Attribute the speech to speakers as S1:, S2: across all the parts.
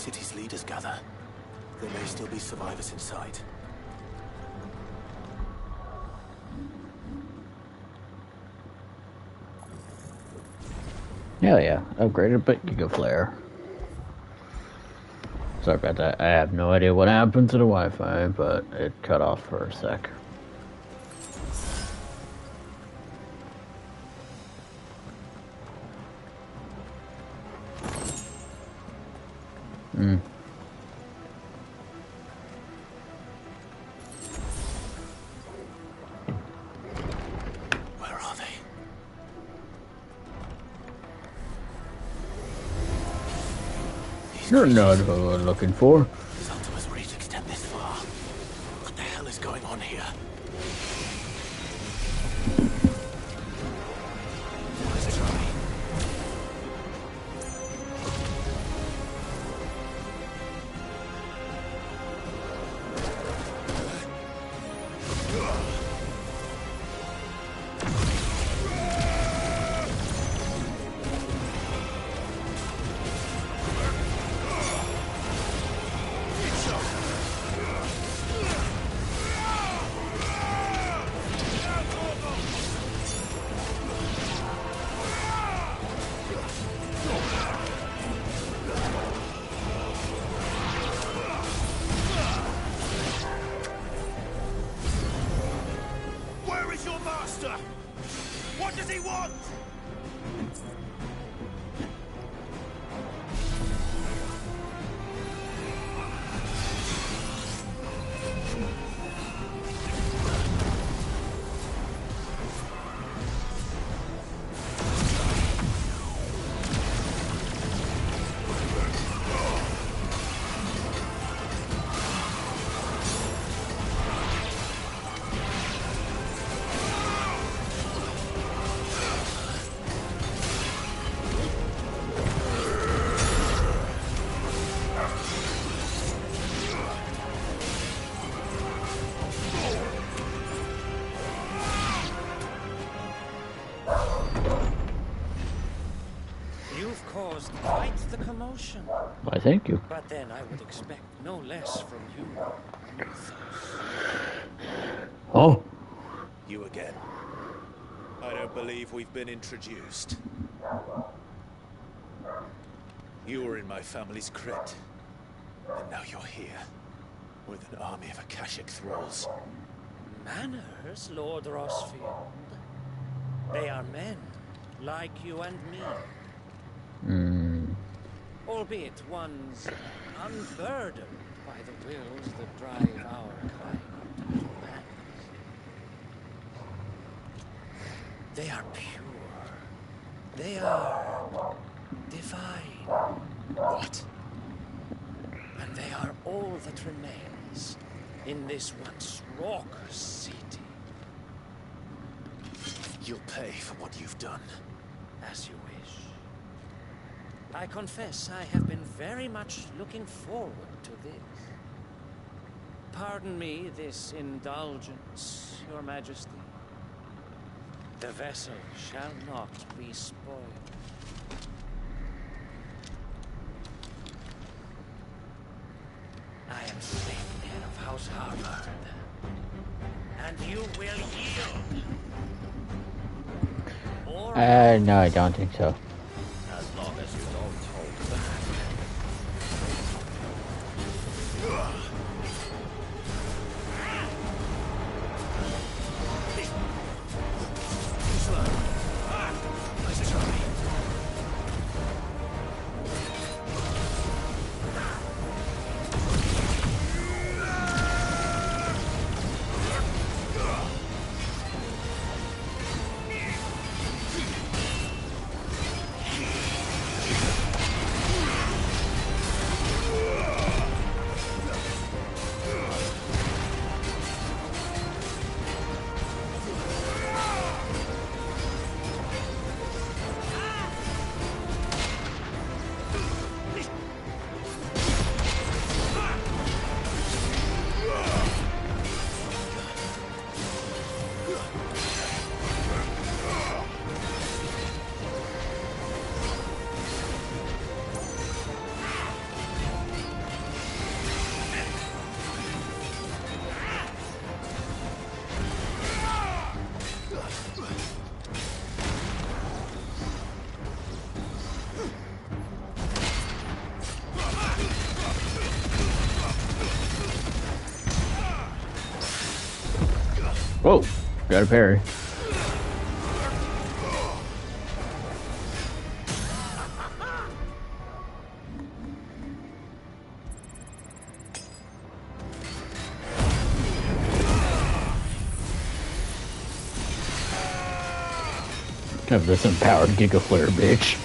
S1: city's leaders gather, there may still be survivors inside.
S2: Hell yeah, upgraded but Giga Flare. Sorry about that. I have no idea what happened to the Wi-Fi, but it cut off for a sec.
S1: Where are they?
S2: You're not who I'm looking for.
S1: His Ultima's reach extend this far. What the hell is going on here? Let's try. Where is your master? What does he want?
S3: You've caused quite the commotion.
S2: Why, thank you.
S3: But then I would expect no less from you.
S2: Oh,
S1: You again. I don't believe we've been introduced. You were in my family's crypt. And now you're here. With an army of Akashic thralls.
S3: Manners, Lord Rosfield. They are men, like you and me. Albeit ones unburdened by the wills that drive our kind to madness. They are pure. They are divine.
S1: What?
S3: And they are all that remains in this once raucous city.
S1: You'll pay for what you've done.
S3: As you wish. I confess I have been very much looking forward to this. Pardon me this indulgence, Your Majesty. The vessel shall not be spoiled. I am Satan of House Harvard. And you will yield. Or
S2: no, I don't think so.
S3: as long as you don't hold back.
S1: Let's try.
S2: Whoa, got a parry. Have this empowered Giga Flare, bitch.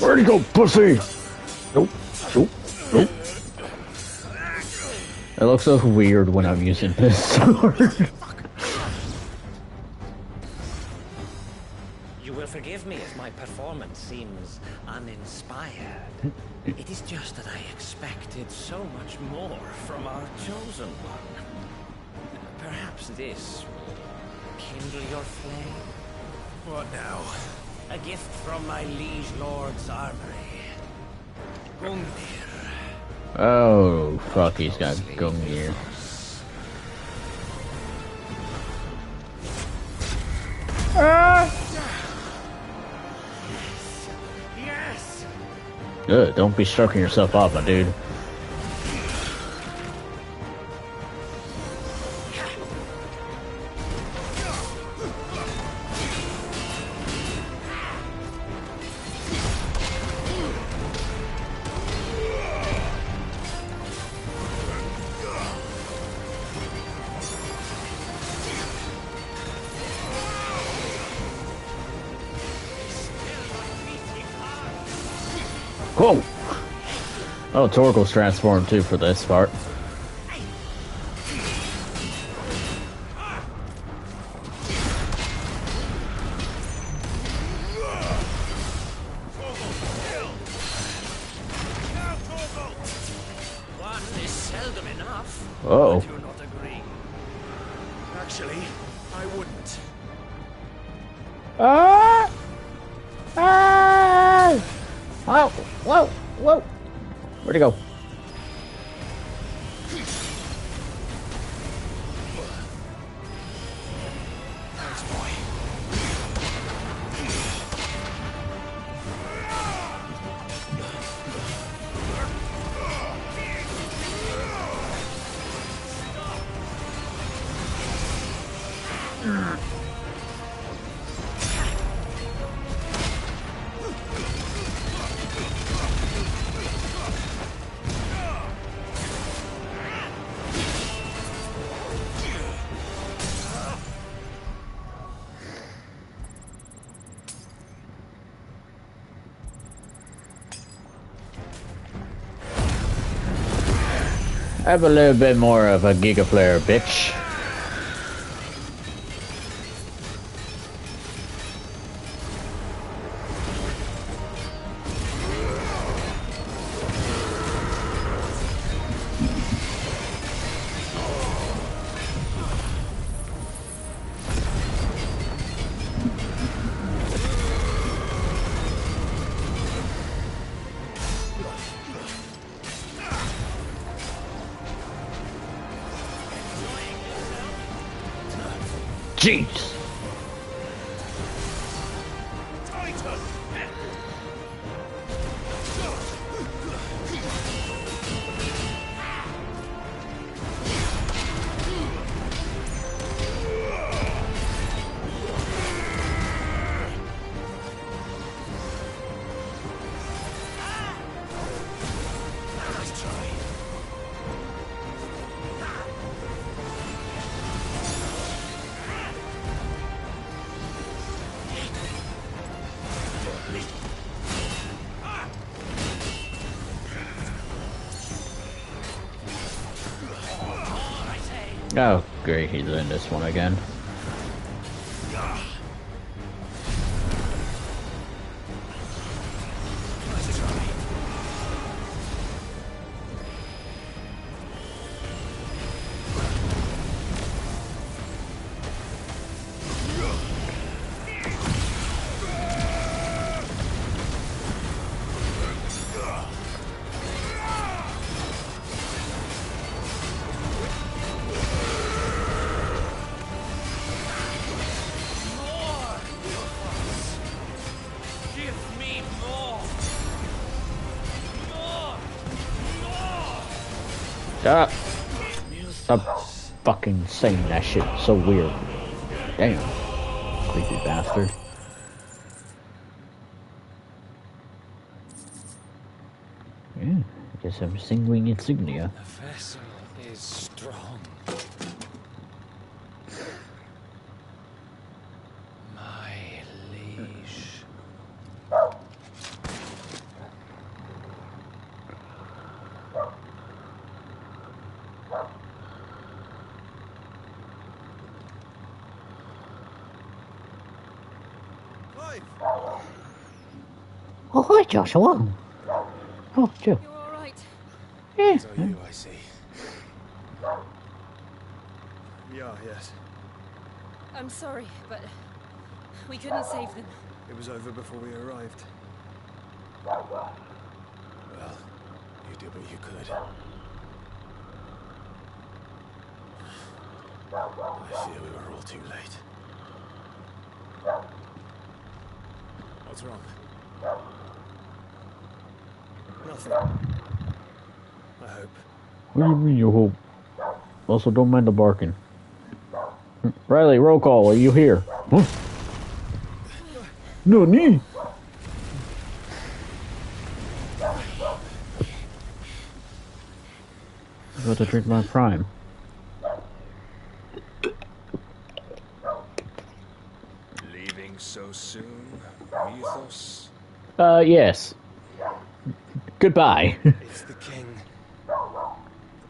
S2: Where'd he go, pussy? Nope, nope, nope. It looks so weird when I'm using this sword.
S3: You will forgive me if my performance seems uninspired. It is just that I expected so much more from our chosen one. Perhaps this will kindle your flame.
S1: What now?
S3: A gift from my liege lord's armory. Gungnir.
S2: Oh, fuck, he's got Gungnir.
S3: Yes!
S2: Good, don't be stroking yourself off, my dude. Whoa! Oh, Torgal's transformed too for this part.
S3: One is seldom enough.
S2: Uh-oh.
S3: I do not agree.
S1: Actually, I wouldn't.
S2: Ah! Ah! Whoa! Whoa! Whoa! Where'd he go?
S1: Thanks, boy.
S2: Have a little bit more of a Giga Flare, bitch. Jeez. Oh, great, he's in this one again. Ah! Stop fucking saying that shit. So weird. Damn. Creepy bastard. Yeah, I guess I'm singling insignia.
S3: The vessel is strong. My liege.
S2: Oh, hi, Joshua. Oh, Joe.
S4: You're all right.
S2: Yeah.
S1: So you, I see.
S5: We are, yes.
S4: I'm sorry, but we couldn't save them.
S5: It was over before we arrived.
S1: Well, you did what you could. I fear we were all too late. What's wrong?
S5: Nothing. I hope.
S2: What do you mean you hope? Also, don't mind the barking. Riley, roll call. Are you here? Huh? No, me. I'm about to drink my prime.
S6: Leaving so soon, Mythos?
S2: Yes. Goodbye.
S5: It's the king.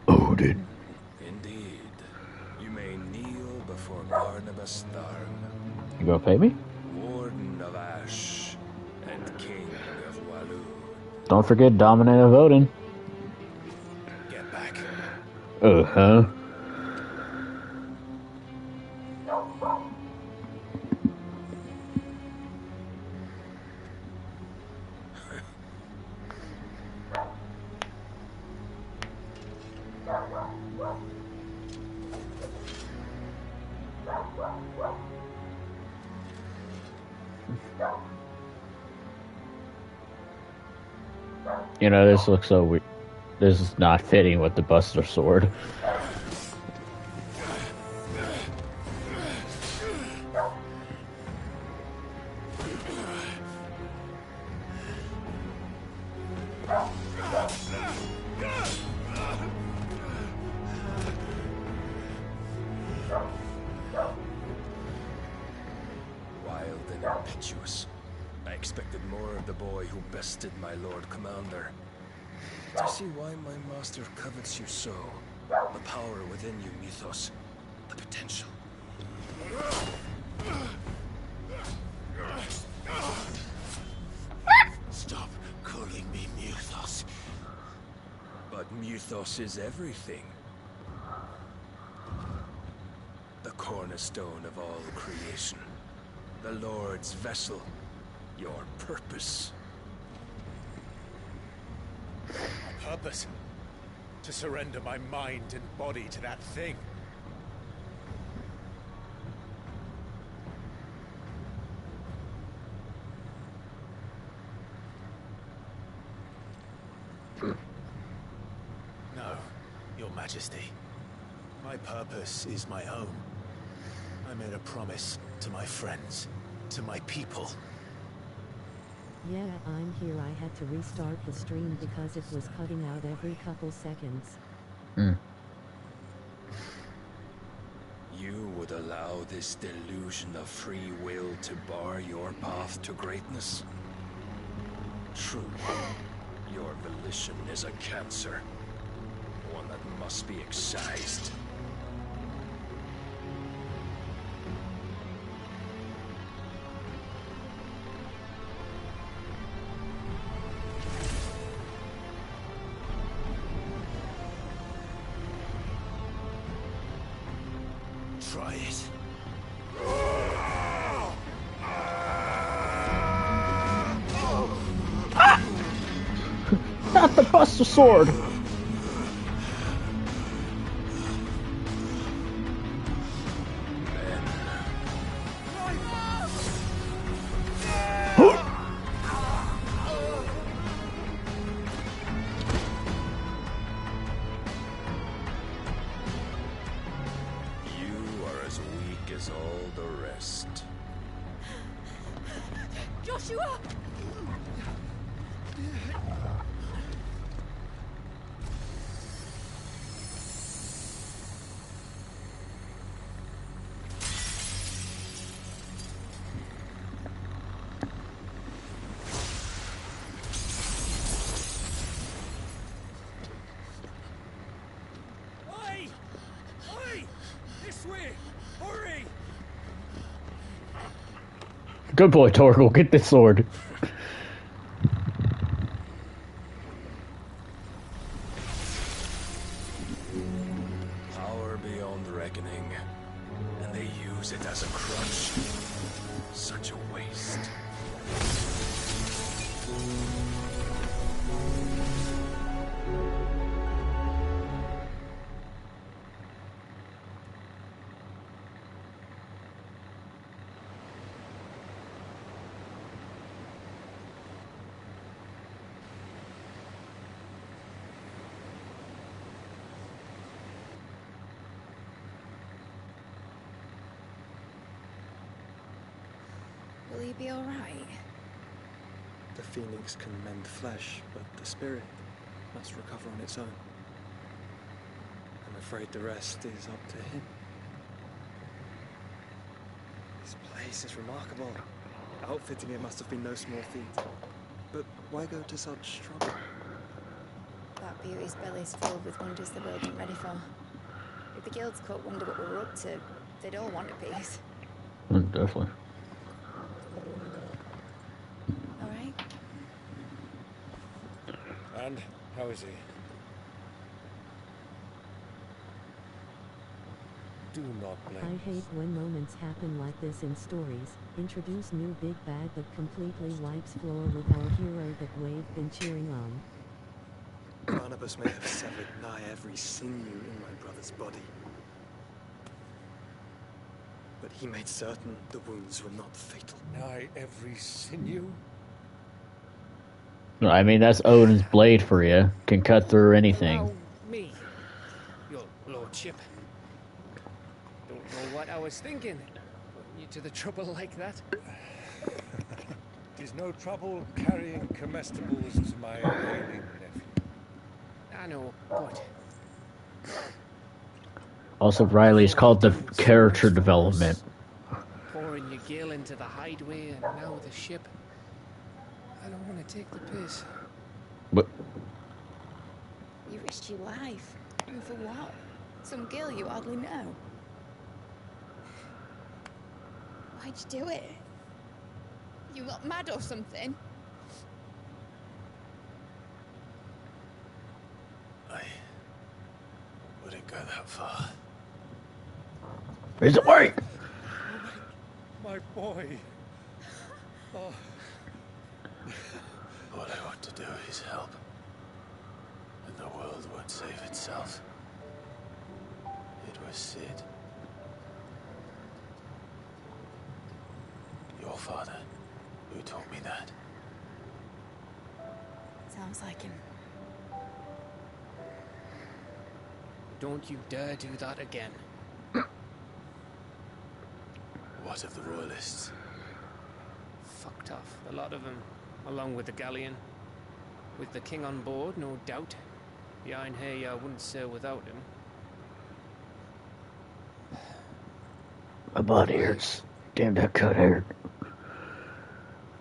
S2: Odin.
S6: Indeed. You may kneel before Barnabas Tharn,
S2: You gonna pay me?
S6: Warden of Ash, and King of Walud.
S2: Don't forget Dominant of Odin.
S1: Get back.
S2: Uh-huh. You know, this looks so weird. This is not fitting with the Buster Sword.
S6: Wild and impetuous. I expected more of the boy who bested my Lord Commander. I see why my master covets you so. The power within you, Mythos. The potential.
S1: Stop calling me Mythos.
S6: But Mythos is everything. The cornerstone of all creation. The Lord's vessel. Your purpose.
S1: My purpose? To surrender my mind and body to that thing. No, Your Majesty. My purpose is my own. I made a promise to my friends, to my people.
S7: Yeah, I'm here. I had to restart the stream because it was cutting out every couple seconds.
S6: You would allow this delusion of free will to bar your path to greatness? True. Your volition is a cancer. One that must be excised.
S1: Try it.
S2: Not the Buster Sword!
S6: is all the rest.
S4: Joshua!
S6: Oi! Oi! This way! Hurry!
S2: Good boy, Torgal. Get this sword.
S6: Power beyond reckoning. And they use it as a crutch. Such a waste.
S4: Will he be alright?
S5: The phoenix can mend flesh, but the spirit must recover on its own. I'm afraid the rest is up to him. This place is remarkable. Outfitting it must have been no small feat. But why go to such trouble?
S8: That beauty's belly's filled with wonders the world ain't ready for. If the guild's court wonder what we're up to, they'd all want a piece.
S2: Definitely.
S8: Alright?
S6: And how is he? Do not
S7: I
S6: blame
S7: hate when moments happen like this in stories. Introduce new big bad that completely wipes floor with our hero that we've been cheering on.
S5: Barnabas may have severed nigh every sinew in my brother's body. But he made certain the wounds were not fatal.
S6: nigh every sinew.
S2: I mean, that's Odin's blade for you. Can cut through anything.
S3: Allow me, your lordship. Don't know what I was thinking. Putting you to the trouble like that.
S6: Tis no trouble carrying comestibles to my ailing nephew.
S3: I know, but
S2: Also, Riley's called the character development.
S3: pouring your gill into the hideaway and now the ship. I don't want to take the piss.
S2: But
S8: You risked your life. And for what? Some girl you hardly know. Why'd you do it? You got mad or something?
S1: I wouldn't go that far.
S2: is it work?
S6: My boy. Oh,
S1: All I want to do is help. And the world won't save itself. It was Sid. Your father, who taught me that.
S8: Sounds like him.
S3: Don't you dare do that again.
S1: What of the royalists?
S3: Fucked off, a lot of them, along with the galleon. With the king on board, no doubt. The Iron Hay wouldn't sail without him.
S2: My body hurts. Damn, that cut hurt.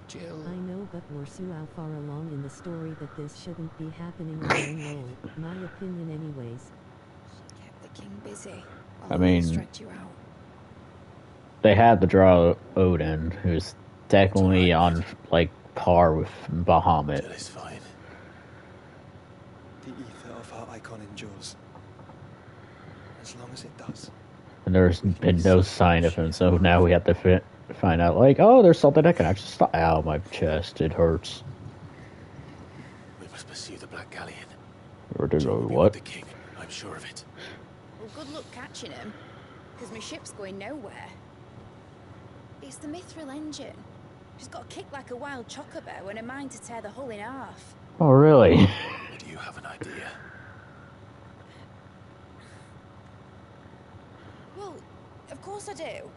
S3: Jill.
S7: I know, but we're so far along in the story that this shouldn't be happening alone. My opinion anyways.
S8: Kept the king busy.
S2: I
S8: While
S2: mean-
S8: he stretched you out.
S2: They had to draw Odin, who's technically on, like, par with Bahamut.
S1: Jill is fine.
S5: The ether of her icon endures. As long as it does.
S2: And there's been no sign of him, so now we have to find out, like, oh, there's something that can actually stop. Ow, my chest, it hurts.
S1: We must pursue the Black Galleon.
S2: Or did
S1: Jill will be
S2: what?
S1: with the king, I'm sure of it.
S8: Well, good luck catching him. Because my ship's going nowhere. It's the Mithril engine. She's got a kick like a wild chocobo and a mind to tear the hull in half.
S2: Oh, really?
S1: Do you have an idea?
S8: Well, of course I do.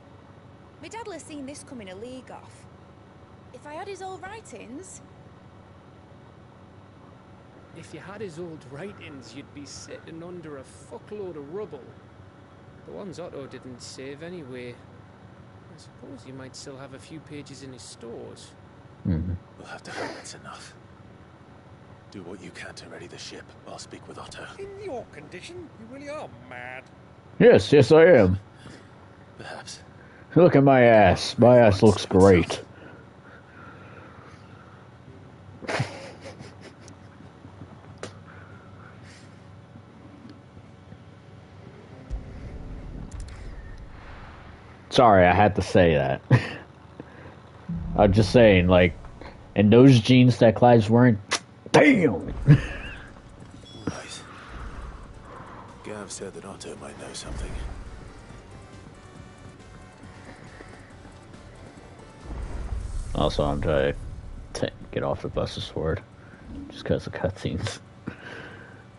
S8: My dad'll have seen this coming a league off. If I had his old writings...
S9: If you had his old writings, you'd be sitting under a fuckload of rubble. The ones Otto didn't save anyway. I suppose you might still have a few pages in his stores.
S2: Mm-hmm.
S1: We'll have to hope that's enough. Do what you can to ready the ship. I'll speak with Otto.
S10: In your condition, you really are mad.
S2: Yes, yes, I am.
S1: Perhaps.
S2: Look at my ass. My ass looks great. Sorry, I had to say that. I'm just saying, like, and those jeans that Clive's wearing, damn!
S1: Right. Gav said that Otto might know something.
S2: Also, I'm trying to get off the bus sword, just because of cutscenes.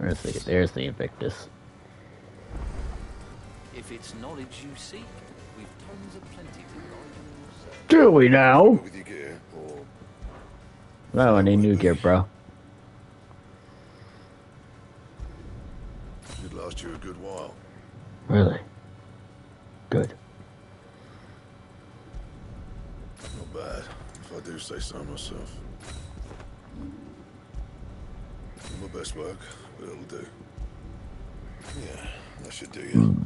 S2: There's the Invictus.
S11: If it's knowledge you seek, we've tons of plenty to guide you in your search.
S2: Do we now?
S12: With your gear, or
S2: No, I need new gear, bro.
S12: it'd last you a good while.
S2: Really? Good.
S12: Not bad, if I do say so myself. Not my best work, but it'll do. Yeah, that should do you.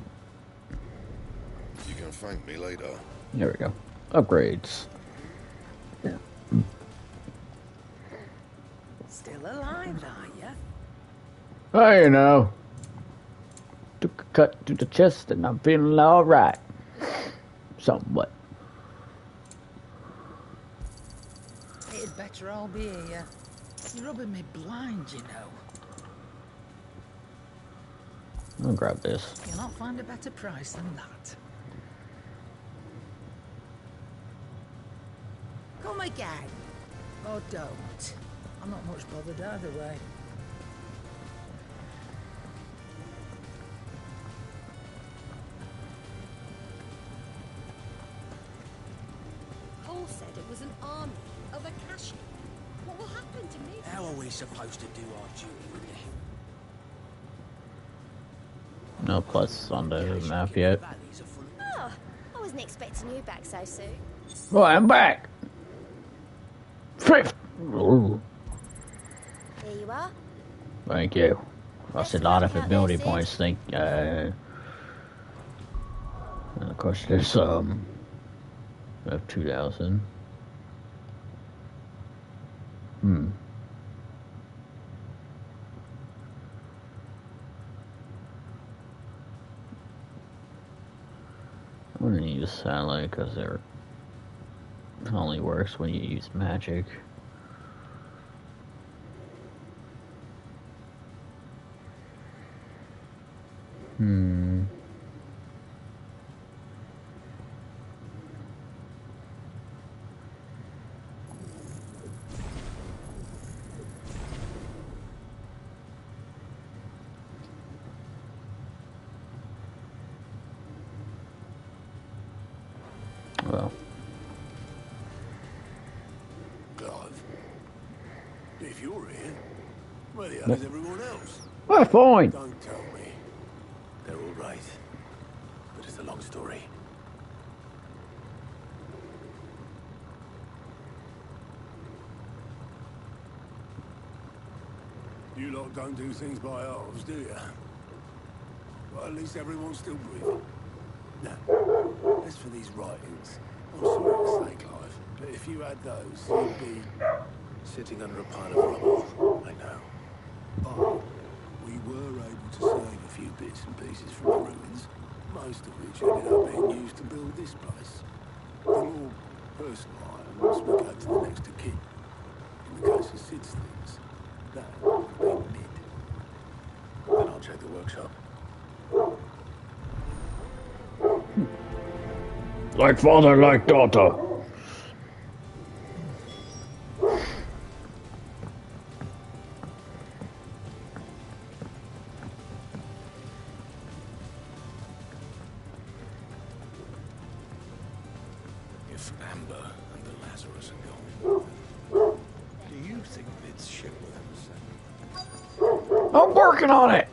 S12: You can thank me later.
S2: There we go. Upgrades. Yeah.
S13: Still alive, are ya?
S2: Oh, you know. Took a cut to the chest and I'm feeling alright. Somewhat.
S13: It'd better all be here. You're rubbing me blind, you know.
S2: I'll grab this.
S13: You'll not find a better price than that. Come again. Or don't. I'm not much bothered either way.
S14: Paul said it was an army of Akashi. What will happen to me?
S11: How are we supposed to do our duty with it?
S2: No plus on the map yet.
S14: Oh, I wasn't expecting you back so soon.
S2: Well, I'm back. Fifth. Ooh,
S14: Here you are.
S2: thank you. Lost a lot of ability points. And of course, there's of 2,000. I'm gonna use satellite because it only works when you use magic. Well,
S1: Clive, if you're here, where the hell is everyone else?
S2: what fine.
S1: Don't tell me. They're all right. But it's a long story. You lot don't do things by halves, do you? Well, at least everyone's still breathing. Now, as for these writings, I'm sorry to say, Clive, but if you had those, you'd be sitting under a pile of rubble. I know. But we were able to save a few bits and pieces from the ruins, most of which ended up being used to build this place. The more personal items we go to the next of kin. In the case of Sid's things, that would be mid. Then I'll check the workshop.
S2: Like father, like daughter.
S12: if Amber and the Lazarus are gone, do you think Mid's ship will ever sail?
S2: I'm working on it.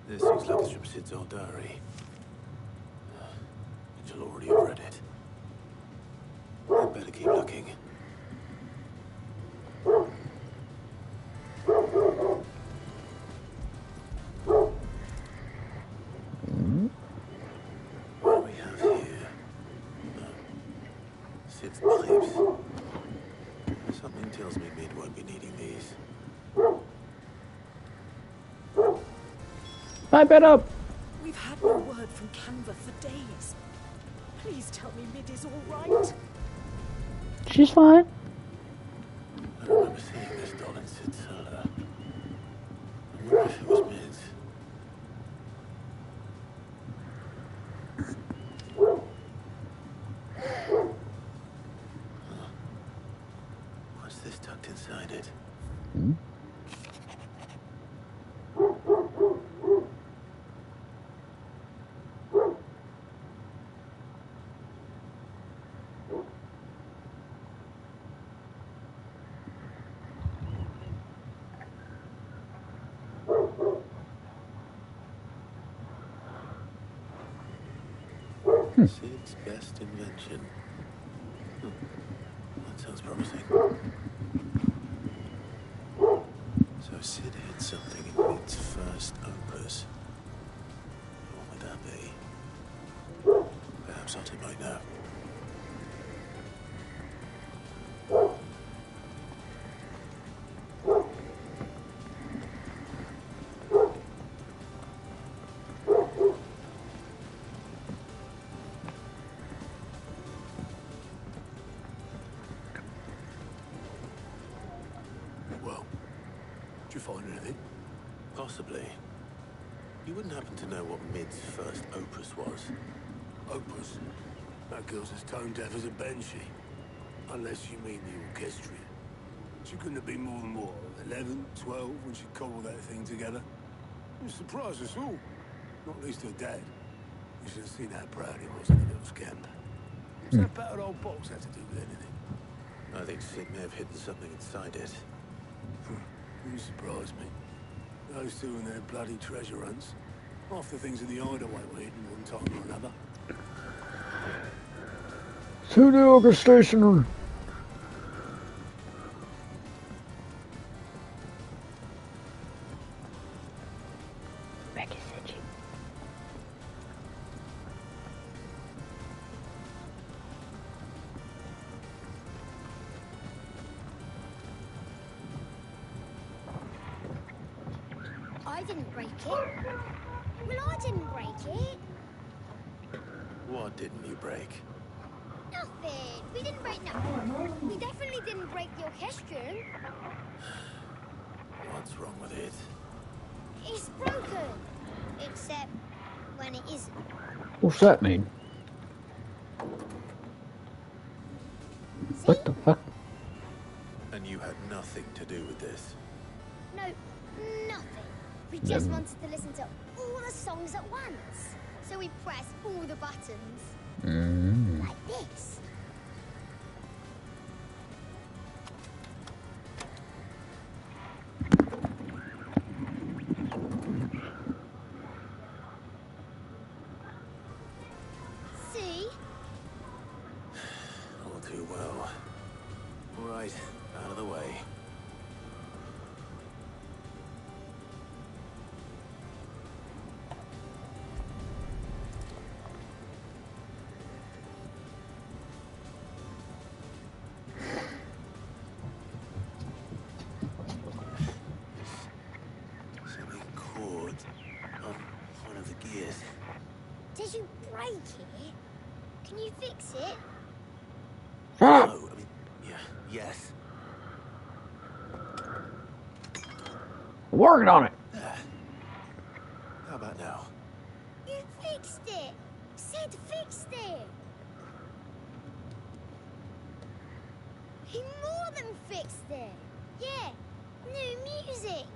S1: This looks like it's from Sid's old diary. You'll already have read it. I'd better keep looking. What do we have here? Sid's pipes. Something tells me Mid won't be needing these.
S2: Pipe it up.
S14: We've had no word from Canva for days. Please tell me Mid is all right.
S2: She's fine.
S1: I remember seeing this doll in Sid's cellar. I wonder if it was Mid's. What's this tucked inside it?
S2: Hmm?
S1: Sid's best invention. That sounds promising. So Sid hid something in Mid's first opus. What would that be? Perhaps Otter might know. Did you find anything? Possibly. You wouldn't happen to know what Mid's first opus was? Opus? That girl's as tone deaf as a banshee. Unless you mean the orchestrion. She couldn't have been more than, what, 11, 12 when she cobbled that thing together? It surprised us all. Not least her dad. You should have seen how proud he was of the little scamp. What's that battered old box have to do with anything? I think Sid may have hidden something inside it. You surprise me. Those two and their bloody treasure hunts. Half the things in the hideaway were hidden one time or another.
S2: To the orchestration.
S14: I didn't break it. Well, I didn't break it.
S1: What didn't you break?
S14: Nothing. We didn't break nothing. We definitely didn't break the orchestrion.
S1: What's wrong with it?
S14: It's broken. Except when it isn't.
S2: What's that mean?
S14: See?
S2: What the fuck?
S1: And you had nothing to do with this?
S14: No, nothing. We just wanted to listen to all the songs at once. So we pressed all the buttons. Like this. See?
S1: All too well. All right, out of the way.
S14: Did you break it? Can you fix it?
S1: No, I mean, yes.
S2: Working on it.
S1: How about now?
S14: You fixed it. Sid fixed it. He more than fixed it. Yeah, new music.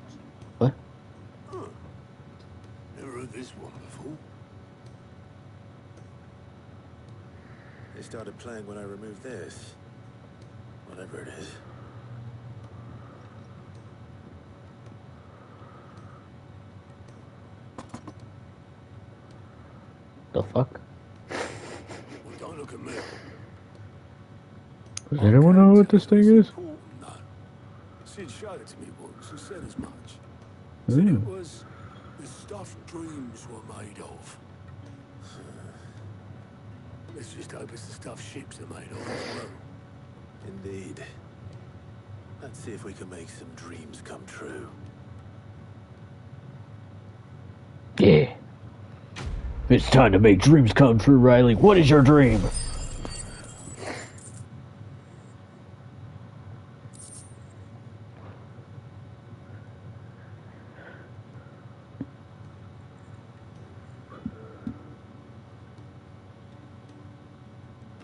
S2: What?
S1: Huh. Never heard this one before.
S15: They started playing when I removed this. Whatever it is.
S2: The fuck?
S1: Well, don't look at me.
S2: Does anyone know what this thing is?
S1: No. Sid showed it to me once and said as much. Said it was the stuff dreams were made of. Let's just hope it's the stuff ships are made of as well.
S15: Indeed. Let's see if we can make some dreams come true.
S2: Yeah. It's time to make dreams come true, Riley. What is your dream?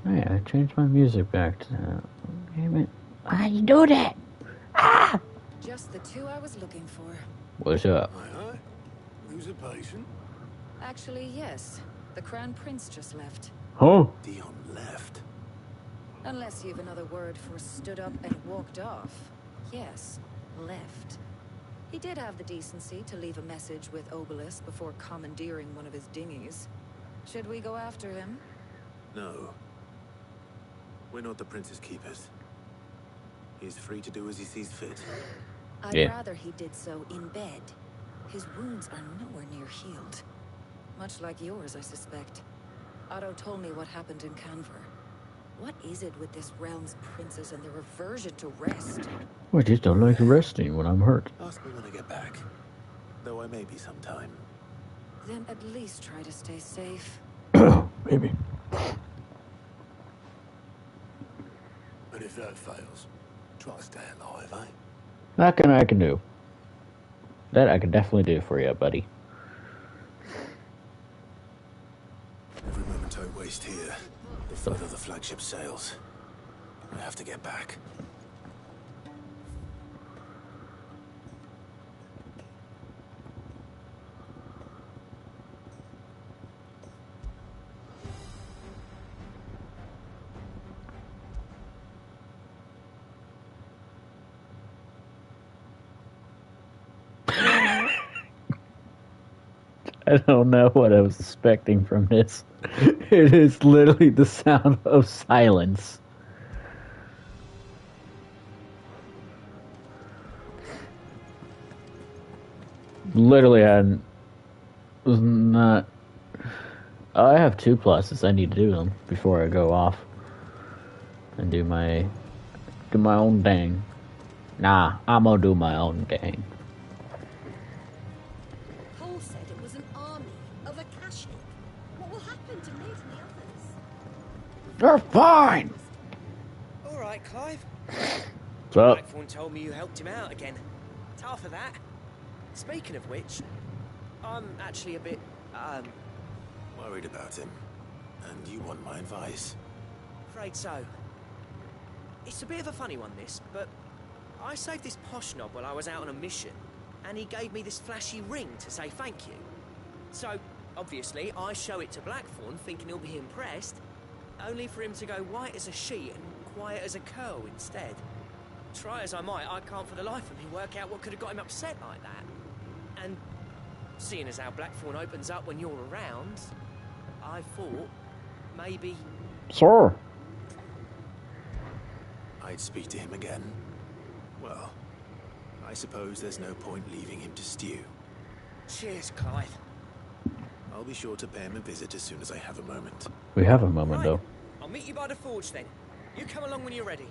S2: Hey, I changed my music back to... Damn it. Why you do that? Ah!
S16: Just the two I was looking for.
S2: What's up?
S1: Aye, aye. Who's a patient?
S16: Actually, yes. The Crown Prince just left.
S2: Huh?
S15: Dion left.
S16: Unless you've another word for stood up and walked off. Yes, left. He did have the decency to leave a message with Obelisk before commandeering one of his dinghies. Should we go after him?
S15: No. We're not the Prince's keepers. He's free to do as he sees fit.
S16: I'd rather he did so in bed. His wounds are nowhere near healed. Much like yours, I suspect. Otto told me what happened in Canver. What is it with this realm's princes and their aversion to rest?
S2: I just don't like resting when I'm hurt.
S15: Ask me when I get back. Though I may be sometime.
S16: Then at least try to stay safe.
S2: Maybe.
S1: And if that fails, try to stay alive, eh?
S2: That I can do. That I can definitely do for you, buddy.
S15: Every moment I waste here, the further the flagship sails. I have to get back.
S2: I don't know what I was expecting from this. It is literally the sound of silence. Literally, was not... I have 2 pluses. I need to do them before I go off and do my own thing. Nah, I'm gonna do my own thing. They're fine!
S3: Alright, Clive.
S2: What's up?
S3: Blackthorn told me you helped him out again. Tough for that. Speaking of which, I'm actually a bit,
S15: Worried about him. And you want my advice?
S3: afraid so. It's a bit of a funny one, this, but I saved this posh knob while I was out on a mission, and he gave me this flashy ring to say thank you. So, obviously, I show it to Blackthorn, thinking he'll be impressed, only for him to go white as a sheet and quiet as a curl instead. Try as I might, I can't for the life of me work out what could have got him upset like that. And seeing as how Blackthorn opens up when you're around, I thought maybe...
S2: Sir!
S15: I'd speak to him again. Well, I suppose there's no point leaving him to stew.
S3: Cheers, Clive.
S15: I'll be sure to pay him a visit as soon as I have a moment.
S2: We have a moment, though.
S3: I'll meet you by the forge then. You come along when you're ready.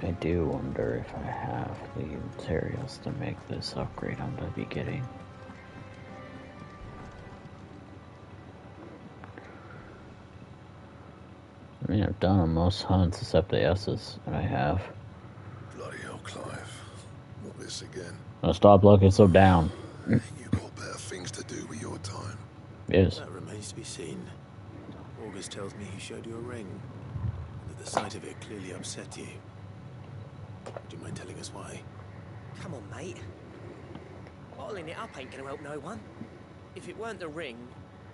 S2: I do wonder if I have the materials to make this upgrade I'm going to be getting. mean, I've done most hunts except the S's, and I have.
S12: Bloody hell, Clive. Not this again.
S2: Now stop looking so down.
S12: You got better things to do with your time.
S2: Yes.
S15: That remains to be seen. August tells me he showed you a ring, and that the sight of it clearly upset you. Would you mind telling us why?
S3: Come on, mate. Bottling it up ain't gonna help no one. If it weren't the ring,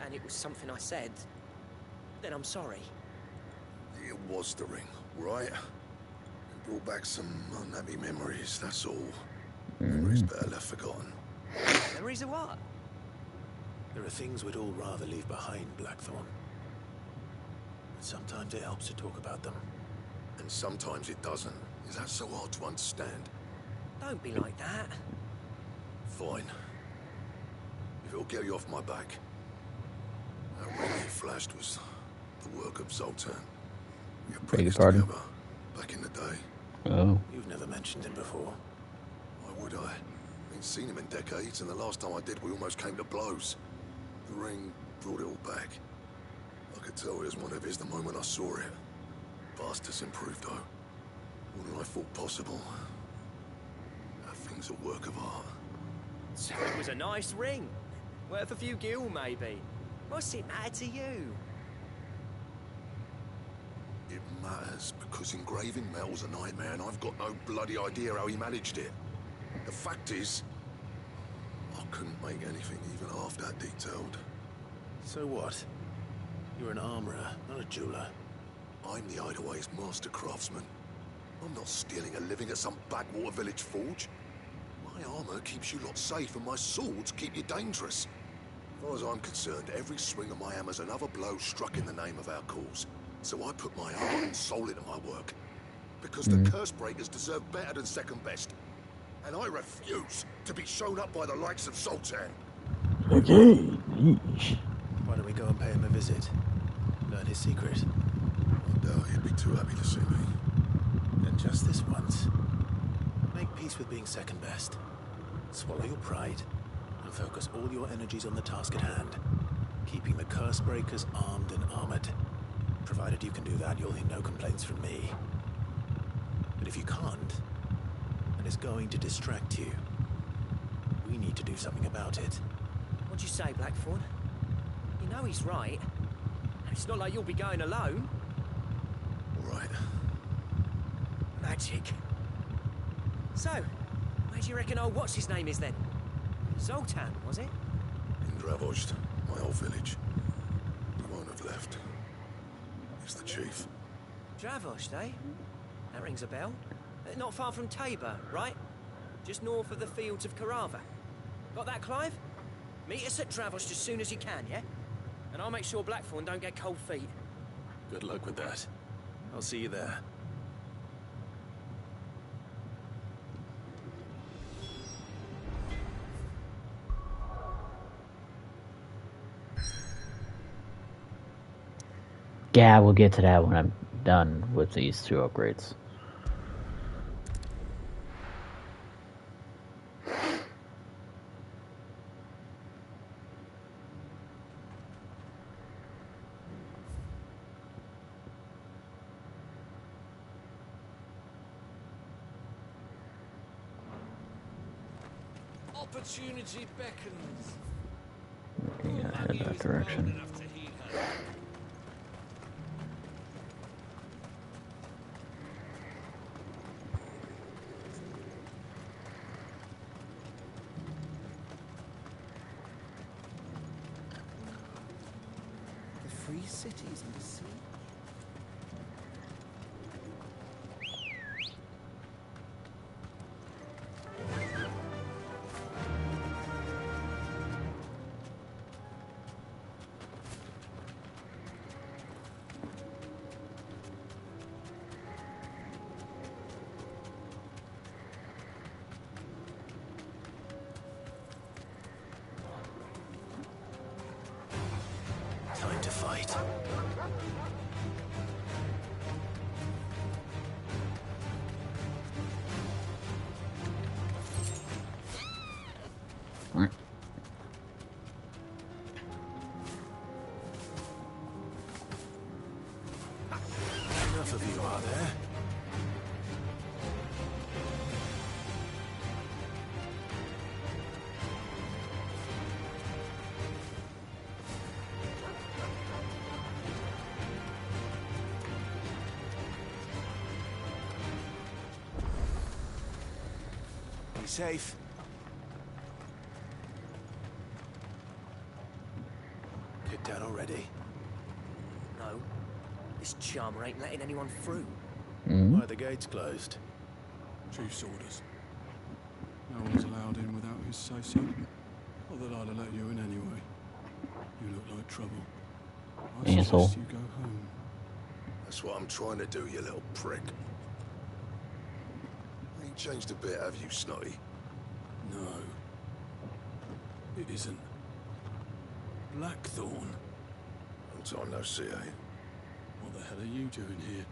S3: and it was something I said, then I'm sorry.
S12: It was the ring, right? It brought back some unhappy memories, that's all. Memories better left forgotten.
S3: Memories of what?
S15: There are things we'd all rather leave behind, Blackthorn. And sometimes it helps to talk about them.
S12: And sometimes it doesn't. Is that so hard to understand?
S3: Don't be like that.
S12: Fine. If it'll get you off my back. That ring you flashed was the work of Zoltan. We apprenticed together back in the day.
S2: Oh.
S15: You've never mentioned him before.
S12: Why would I? Ain't seen him in decades, and the last time I did, we almost came to blows. The ring brought it all back. I could tell it was one of his the moment I saw it. Vast improved, though. More than I thought possible. That thing's a work of art.
S3: So it was a nice ring. Worth a few gil, maybe. What's it matter to you?
S12: It matters because engraving metal's a nightmare, and I've got no bloody idea how he managed it. The fact is, I couldn't make anything even half that detailed.
S15: So what? You're an armorer, not a jeweler.
S12: I'm the Hideaway's master craftsman. I'm not stealing a living at some backwater village forge. My armor keeps you lot safe, and my swords keep you dangerous. As far as I'm concerned, every swing of my hammer's another blow struck in the name of our cause. So I put my heart and soul into my work. Because the curse breakers deserve better than second best. And I refuse to be shown up by the likes of Zoltan.
S2: Okay.
S15: Why don't we go and pay him a visit? Learn his secret.
S12: I doubt he'd be too happy to see me.
S15: And just this once. Make peace with being second best. Swallow your pride. And focus all your energies on the task at hand. Keeping the curse breakers armed and armored. Provided you can do that, you'll hear no complaints from me. But if you can't, and it's going to distract you, we need to do something about it.
S3: What'd you say, Blackthorn? You know he's right. It's not like you'll be going alone.
S12: All right.
S3: Magic. So, where do you reckon old what's-his-name is then? Zoltan, was it?
S12: In Dravozd, my old village. He won't have left. He's the chief.
S3: Dravozd, eh? That rings a bell. Not far from Tabor, right? Just north of the fields of Karava. Got that, Clive? Meet us at Dravozd as soon as you can, yeah? And I'll make sure Blackthorn don't get cold feet.
S15: Good luck with that. I'll see you there.
S2: Yeah, we'll get to that when I'm done with these 2 upgrades.
S11: Opportunity beckons.
S2: Yeah, head that direction.
S13: The free cities and the sea.
S15: Time to fight. safe. Kicked down already?
S17: No. This charmer ain't letting anyone through.
S15: Why are the gates closed?
S1: Chief's orders. No one's allowed in without his say-so. Not that I'd have let you in anyway. You look like trouble. I
S2: Asshole.
S1: suggest you go home.
S12: That's what I'm trying to do, you little prick. Ain't changed a bit, have you, Snotty?
S1: No. It isn't. Blackthorn.
S12: Long time no see, eh?
S1: What the hell are you doing here?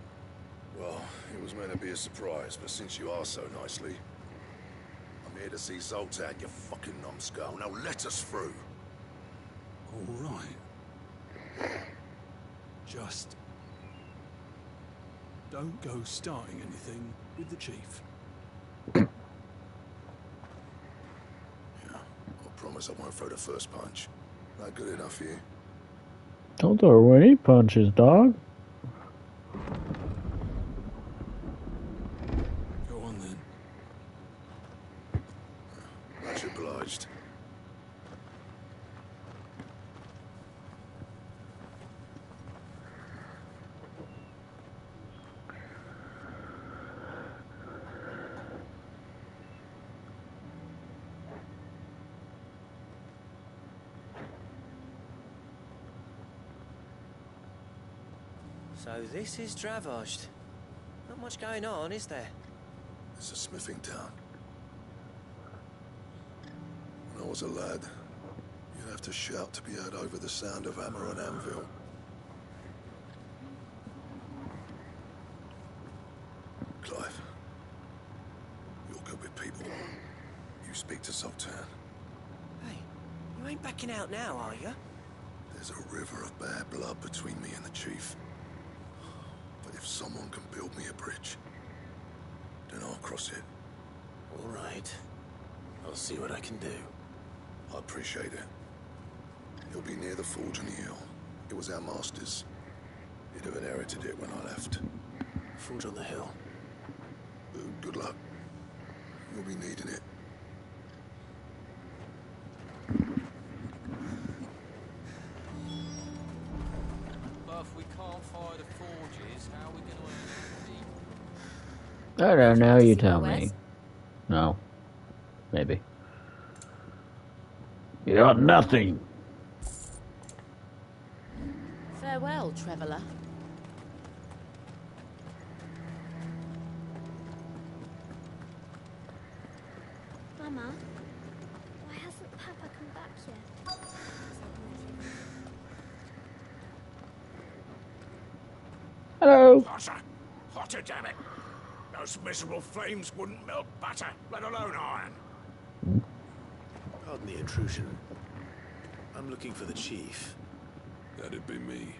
S12: Well, it was meant to be a surprise, but since you are so nicely, I'm here to see Zoltan, you fucking numbskull. Now let us through.
S1: All right. Just don't go starting anything with the chief.
S12: Yeah, I promise I won't throw the first punch. Not good enough for you.
S2: Don't throw any punches, dog.
S1: Go on then.
S12: Much obliged.
S3: So this is Dravozd. Not much going on, is there?
S12: It's a smithing town. When I was a lad, you'd have to shout to be heard over the sound of hammer and anvil. Clive, you're good with people. You speak to Zoltan.
S3: Hey, you ain't backing out now, are you?
S12: There's a river of bad blood between me and the chief. But if someone can build me a bridge, then I'll cross it.
S15: All right. I'll see what I can do.
S12: I appreciate it. He'll be near the forge on the hill. It was our master's. He'd have inherited it when I left.
S15: Forge on the hill.
S12: Good luck. You'll be needing it.
S11: But if we can't fire the forges, how are we going to earn
S2: I don't know, you tell me. No. Maybe. You got nothing.
S18: Farewell, traveller.
S14: Mama, why hasn't Papa come back yet?
S2: Hello.
S1: Hotter, damn it! Those miserable flames wouldn't melt butter, let alone iron.
S15: Pardon the intrusion. I'm looking for the chief.
S1: That'd be me.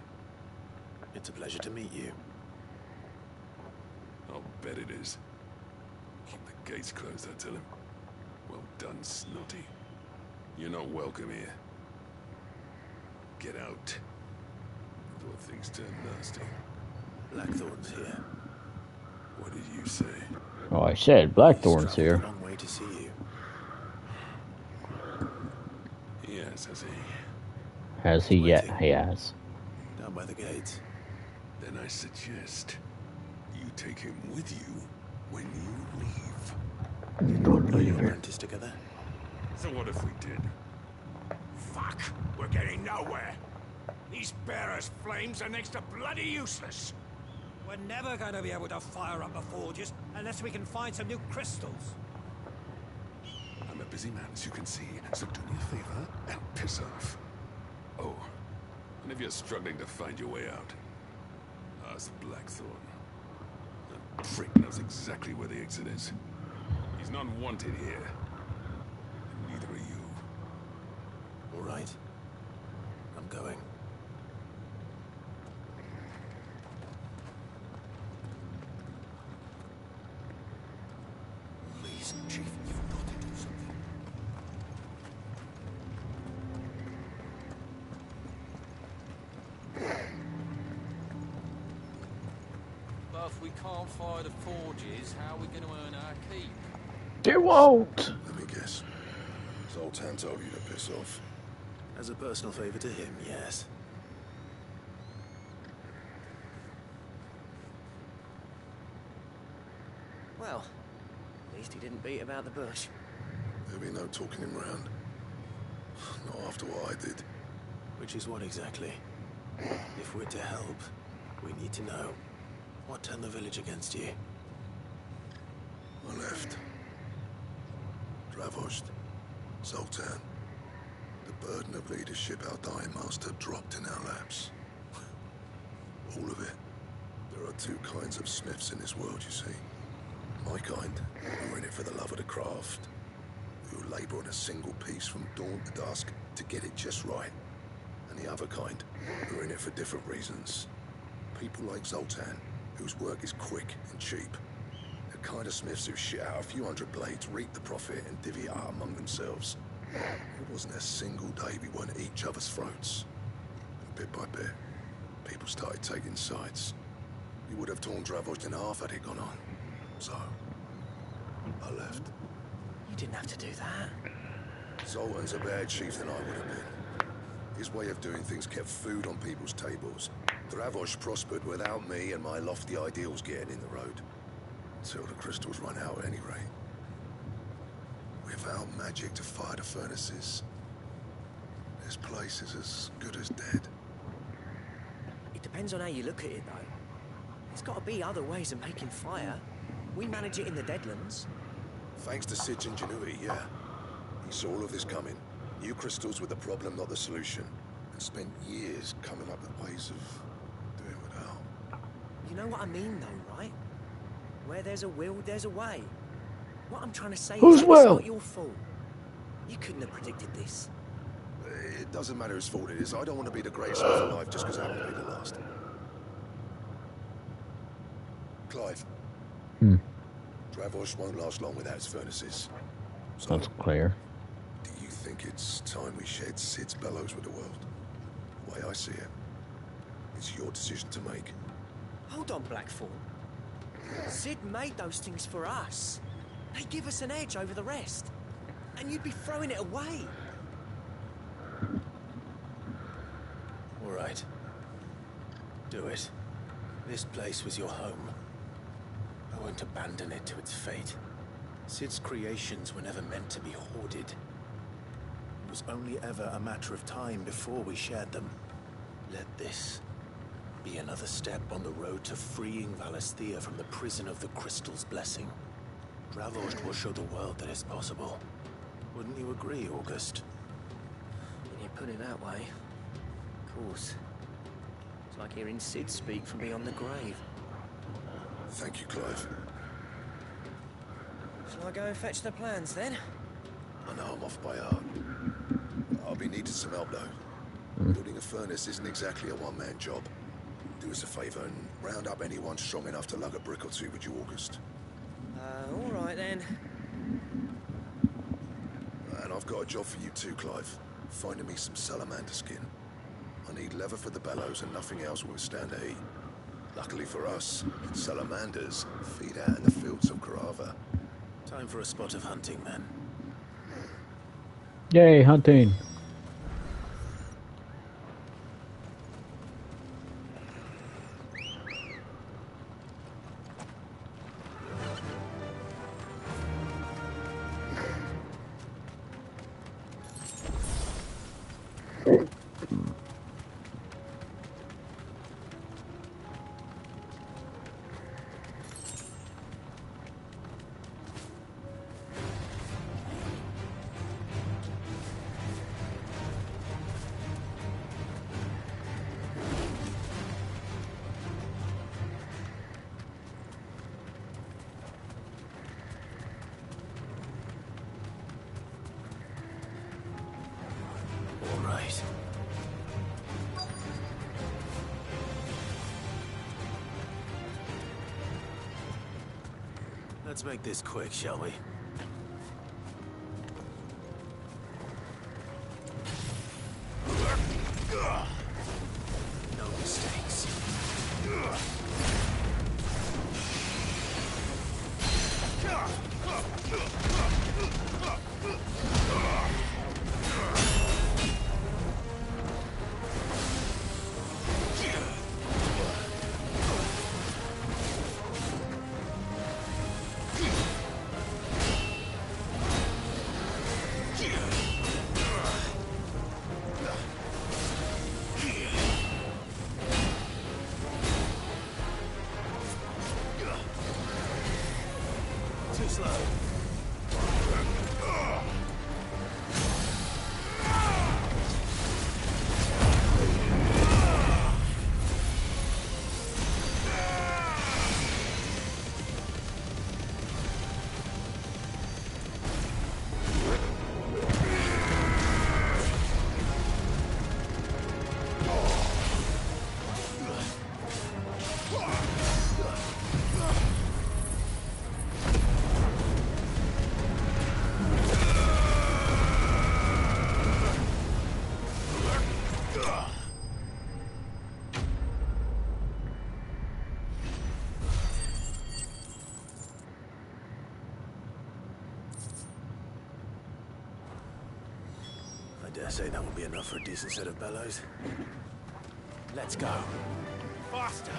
S15: It's a pleasure to meet you.
S1: I'll bet it is. Keep the gates closed, I tell him. Well done, Snotty. You're not welcome here. Get out. Before things turn nasty.
S15: Blackthorn's here.
S1: What did you say?
S2: Oh, I said Blackthorn's here.
S15: A long way to see you.
S1: Yes, has he?
S2: Has he yet? He has.
S15: Down by the gates.
S1: Then I suggest you take him with you when you leave.
S2: Don't
S15: Are you
S2: leave her.
S15: apprentice together?
S1: So what if we did? Fuck! We're getting nowhere. These bearers' flames are next to bloody useless.
S10: We're never going to be able to fire up the forges unless we can find some new crystals.
S1: I'm a busy man, as you can see, so do me a favor and piss off. Oh, and if you're struggling to find your way out, ask Blackthorn. That prick knows exactly where the exit is. He's not wanted here. And neither are you.
S15: All right. I'm going.
S1: Please, Chief, you've got to do something.
S11: But if we can't fire the forges, how are we going to earn our keep?
S2: It won't.
S12: Let me guess. Zoltan told you to piss off.
S15: As a personal favor to him, yes.
S17: Well, at least he didn't beat about the bush.
S12: There'll be no talking him round. Not after what I did.
S15: Which is what exactly? If we're to help, we need to know. What turned the village against you?
S12: I left. Dravost. Zoltan. The burden of leadership our dying master dropped in our laps. All of it. There are two kinds of smiths in this world, you see. My kind, who are in it for the love of the craft, who labour on a single piece from dawn to dusk to get it just right. And the other kind, who are in it for different reasons. People like Zoltan, whose work is quick and cheap. The kind of smiths who shit out a few hundred blades, reap the profit, and divvy it out among themselves. It wasn't a single day we weren't at each other's throats. And bit by bit, people started taking sides. You would have torn Dravost in half had it gone on. So, I left.
S17: You didn't have to do that.
S12: Zoltan's a better chief than I would have been. His way of doing things kept food on people's tables. Dravost prospered without me and my lofty ideals getting in the road. Until the crystals run out at any rate. Without magic to fire the furnaces, this place is as good as dead.
S17: It depends on how you look at it, though. There's got to be other ways of making fire. We manage it in the Deadlands.
S12: Thanks to Sid's ingenuity, yeah. He saw all of this coming. Knew crystals were the problem, not the solution. And spent years coming up with ways of doing without.
S17: You know what I mean, though, right? Where there's a will, there's a way. What I'm trying to say
S2: Whose
S17: is it's
S2: will?
S17: not your fault. You couldn't have predicted this.
S12: It doesn't matter whose fault it is. I don't want to be the greatest smith alive just because I happen to be the last. Clive. Dravost won't last long without its furnaces. So,
S2: That's clear.
S12: do you think it's time we shed Sid's bellows with the world? The way I see it, it's your decision to make.
S17: Hold on, Blackthorn. Sid made those things for us. They give us an edge over the rest. And you'd be throwing it away.
S15: All right. Do it. This place was your home. I won't abandon it to its fate. Sid's creations were never meant to be hoarded. It was only ever a matter of time before we shared them. Let this be another step on the road to freeing Valisthea from the prison of the Crystal's blessing. Dravost will show the world that it's possible. Wouldn't you agree, August?
S17: When you put it that way, of course. It's like hearing Sid speak from beyond the grave.
S12: Thank you, Clive.
S17: Shall I go and fetch the plans, then?
S12: I know I'm off by heart. I'll be needing some help, though. Building a furnace isn't exactly a one-man job. Do us a favour and round up anyone strong enough to lug a brick or two with you, August.
S17: All right, then.
S12: And I've got a job for you too, Clive. Finding me some salamander skin. I need leather for the bellows and nothing else will withstand the heat. Luckily for us, salamanders feed out in the fields of Carava.
S15: Time for a spot of hunting, then.
S2: Yay, hunting.
S15: All right. Let's make this quick, shall we? No mistakes. dare say that won't be enough for a decent set of bellows.
S17: Let's go.
S10: Faster!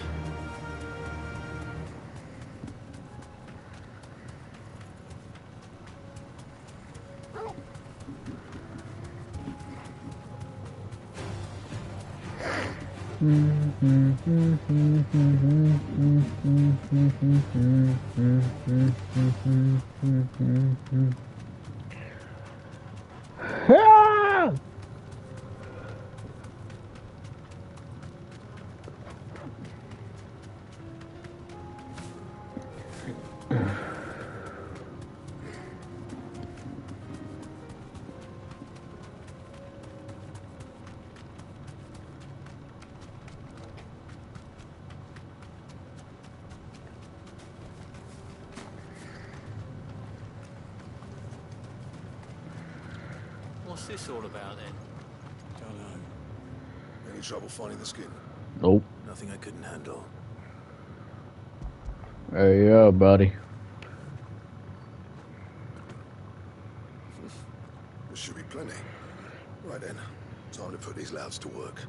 S11: What's this all about then?
S12: Don't know. Any trouble finding the skin?
S2: Nope.
S15: Nothing I couldn't handle.
S2: Hey, yeah, buddy.
S12: There should be plenty. Right then, time to put these louds to work.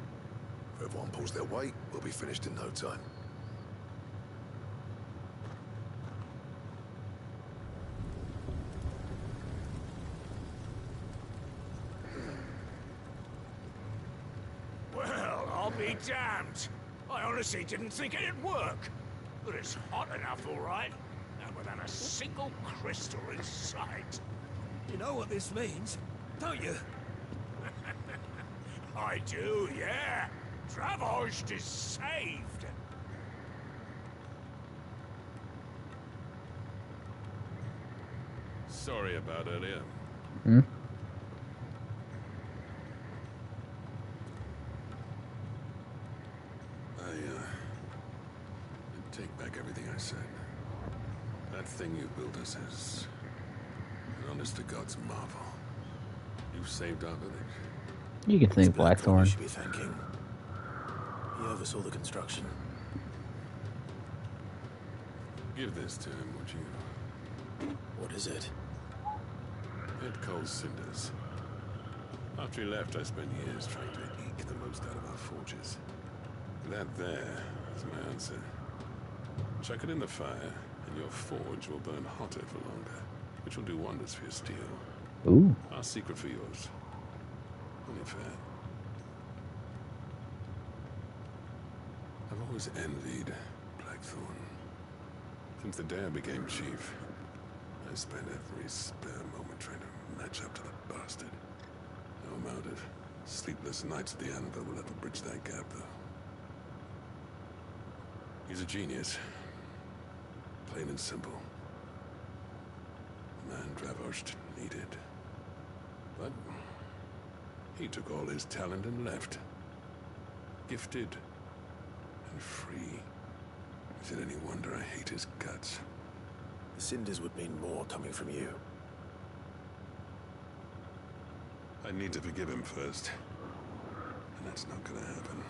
S12: If everyone pulls their weight, we'll be finished in no time.
S1: Well, I'll be damned. I honestly didn't think it'd work. But it's hot enough, all right. And without a single crystal in sight.
S10: You know what this means, don't you?
S1: I do, yeah. Dravost is saved.
S19: Sorry about earlier.
S2: Hmm?
S19: Take back everything I said. That thing you built us is an honest to God's marvel. You saved our village.
S2: You can thank
S15: You
S2: Blackthorn.
S15: should be thanking. He oversaw the construction.
S19: Give this to him, would you?
S15: What is it?
S19: Ed Cole's cinders. After he left, I spent years trying to eke the most out of our forges. That there is my answer. Chuck it in the fire, and your forge will burn hotter for longer, which will do wonders for your steel.
S2: Ooh.
S19: Our secret for yours. Only fair. I've always envied Blackthorn. Since the day I became chief, I spent every spare moment trying to match up to the bastard. No amount of sleepless nights at the anvil will ever bridge that gap, though. He's a genius. Plain and simple. The man Dravost needed. But he took all his talent and left. Gifted and free. Is it any wonder I hate his guts?
S15: The cinders would mean more coming from you.
S19: I need to forgive him first. And that's not gonna happen.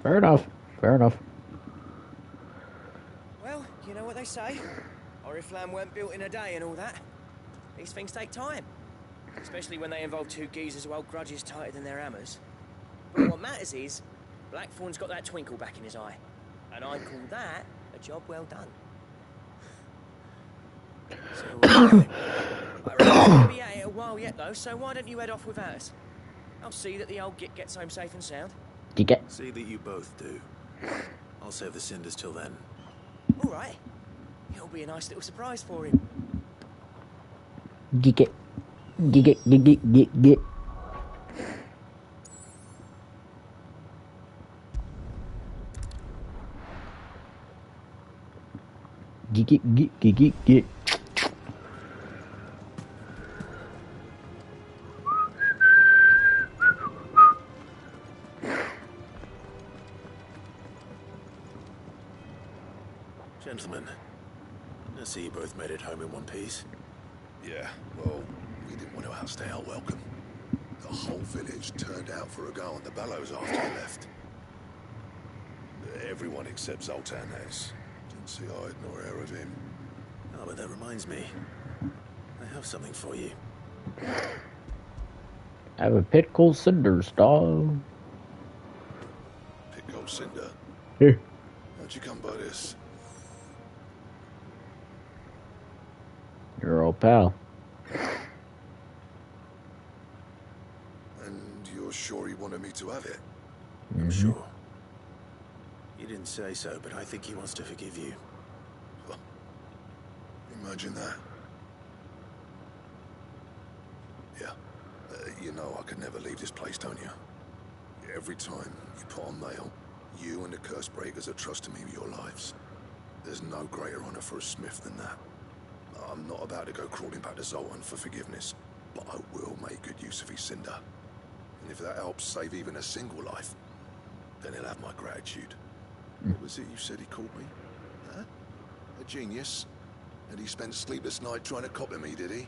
S2: Fair enough. Fair enough.
S17: Well, you know what they say. Oriflamme weren't built in a day and all that. These things take time. Especially when they involve two geezers who hold grudges tighter than their hammers. But what matters is, Blackthorn's got that twinkle back in his eye. And I call that a job well done. So, I reckon we're going to be at it a while yet, though, so why don't you head off without us? I'll see that the old git gets home safe and sound.
S15: See that you both do. I'll save the cinders till then.
S17: All right. It'll be a nice little surprise for him.
S2: Geek it. Geek it. Geek it. Geek it. Geek it. Geek it. Geek it.
S15: Gentlemen, I see you both made it home in one piece.
S12: Yeah, well, we didn't want to outstay our welcome. The whole village turned out for a go on the bellows after you left. Everyone except Zoltan has. Didn't see hide nor hair of him.
S15: Oh, but that reminds me. I have something for you.
S2: Have a pit called Cinders, dog.
S12: Pitcold Cinder?
S2: Here.
S12: How'd you come by this?
S2: Your old pal.
S12: And you're sure he wanted me to have it?
S15: I'm sure. You didn't say so, but I think he wants to forgive you.
S12: Imagine that. Yeah. You know I could never leave this place, don't you? Every time you put on mail, you and the Cursebreakers are trusting me with your lives. There's no greater honor for a smith than that. I'm not about to go crawling back to Zoltan for forgiveness, but I will make good use of his cinder. And if that helps save even a single life, then he'll have my gratitude. What was it you said he called me? Huh? A genius? And he spent sleepless night trying to copy me, did he?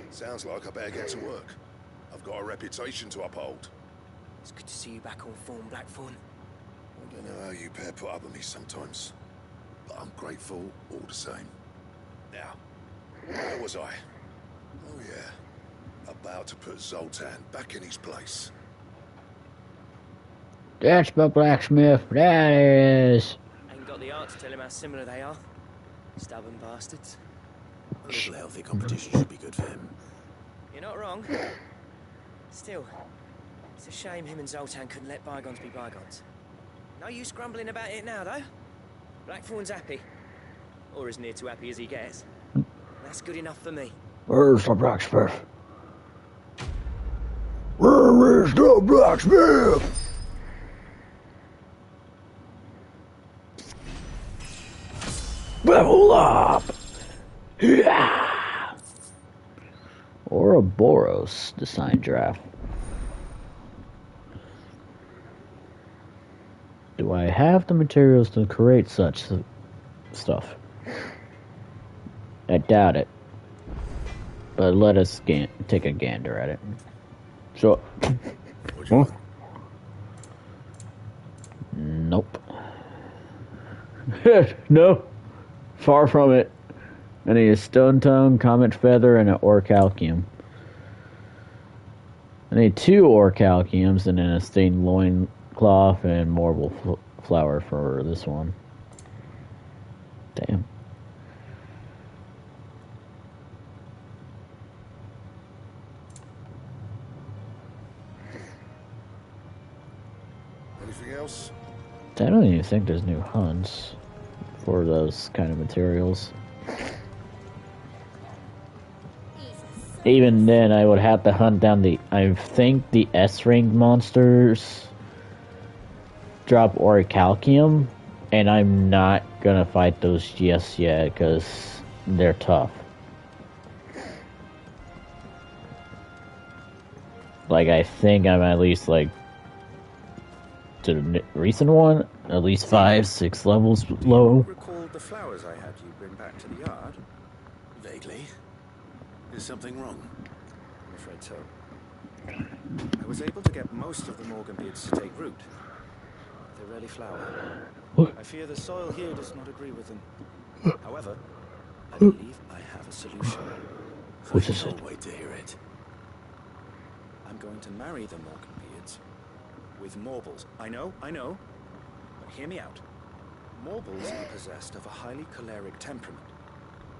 S12: Sounds like I better get to work. I've got a reputation to uphold.
S17: It's good to see you back on form, Blackthorn.
S12: I don't know how you pair put up with me sometimes, but I'm grateful all the same. Now, where was I? Oh yeah, about to put Zoltan back in his place.
S2: That's my blacksmith. That is.
S17: Ain't got the art to tell him how similar they are. Stubborn bastards.
S15: A little healthy competition should be good for him.
S17: You're not wrong. Still, it's a shame him and Zoltan couldn't let bygones be bygones. No use grumbling about it now, though. Blackthorn's happy. Or as near to happy as he gets. That's good enough for me.
S2: Where's the blacksmith? Where is the blacksmith? Level up! Yeah! Ouroboros design draft. Do I have the materials to create such stuff? I doubt it. But let us take a gander at it. So. Huh? Nope. No. Far from it. I need a stone tongue, comet feather, and an orichalcum. I need 2 orichalcums and then a stained loincloth and marble flower for this one. Damn.
S12: Anything else?
S2: I don't even think there's new hunts for those kind of materials. Even then, I would have to hunt down I think the S-ring monsters drop orichalcum, and I'm not gonna fight those just yet because they're tough. Like, I think I'm at least like to the recent one, at least 5-6 levels low.
S15: Recall the flowers I had you bring back to the yard? Vaguely. Is something wrong? I'm afraid so. I was able to get most of the Morganbeards to take root. They rarely flower. I fear the soil here does not agree with them. However, I believe I have a solution.
S2: Which is it?
S15: I'll wait to hear it. I'm going to marry the Morganbeards with Morbles. I know, but hear me out. Morbles are possessed of a highly choleric temperament.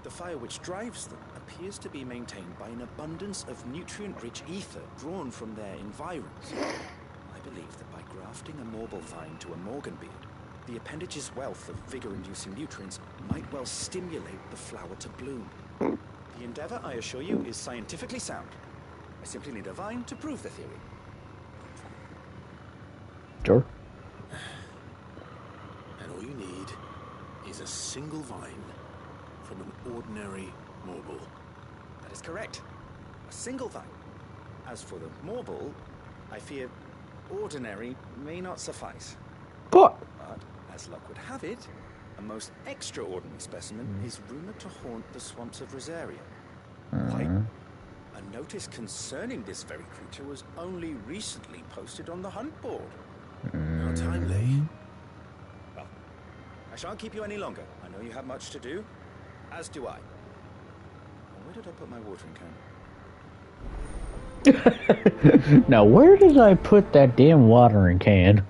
S15: The fire which drives them appears to be maintained by an abundance of nutrient-rich ether drawn from their environs. I believe that by grafting a Morble vine to a Morganbeard, the appendage's wealth of vigor-inducing nutrients might well stimulate the flower to bloom. The endeavor, I assure you, is scientifically sound. I simply need a vine to prove the theory.
S2: Sure.
S15: And all you need is a single vine from an ordinary Morble.
S17: That is correct. A single vine. As for the Morble, I fear ordinary may not suffice.
S2: But
S17: as luck would have it, a most extraordinary specimen is rumored to haunt the swamps of Rosaria. Why? A notice concerning this very creature was only recently posted on the hunt board.
S15: How timely.
S17: Well, I shan't keep you any longer. I know you have much to do, as do I. Where did I put my watering can?
S2: Now, where did I put that damn watering can?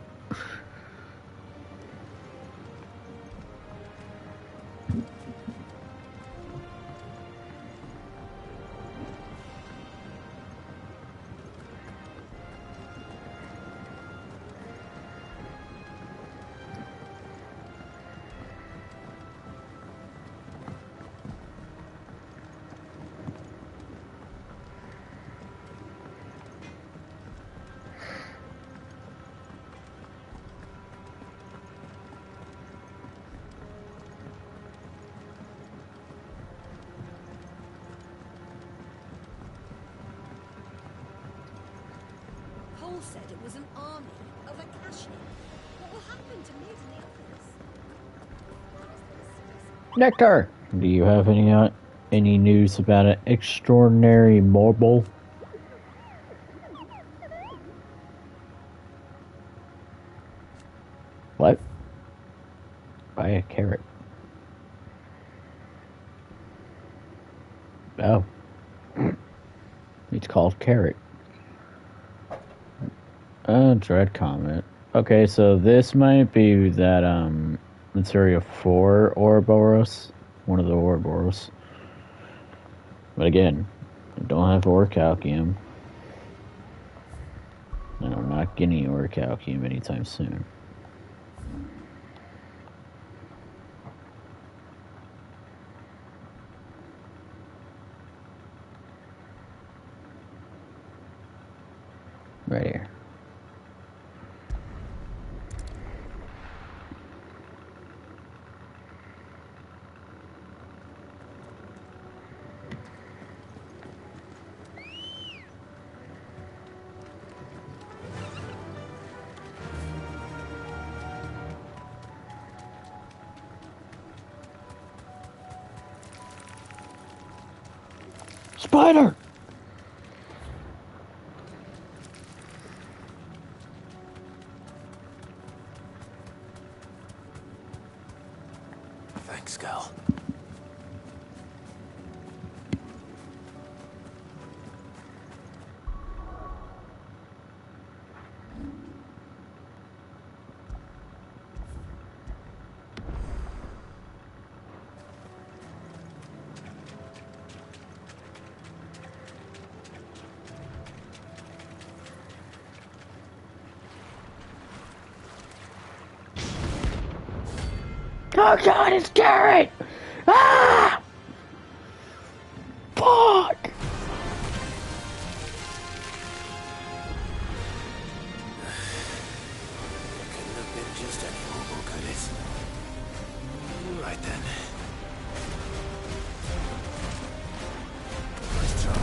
S20: Paul said it was an army of Akashni. What will happen to me and the others?
S2: Nectar! Do you have any news about an extraordinary mobile? What? Buy a carrot. Oh. It's called carrot. Dread Comet. Okay, so this might be that, Materia 4 Ouroboros. One of the Ouroboros. But again, I don't have Orichalcum. And I'm not getting Orichalcum anytime soon. Right here. Spider!
S1: Thanks, Gal.
S2: Oh god, it's Garrett! Ah! Fuck!
S1: Couldn't have been just any more, could it? Right then. Nice try.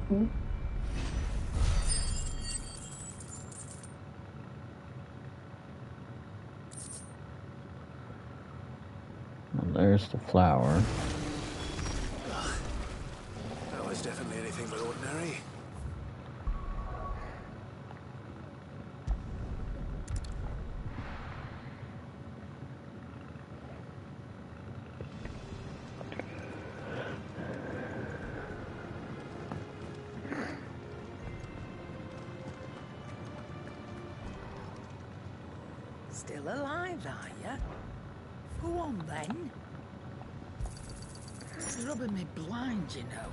S2: Well, there's the flower.
S15: That was definitely anything but ordinary.
S13: Still alive, are ya? Go on then. It's rubbing me blind, you know.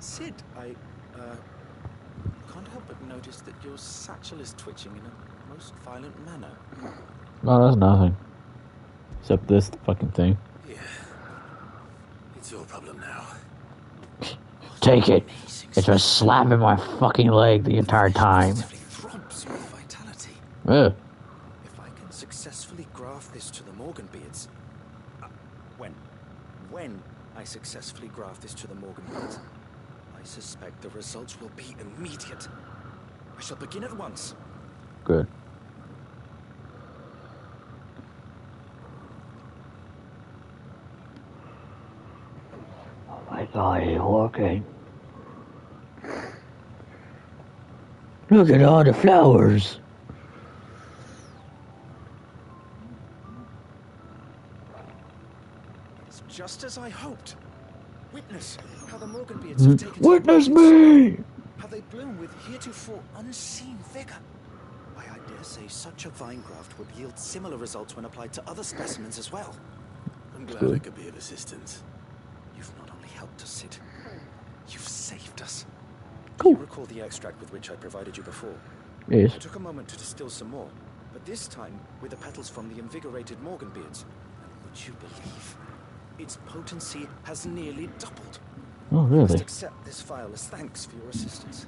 S5: Sid, I can't help but notice that your satchel is twitching in a most violent manner.
S2: No, that's nothing. Except this fucking thing.
S15: Yeah. It's your problem now.
S2: Take it. It's been slapping my fucking leg the entire time.
S5: Throbs with vitality.
S2: Ugh.
S5: If I can successfully graft this to the Morganbeards... when I successfully graft this to the Morganbeards, I suspect the results will be immediate. I shall begin at once.
S2: Good. Oh my god, he's walking. Look at all the flowers.
S5: It's just as I hoped. Witness how the Morganbeards have taken...
S2: Witness me!
S5: How they bloom with heretofore unseen vigor. Why, I dare say such a vine graft would yield similar results when applied to other specimens as well.
S15: I'm glad I could be of assistance.
S5: You've not only helped us, Sid, you've saved us.
S2: Cool.
S5: You recall the extract with which I provided you before?
S2: Yes.
S5: I took a moment to distill some more, but this time with the petals from the invigorated Morganbeards. And would you believe? Its potency has nearly doubled.
S2: Oh,
S5: You
S2: really?
S5: must accept this file as thanks for your assistance.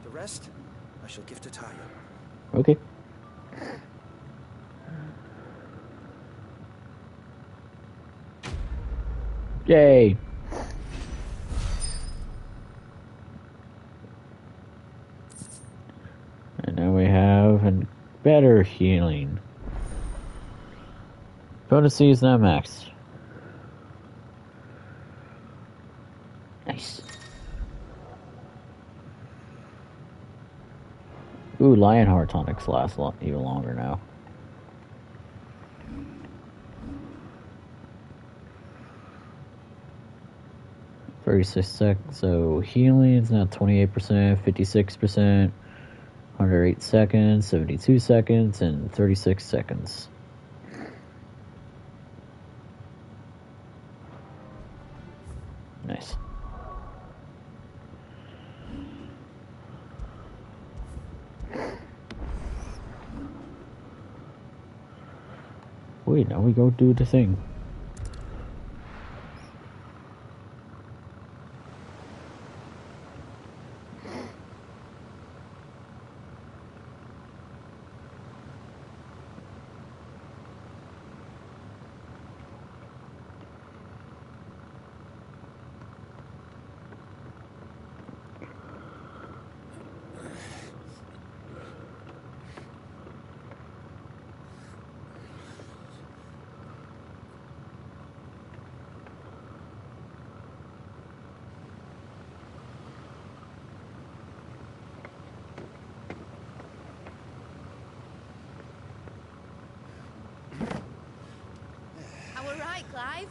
S5: The rest, I shall give to Tayo.
S2: Okay. Yay. And now we have a better healing. Potency is now maxed. Nice. Ooh, Lionheart tonics last even longer now. $36 so healing is now 28%, 56%, 108 seconds, 72 seconds, and 36 seconds. Nice. Wait, now we go do the thing.
S4: Clive?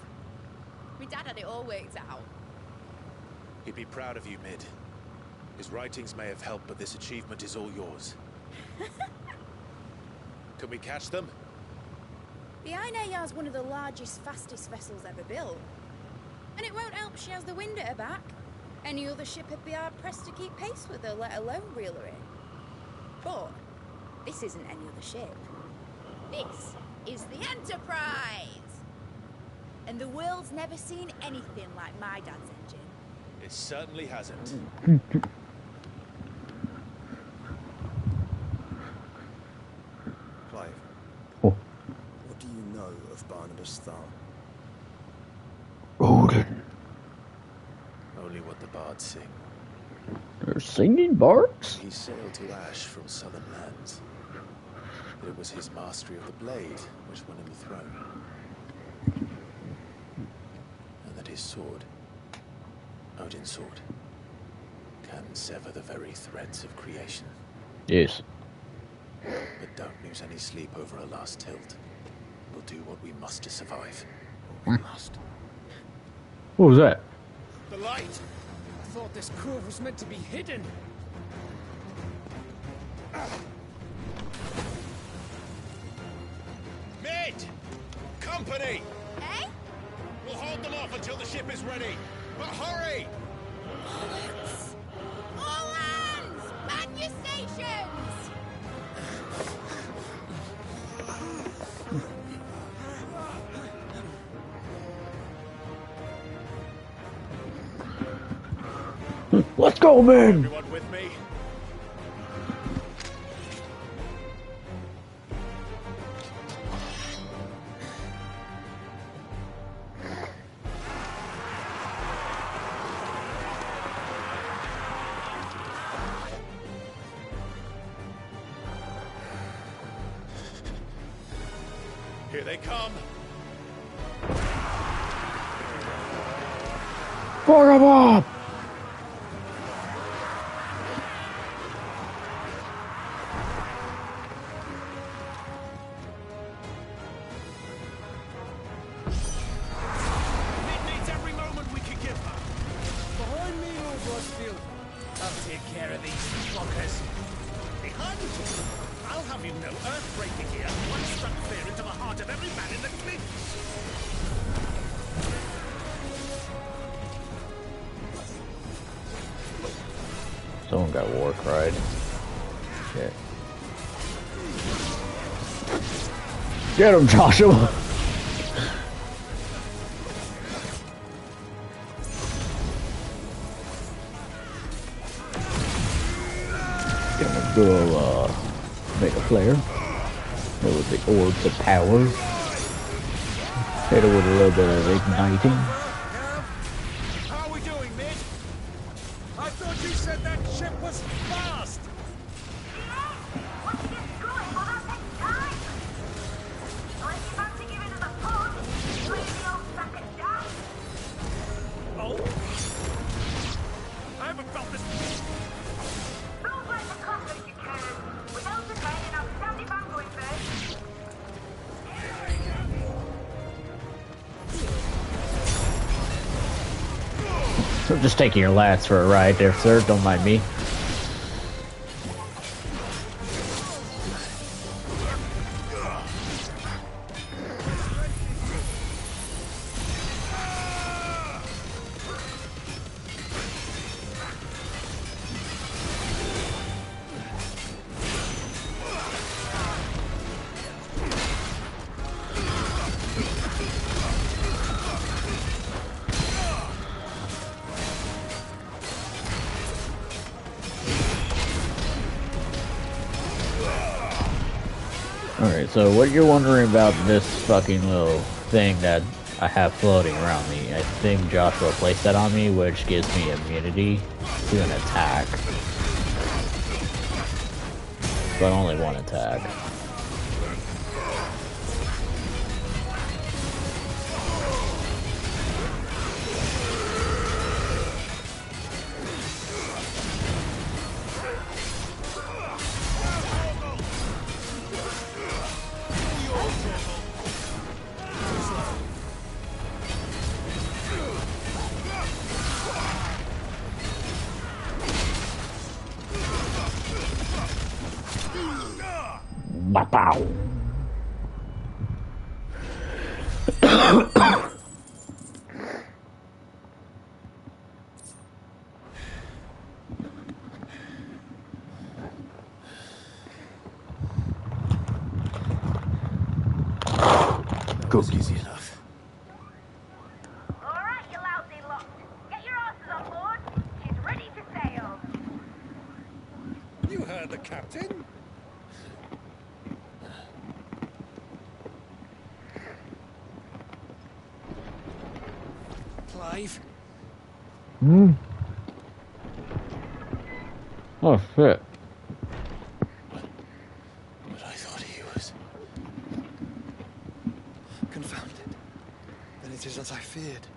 S4: My dad had it all worked out.
S15: He'd be proud of you, Mid. His writings may have helped, but this achievement is all yours. Can we catch them?
S8: The Aina is one of the largest, fastest vessels ever built. And it won't help she has the wind at her back. Any other ship would be hard-pressed to keep pace with her, let alone reel her in. But This isn't any other ship. This is the Enterprise! And the world's never seen anything like my dad's engine.
S5: It certainly hasn't. Clive,
S2: Oh.
S5: what do you know of Barnabas Thal?
S2: Odin.
S15: Only what the bards sing.
S2: They're singing bards?
S15: He sailed to Ash from southern lands. But it was his mastery of the blade which won him the throne. And that his sword, Odin's sword, can sever the very threads of creation.
S2: Yes.
S15: But don't lose any sleep over a last tilt. We'll do what we must to survive.
S9: We must.
S2: What was that?
S9: The light! I thought this cove was meant to be hidden.
S6: Mate! Company! Eh? We'll hold them off until the ship is ready. But hurry!
S8: All hands! Man your stations!
S2: Let's go, man!
S6: Everyone with me? Here they come.
S2: Fuck 'em up!
S6: It needs every moment we can give her.
S9: Behind me, Lord Rosfield.
S6: I'll take care of these fuckers. Behind you? I'll have you know earthbreaking here. One struck clear into the heart of every man in the cliff.
S2: Someone got war cried. Shit. Get him, Joshua! Gonna go, make a flare. With the orbs of power. Hit it with a little bit of igniting.
S6: How are we doing, mate? I thought you said that ship was fast. Oh? I haven't felt this.
S2: I'm just taking your lads for a ride there, sir. Don't mind me. Alright, so what you're wondering about this fucking little thing that I have floating around me, I think Joshua placed that on me, which gives me immunity to an attack. But only one attack. Pow.
S15: That's easy enough.
S21: Alright, you lousy lot. Get your asses on board. She's ready to sail.
S10: You heard the captain. Clive.
S2: Hmm. Oh shit.
S15: But I thought he was
S5: Confounded. Then it is as I feared.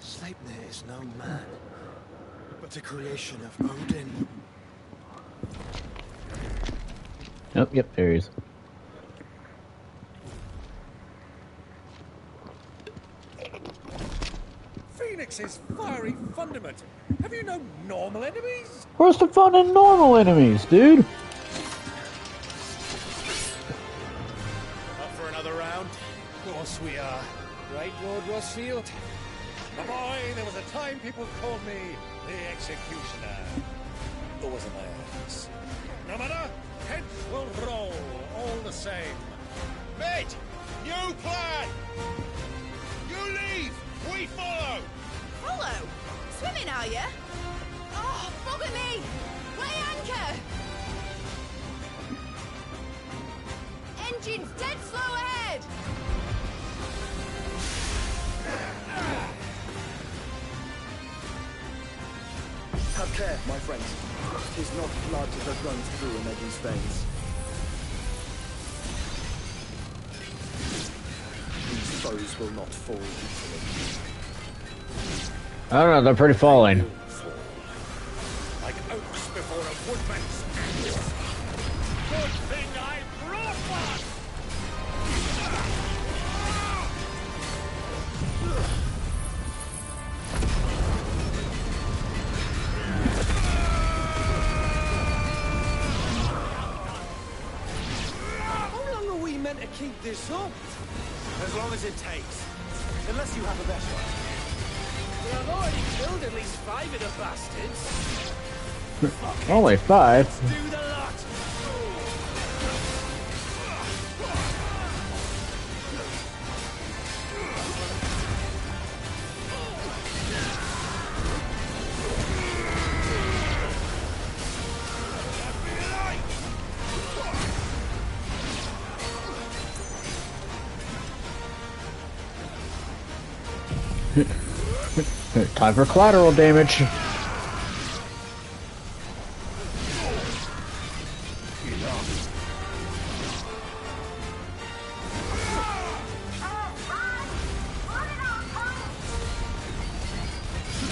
S5: Sleipnir is no man, but a creation of Odin.
S2: Yep, there he is.
S10: Phoenix's fiery fundament. Have you no normal enemies?
S2: Where's the fun in normal enemies, dude?
S10: Up for another round? Of course we are. Right, Lord Rossfield? My boy, there was a time people called me the Executioner. Or was it my ass? No matter, heads will roll all the same. Mate, new plan! You leave, we follow!
S8: Follow? Swimming, are you? Oh, bugger me! Weigh anchor! Engines dead slow ahead!
S5: Have care, my friends. 'Tis not blood that runs through Megan's veins. These foes will not fall easily.
S2: I don't know, they're pretty falling.
S10: Like oaks before a woodman's axe. Good thing I brought one!
S5: How long are we meant to keep this up? As long as it takes. Unless you have a better idea.
S9: I've already killed at least 5 of the bastards.
S2: Only 5.
S10: Do the lot!
S2: Time for collateral damage.
S10: Should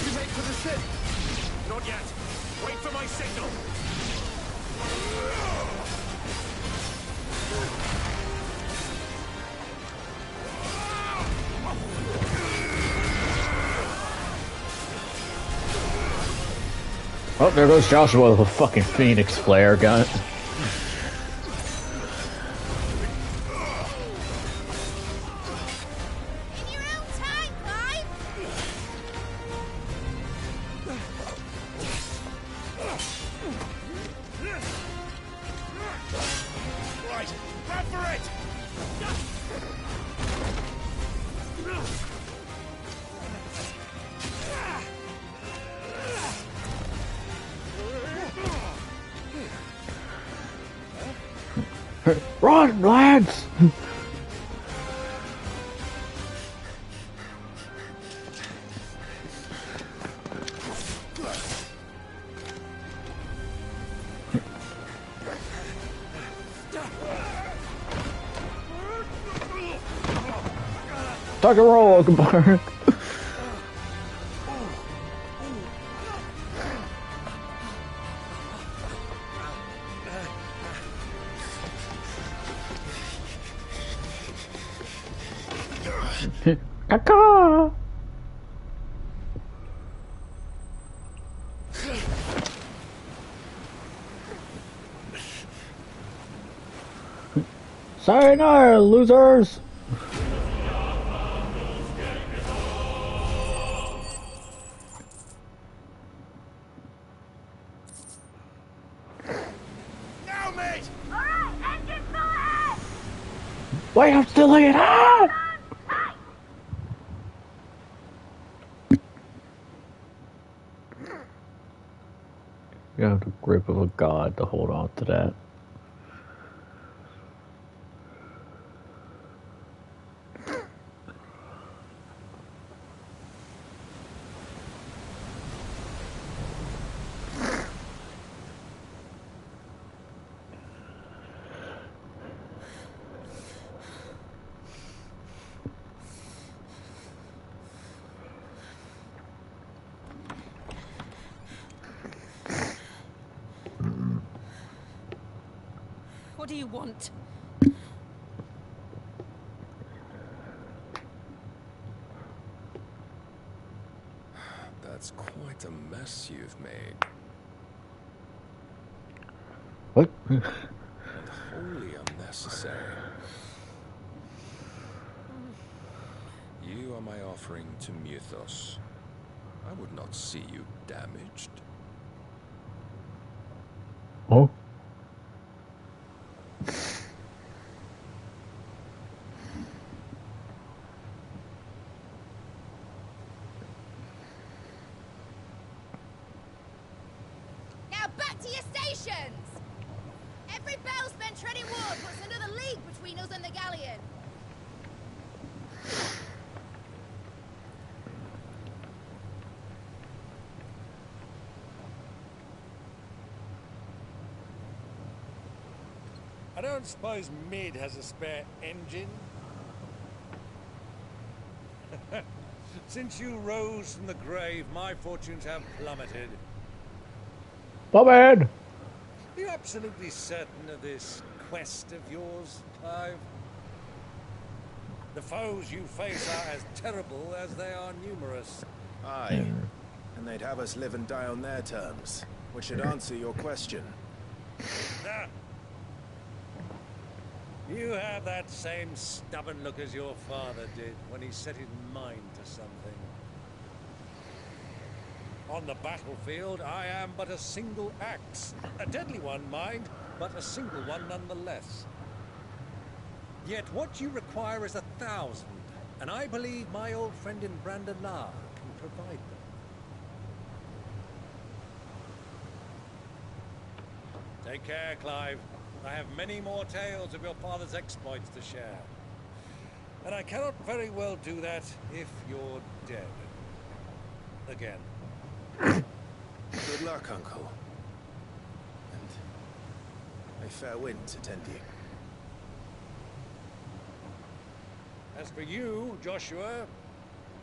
S10: we make for the ship? Not yet. Wait for my signal.
S2: Oh, there goes Joshua with a fucking Phoenix flare gun.
S8: In your own time, Clive!
S10: Right, grab for it!
S2: Run, lads! Tuck and roll, Oakenbar. Caca! Sayonara, losers!
S10: Now, mate!
S21: Alright, engine full ahead!
S2: Wait, I'm still in. Ah! You have the grip of a god to hold on to that.
S4: What do you want?
S6: That's quite a mess you've made.
S2: What?
S6: And wholly unnecessary. You are my offering to Mythos. I would not see you damaged.
S2: Oh?
S8: Now back to your stations! Every bellsman treading wood puts another league between us and the galleon.
S10: I don't suppose Mid has a spare engine? Since you rose from the grave, my fortunes have plummeted.
S2: Bobad!
S10: Are you absolutely certain of this quest of yours, Clive? The foes you face are as terrible as they are numerous.
S5: Aye. And they'd have us live and die on their terms, which should answer your question.
S10: Ah. You have that same stubborn look as your father did when he set his mind to something. On the battlefield, I am but a single axe. A deadly one, mind, but a single one nonetheless. Yet what you require is 1,000, and I believe my old friend in Brandalar can provide them. Take care, Clive. I have many more tales of your father's exploits to share. And I cannot very well do that if you're dead. Again.
S5: Good luck, Uncle. And may fair winds attend you.
S10: As for you, Joshua,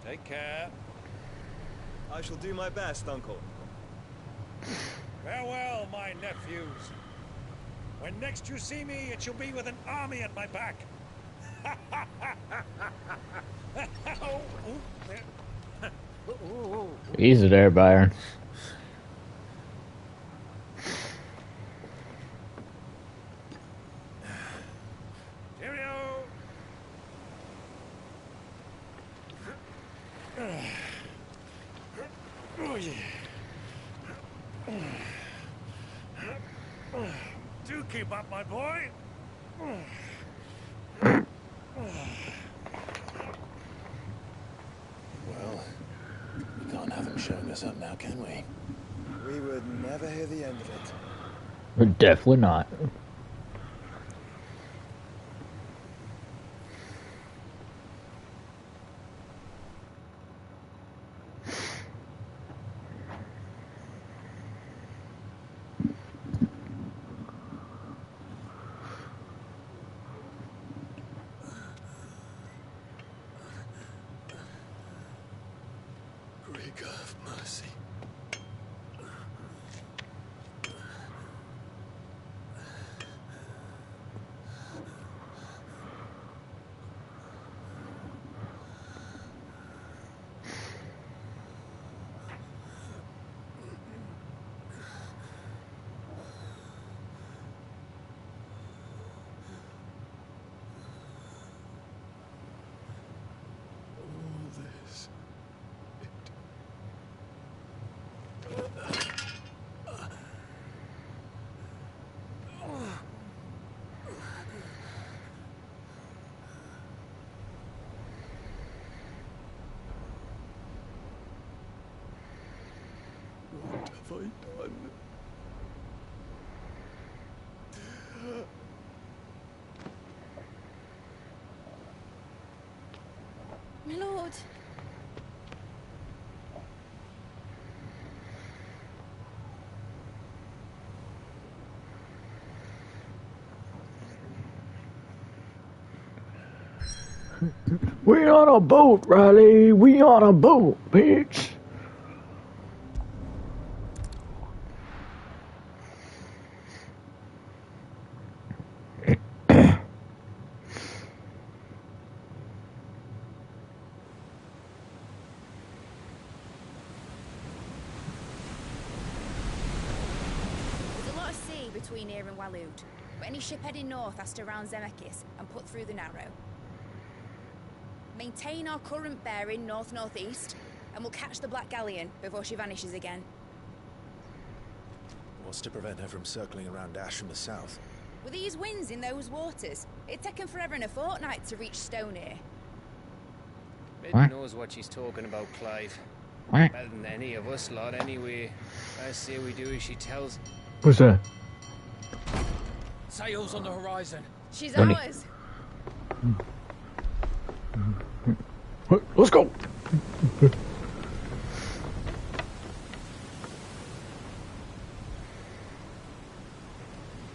S10: take care.
S5: I shall do my best, Uncle.
S10: Farewell, my nephews. When next you see me, it shall be with an army at my back.
S2: Easy there, Byron.
S10: Cheerio. Oh, yeah. Do keep up, my boy.
S15: Well, we can't have him showing us up now, can we?
S5: We would never hear the end of it.
S2: Definitely not.
S12: Greek have mercy.
S1: done?
S8: My lord.
S2: We on a boat, Riley. We on a boat, bitch.
S8: There's a lot of sea between here and Waloed, but any ship heading north has to round Zemeckis and put through the Narrow. Maintain our current bearing north-northeast, and we'll catch the Black Galleon before she vanishes again.
S5: What's to prevent her from circling around Ash from the south?
S8: With these winds in those waters, it'd take 'em forever and a fortnight to reach Stonehere.
S9: Mid knows what she's talking about, Clive.
S2: What?
S9: Better than any of us lot, anyway. I say we do as she tells.
S2: What's that?
S11: Sails on the horizon.
S8: She's
S2: Bunny.
S8: ours.
S2: Let's go.
S8: Look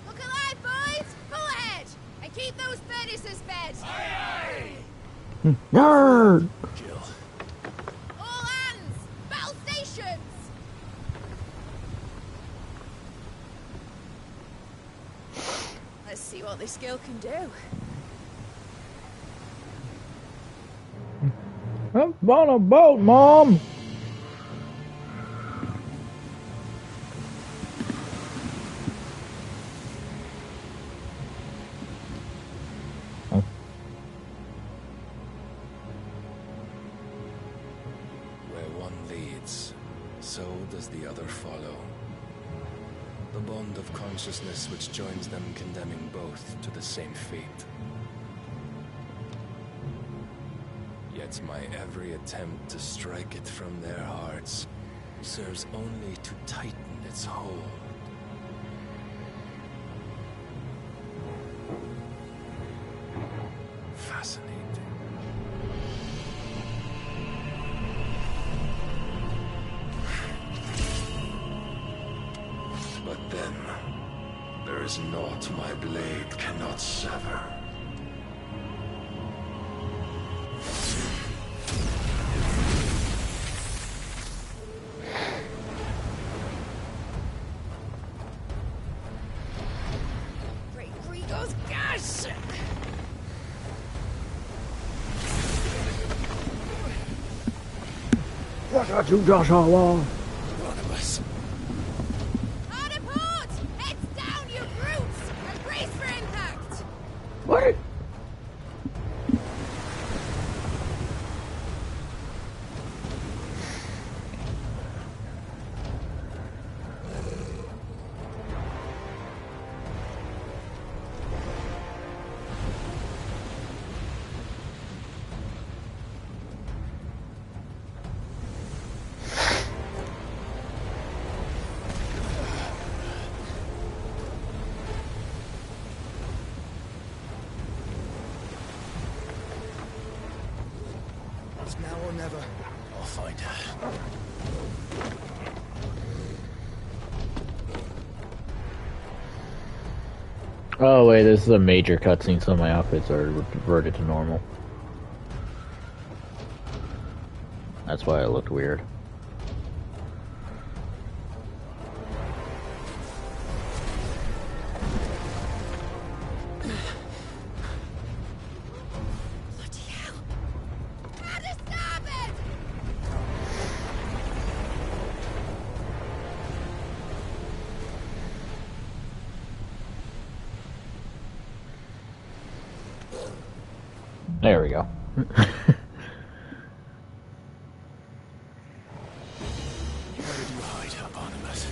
S8: alive, boys! Pull ahead! And keep those furnaces fed! Aye, aye!
S2: Yarr!
S5: Jill.
S8: All hands! Battle stations! Let's see what this girl can do.
S2: I'm on a boat, Mom.
S6: Where one leads, so does the other follow. The bond of consciousness which joins them condemning both to the same fate. Yet my every attempt to strike it from their hearts serves only to tighten its hold. Fascinating. But then, there is naught my blade cannot sever.
S8: Great Grigor's gas!
S2: I got you, Joshua.
S5: Barnabas.
S8: Hard a port! Heads down, you brutes! And brace for impact!
S2: What?
S5: It's now or never. I'll find her.
S2: Oh wait, this is a major cutscene, so my outfits are reverted to normal. That's why it looked weird. There we go.
S5: Where did you hide her, Barnabas?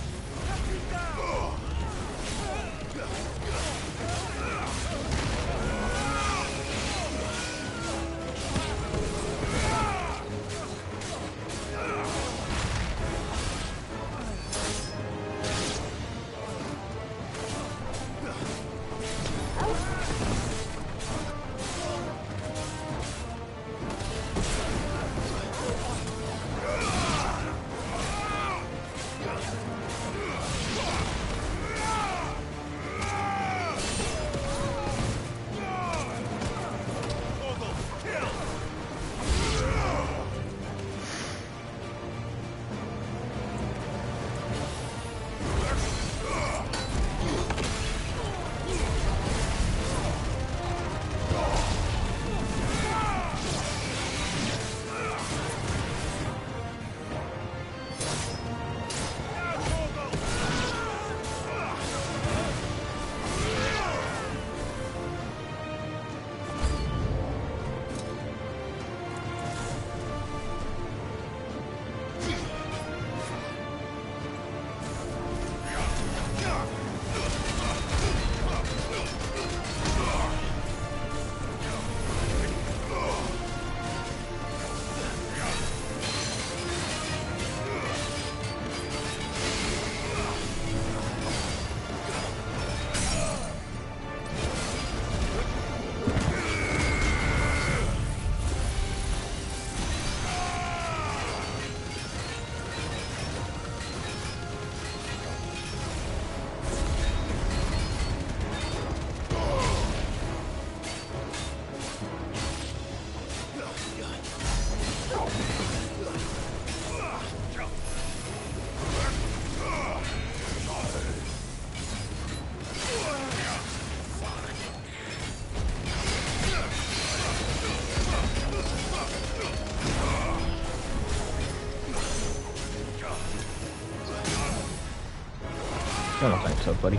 S2: What's up, buddy?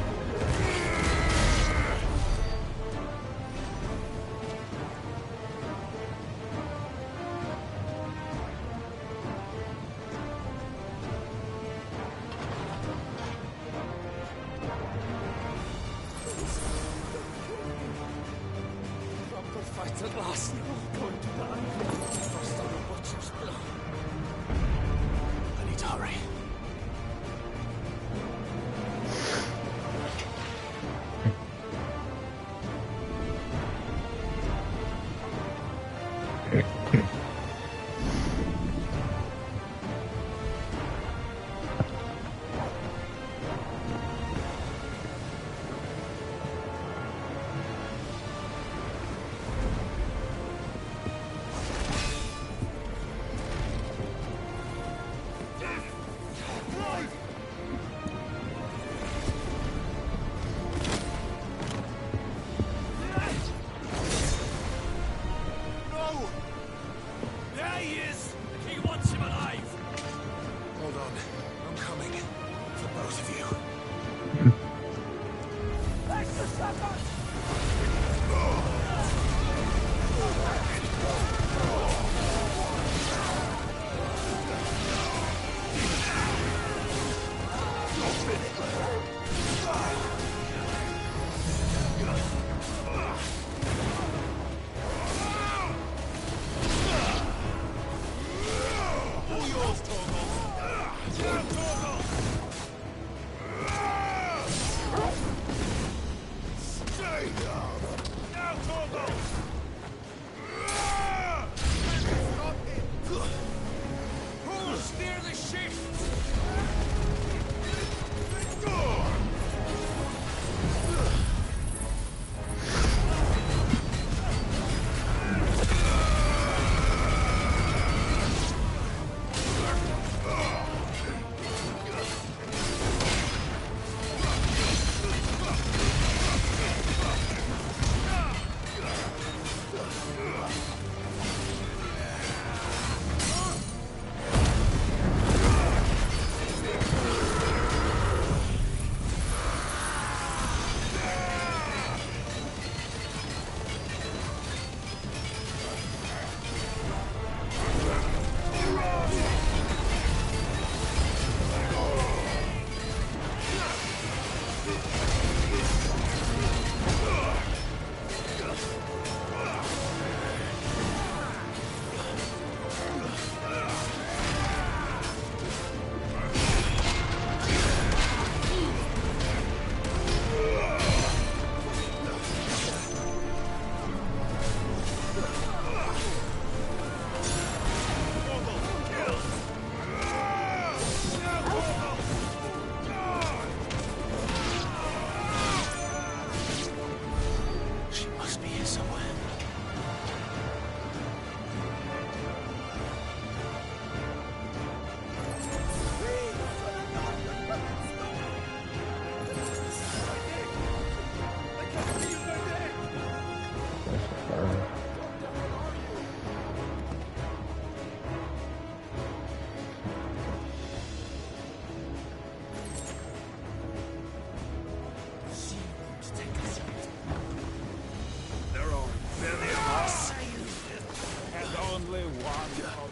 S17: Proper fight at last. Going to die. First on the butcher's block.
S15: I need to hurry.
S10: No! There he is! The king wants him alive!
S12: Hold on. I'm coming. For both of you.
S10: Extra shotgun!
S12: All yours, Torgal. Down, Torgal. Stay down. Now, Torgal.
S10: Who'll steer the ship?
S15: She must be here somewhere.
S10: There are many of us, and only one of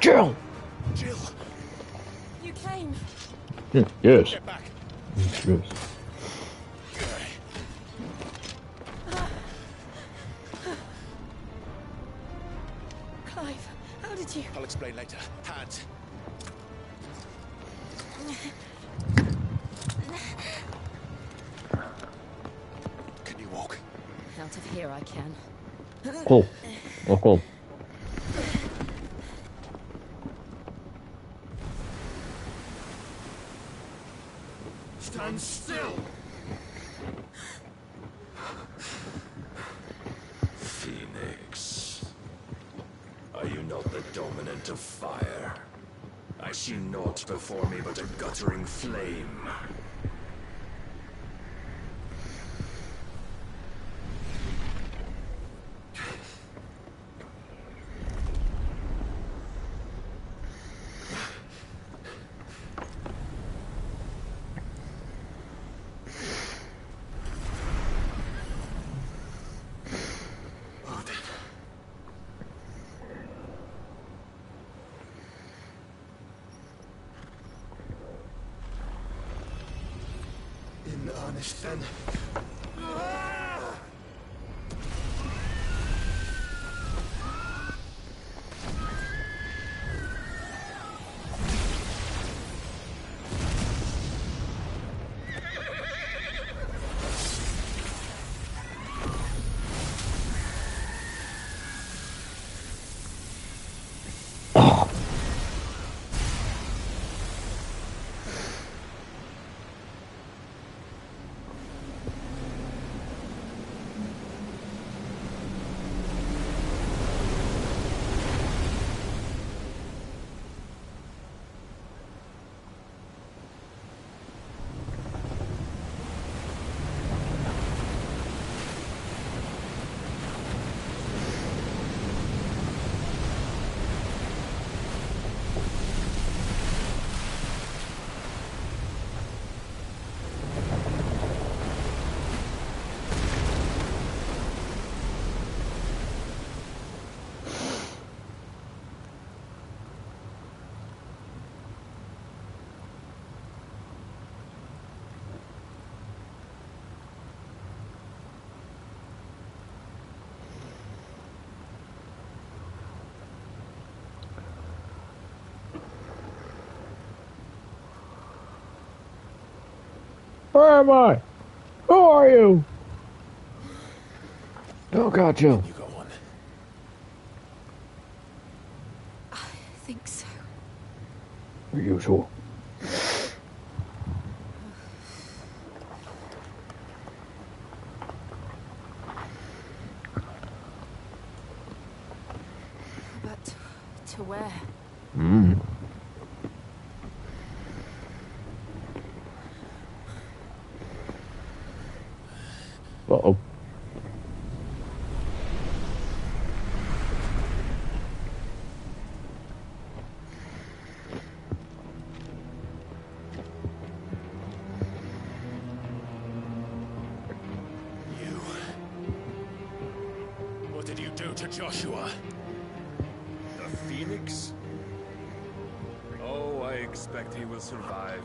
S2: Jill!
S12: Jill!
S4: You came.
S2: Yes.
S12: Get back.
S2: Yes.
S4: Clive, how did you?
S15: I'll explain later. Hands. Can you walk?
S18: Out of here I can.
S2: Cool. Oh, cool.
S10: Stand still!
S6: Phoenix. Are you not the dominant of fire? I see naught before me but a guttering flame.
S10: In earnest, then.
S2: Where am I? Who are you? Oh, got you.
S15: You got one.
S4: I think so.
S2: Are you sure?
S4: But to where?
S2: Hmm. Uh-oh.
S10: What did you do to Joshua?
S6: The Phoenix? Oh, I expect he will survive.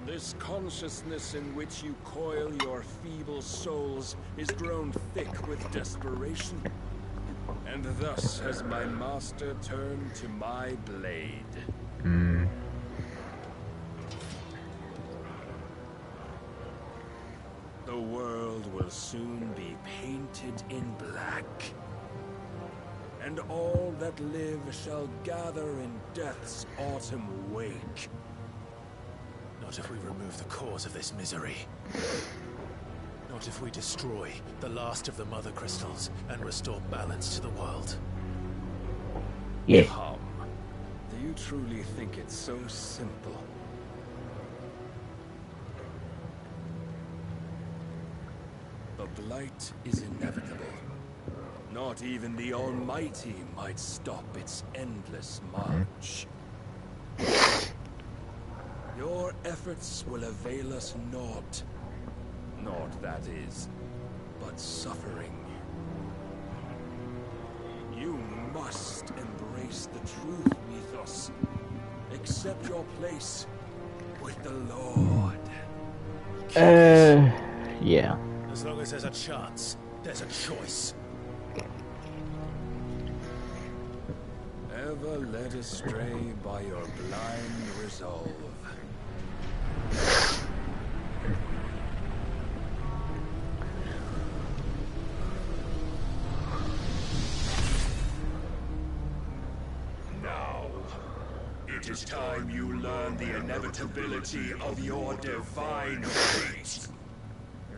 S6: This consciousness in which you coil your feeble souls is grown thick with desperation. And thus has my master turned to my blade. The world will soon be painted in black. And all that live shall gather in death's autumn wake.
S15: Not if we remove the cause of this misery. Not if we destroy the last of the Mother Crystals and restore balance to the world.
S2: Yeah.
S6: Come. Do you truly think it's so simple? The blight is inevitable. Not even the Almighty might stop its endless march. Your efforts will avail us naught. Naught, that is, but suffering. You must embrace the truth, Mythos. Accept your place with the Lord.
S2: Yeah.
S15: As long as there's a chance, there's a choice.
S6: Ever led astray by your blind resolve.
S10: Now, it
S7: It is time you learn the inevitability of your divine fate.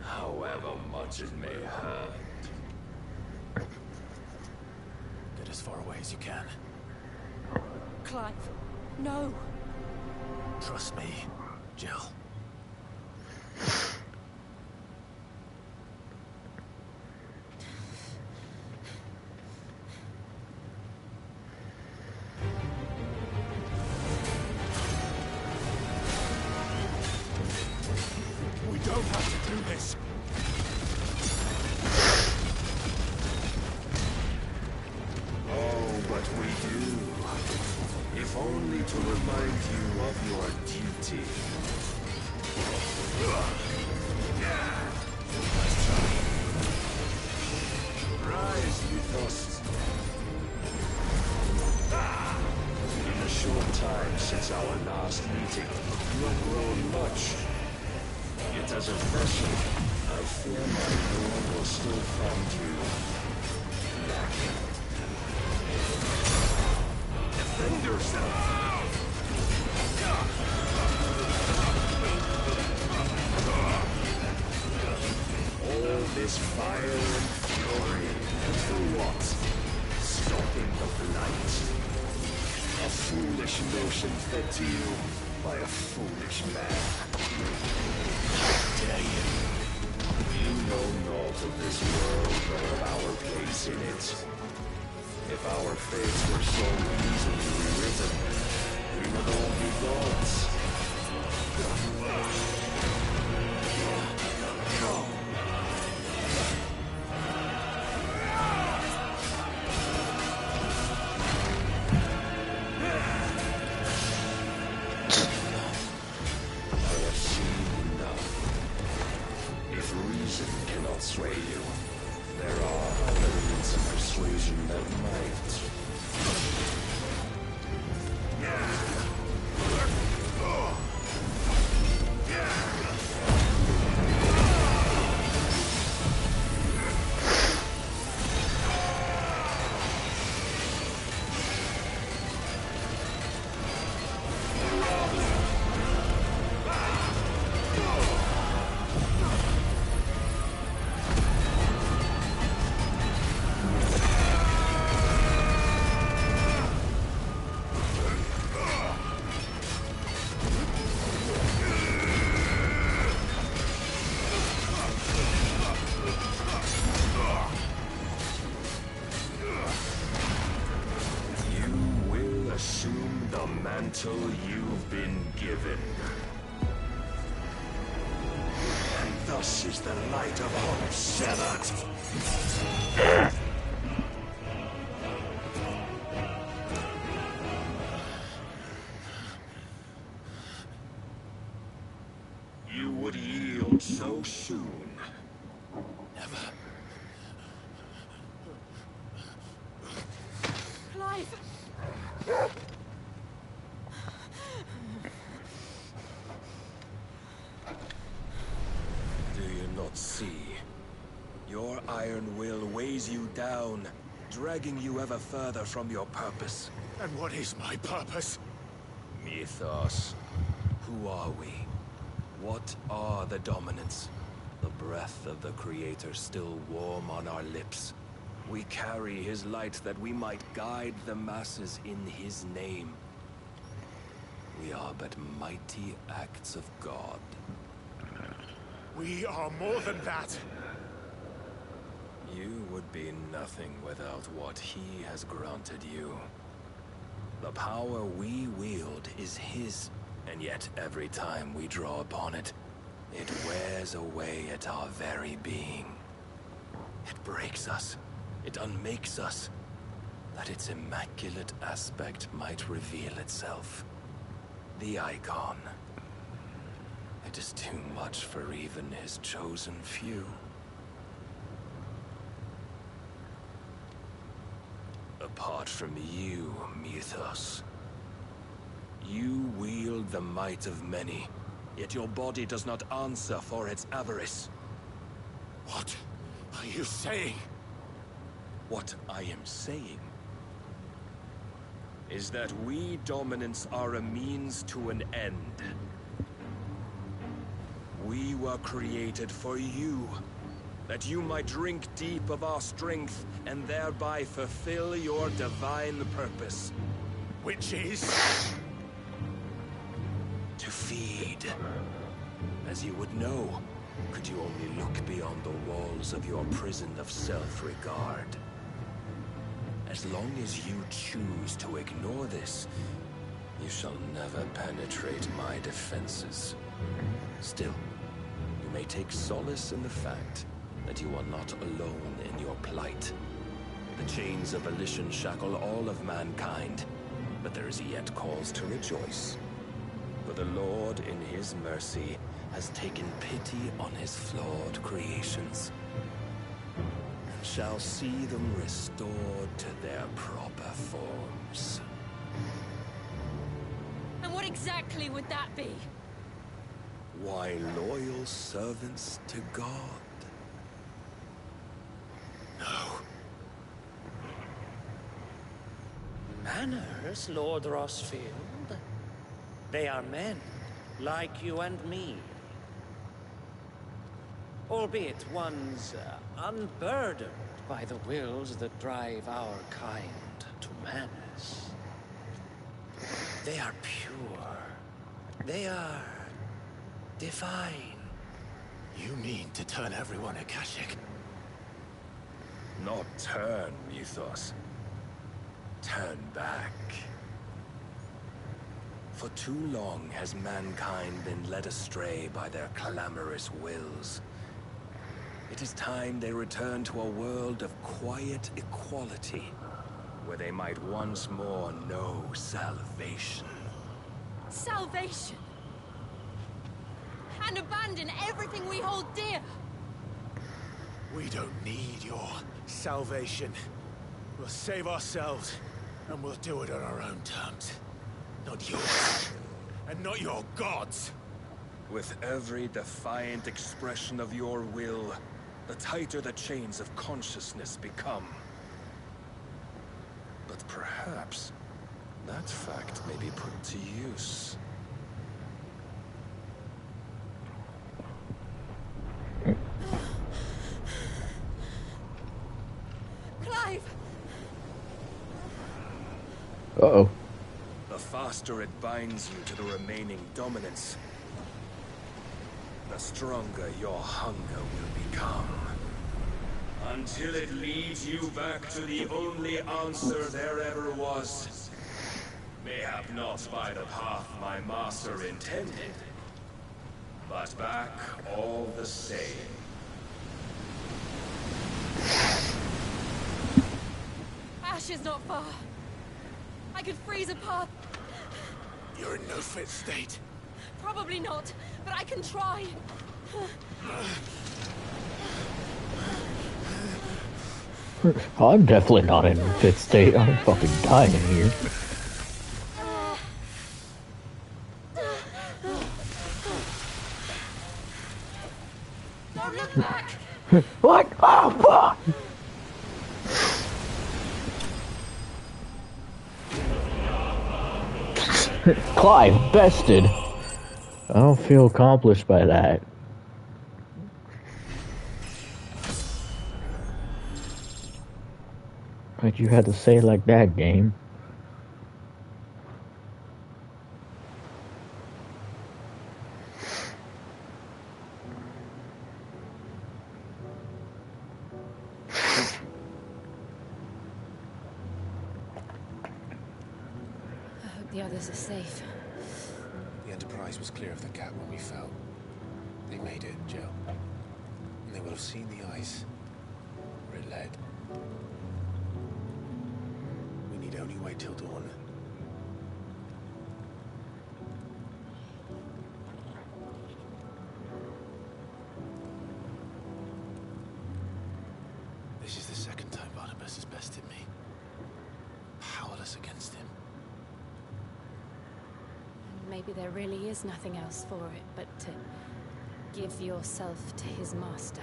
S7: However much it may hurt.
S15: Get as far away as you can.
S18: Clive, no.
S15: Trust me, Jill.
S1: We don't have to do this.
S7: Oh, but we do. If only to remind you of your duty. Rise, Mythos. In the short time since our last meeting, you have grown much. Yet as a person, I fear my lord will still find you lacking. Defend yourself! All this fire and fury, for what? Stopping the blight. A foolish notion fed to you by a foolish man. How dare you? You know naught of this world or of our place in it. If our fates were so easily rewritten, we would all be gods. I have seen enough. If reason cannot sway you, there are other means of persuasion that might. Mantle you've been given. And thus is the light of hope severed. You would yield so soon.
S1: Never.
S18: Clive!
S7: Do you not see? Your iron will weighs you down, dragging you ever further from your purpose.
S1: And what is my purpose?
S7: Mythos. Who are we? What are the dominants? The breath of the Creator still warm on our lips. We carry his light that we might guide the masses in his name. We are but mighty acts of God.
S1: We are more than that.
S7: You would be nothing without what he has granted you. The power we wield is his, and yet every time we draw upon it, it wears away at our very being. It breaks us. It unmakes us, that its immaculate aspect might reveal itself. The icon. It is too much for even his chosen few. Apart from you, Mythos, you wield the might of many, yet your body does not answer for its avarice.
S1: What are you saying?
S7: What I am saying is that we dominants are a means to an end. We were created for you, that you might drink deep of our strength and thereby fulfill your divine purpose.
S10: Which is?
S7: To feed. As you would know, could you only look beyond the walls of your prison of self-regard. As long as you choose to ignore this, you shall never penetrate my defenses. Still, you may take solace in the fact that you are not alone in your plight. The chains of volition shackle all of mankind, but there is yet cause to rejoice. For the Lord, in his mercy, has taken pity on his flawed creations, and shall see them restored to their proper forms.
S18: And what exactly would that be?
S7: Why, loyal servants to God.
S3: No. Manners, Lord Rosfield. They are men, like you and me. Albeit ones unburdened by the wills that drive our kind to manners. They are pure. They are divine.
S15: You mean to turn everyone Akashic?
S7: Not turn, Mythos. Turn back. For too long has mankind been led astray by their clamorous wills. It is time they return to a world of quiet equality, where they might once more know salvation.
S18: Salvation? And abandon everything we hold dear?
S15: We don't need your salvation. We'll save ourselves, and we'll do it on our own terms. Not yours, and not your gods.
S7: With every defiant expression of your will, the tighter the chains of consciousness become. But perhaps that fact may be put to use.
S18: Clive!
S2: Uh-oh.
S7: The faster it binds you to the remaining dominance, the stronger your hunger will become. Until it leads you back to the only answer there ever was. Mayhap not by the path my master intended, but back all the same.
S18: Ash is not far. I could freeze a path.
S15: You're in no fit state.
S18: Probably not, but I can try.
S2: I'm definitely not in a fit state. I'm fucking dying here.
S18: Don't look back!
S2: What? Oh, fuck! Clive, bested. I don't feel accomplished by that. Like you had to say it like that, game.
S4: I hope the others are safe.
S15: The Enterprise was clear of the gap when we fell. They made it, Jill. And they will have seen the ice where it led. We need only wait till dawn. This is the second time Barnabas has bested me. Powerless against him.
S4: Maybe there really is nothing else for it but to give yourself to his master.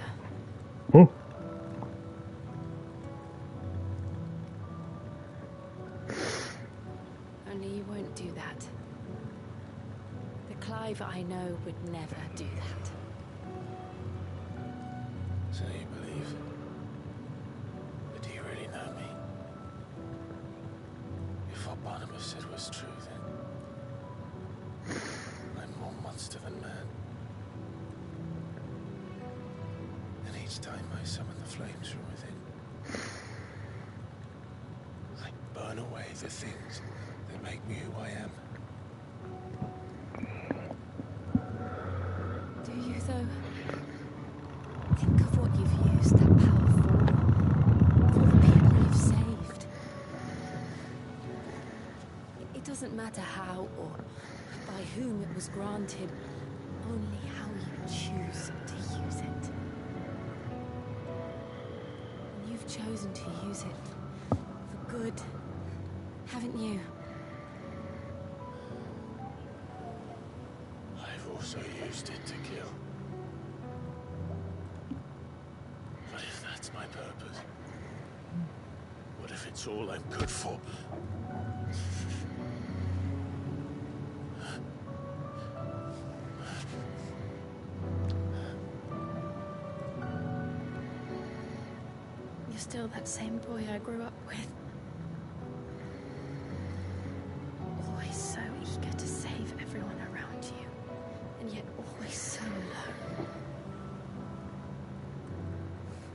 S4: do that. The Clive I know would never do that.
S15: So you believe? But do you really know me? If what Barnabas said was true, then I'm more monster than man. And each time I summon the flames from within, I burn away the things that make me who I am.
S4: Do you, though? Think of what you've used that power for the people you've saved. It doesn't matter how or by whom it was granted, only how you choose to use it. And you've chosen to use it for good, haven't you?
S15: I've also used it to kill. But if that's my purpose, what if it's all I'm good for?
S4: You're still that same boy I grew up with. Always so eager to save everyone around you, and yet always so low.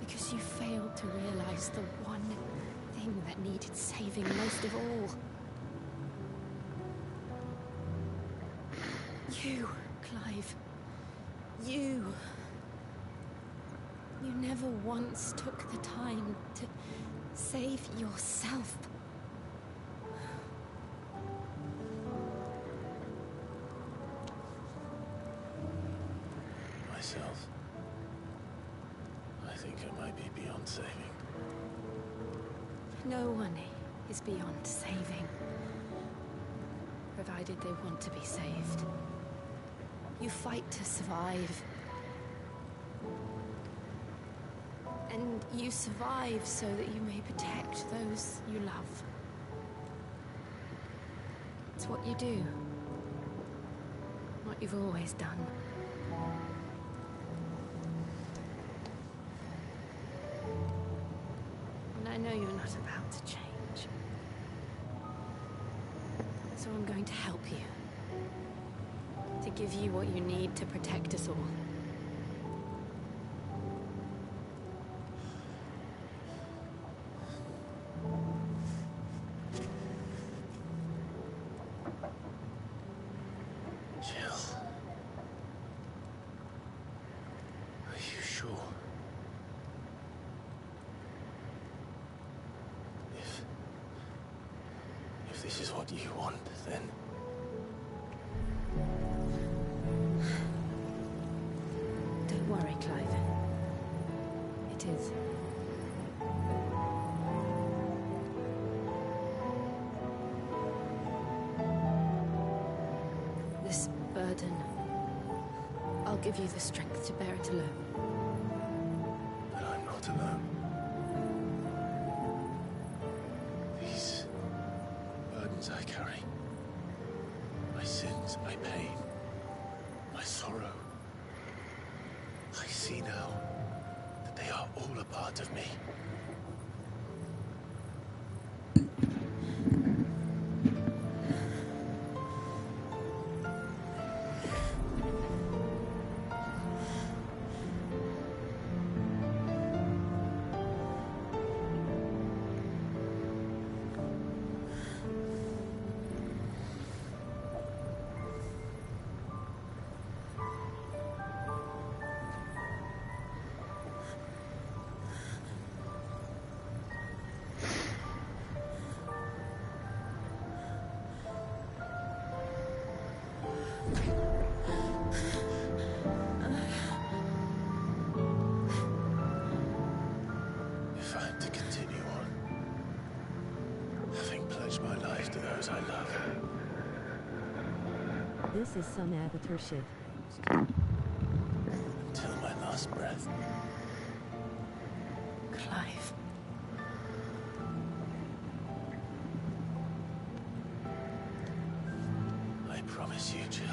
S4: Because you failed to realize the one thing that needed saving most of all. You, Clive. You. You never once took the time to save yourself.
S15: Myself? I think I might be beyond saving.
S4: No one is beyond saving, provided they want to be saved. You fight to survive. And you survive so that you may protect those you love. It's what you do. What you've always done. And I know you're not about to change. So I'm going to help you. To give you what you need to protect us all.
S15: Jill. Are you sure? If this is what you want, then...
S4: Don't worry, Clive. It is. This burden, I'll give you the strength to bear it alone.
S15: But I'm not alone. These burdens I carry, my sins, my pain, my sorrow, I see now that they are all a part of me. If I'm to continue on, having pledged my life to those I love.
S16: This is some Avatar shit.
S15: Until my last breath.
S4: Clive.
S15: promise you, Jill,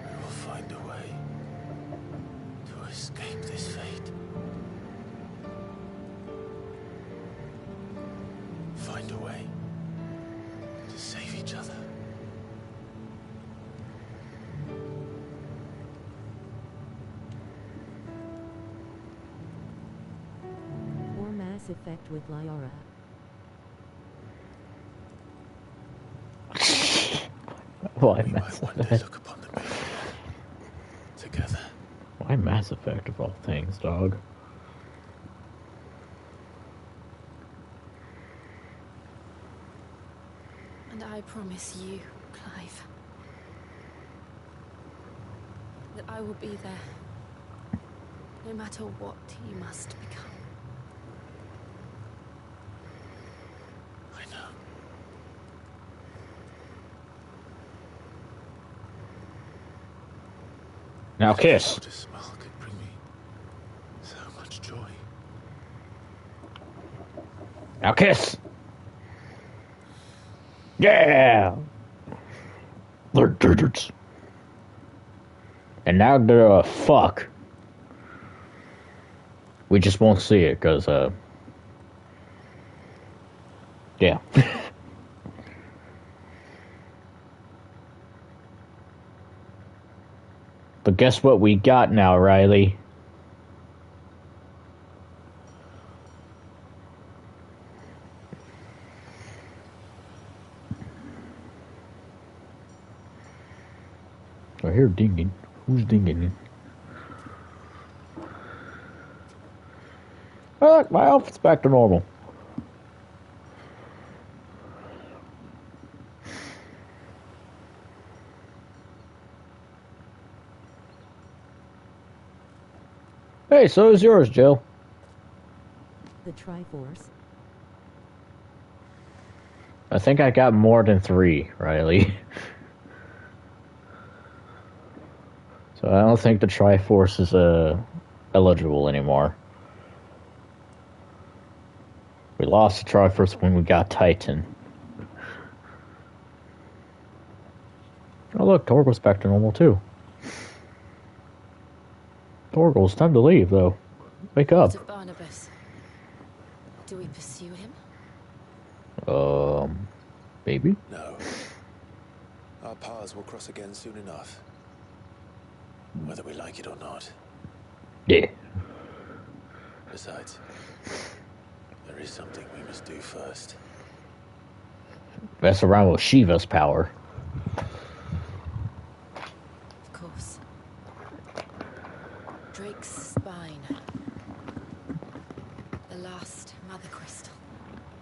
S15: we will find a way to escape this fate. Find a way to save each other.
S16: Or Mass Effect with Liara.
S2: Why Mass Effect?
S15: Look upon the big together.
S2: Why Mass Effect of all things, dog?
S4: And I promise you, Clive, that I will be there, no matter what you must become.
S15: I know.
S2: Now kiss.
S15: A smile could bring me so much joy.
S2: Now kiss. Yeah. They're digits. And now they're fuck. We just won't see it because yeah. But guess what we got now, Riley? I hear dinging. Who's dinging? Oh, look, my outfit's back to normal. Hey, so is yours, Jill.
S16: The Triforce.
S2: I think I got more than 3, Riley. So I don't think the Triforce is eligible anymore. We lost the Triforce when we got Titan. Oh look, Torgal's back to normal too. Torgal, it's time to leave though. Wake up.
S4: What of Barnabas? Do we pursue him?
S2: Maybe?
S15: No. Our paths will cross again soon enough. Whether we like it or not.
S2: Yeah.
S15: Besides, there is something we must do first.
S2: Mess around with Shiva's power.
S4: Of course. Drake's spine. The last Mother Crystal.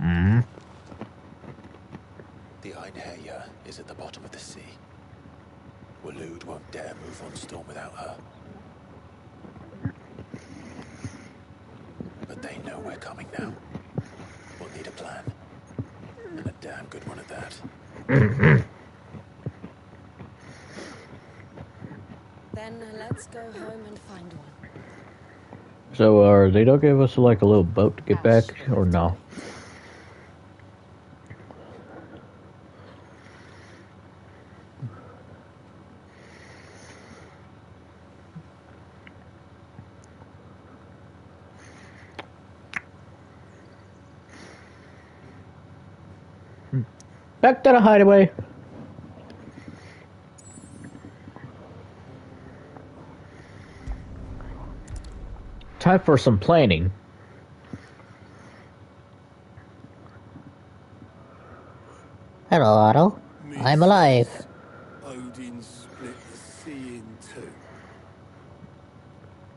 S2: Mm-hmm.
S15: The Einherja is at the bottom of the sea. Waloed won't dare move on Storm without her. But they know we're coming now. We'll need a plan. And a damn good one at that.
S4: Then let's go home and find one.
S2: So, they don't give us like a little boat to get back, or no? Back to the hideaway. Time for some planning.
S14: Hello, Otto. I'm alive.
S1: Odin split the sea in two.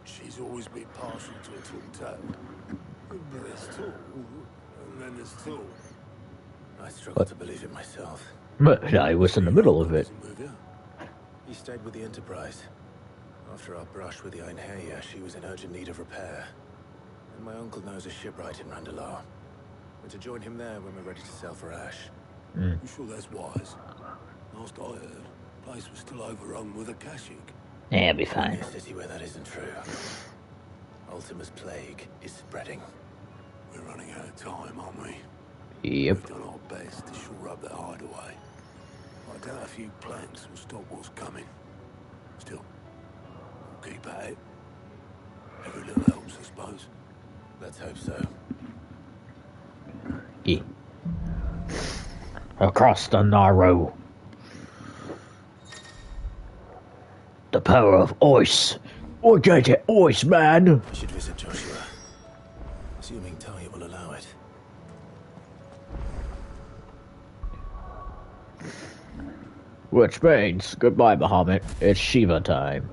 S1: She's always been partial to a tall tale. But there's tall, and then there's tall.
S15: I struggle to believe it myself.
S2: But I was in the middle of it.
S15: He stayed with the Enterprise. After our brush with the Einherja, she was in urgent need of repair. And my uncle knows a shipwright in Randalar. We're to join him there when we're ready to sail for Ash.
S1: You sure that's wise? Last I heard, the place was still overrun with Akashic.
S2: Yeah, it'll be fine.
S15: In a city where that isn't true. Ultima's plague is spreading.
S1: We're running out of time, aren't we?
S2: Yep.
S1: We've done our best to shore up that hideaway. I doubt a few planks will stop what's coming. Still, we'll keep at it. Every little helps, I suppose.
S15: Let's hope so.
S2: Yeah. Across the Narrow. The power of ice. Or get it, ice, man.
S15: I should visit Joshua. Assuming Talia will allow it.
S2: Which means, goodbye, Bahamut. It's Shiva time.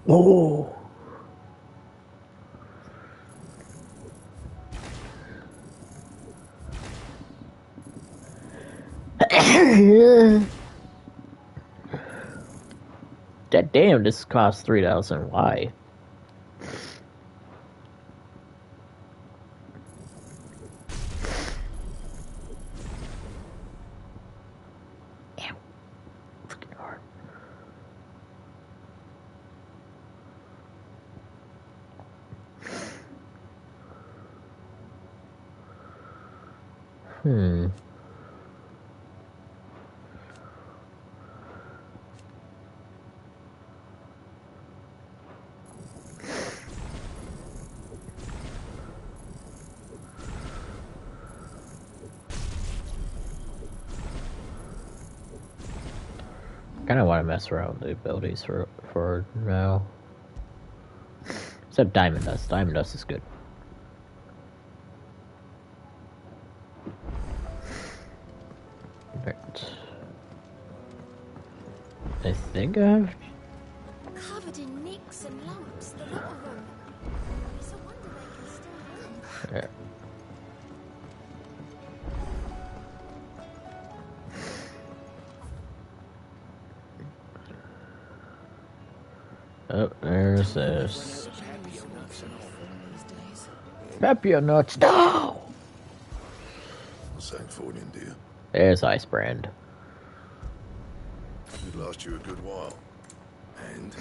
S2: Oh. That damn, this costs 3,000. Why? Freaking hard. Kind of want to mess around with the abilities for now. Except Diamond Dust. Diamond Dust is good. Right. I think I have.
S4: Covered in nicks and lumps, the lot of them. It's a wonder they can still run.
S2: Yeah. Oh, there's this. Papio nuts. No!
S12: St. Fornian, dear.
S2: There's Ice Brand.
S12: It last you a good while. And?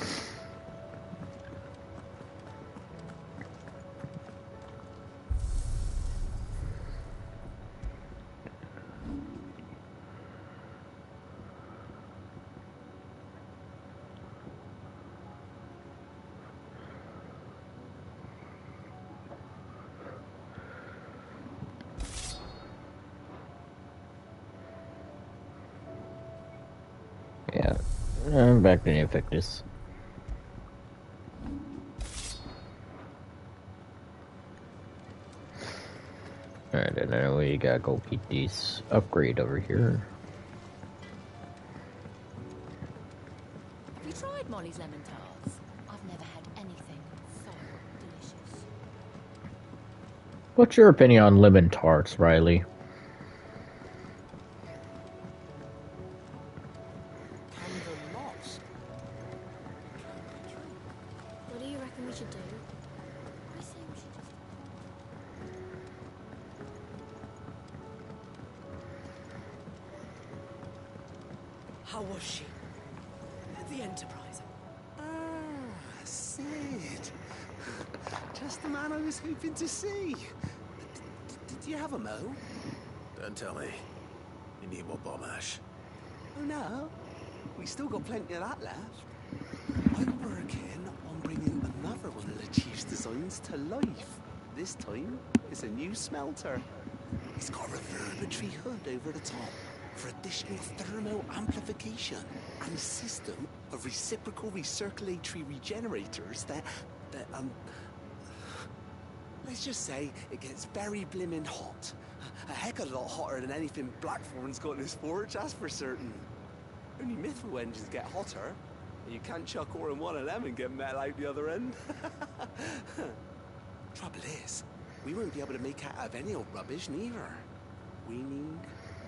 S2: Yeah, I'm back to Invictus. Alright, and then we gotta go beat these upgrade over here.
S4: Have you tried Molly's lemon tarts? I've never had anything so delicious.
S2: What's your opinion on lemon tarts, Riley?
S4: What do you reckon we should do? I say we should just...
S5: How was she? The Enterprise.
S19: Ah, Sid. Just the man I was hoping to see. Did you have a mo?
S15: Don't tell me. You need more bomb ash.
S19: Oh no, we still got plenty of that left. I'm working on bringing another one of the Chief's designs to life. This time, it's a new smelter. It's got a reverberatory hood over the top for additional thermal amplification and a system of reciprocal recirculatory regenerators that let's just say it gets very blimmin' hot. A heck of a lot hotter than anything Blackthorn's got in his forge, that's for certain. Only Mithril engines get hotter, and you can't chuck ore in one of them and get metal out the other end. Trouble is, we won't be able to make out of any old rubbish neither. We need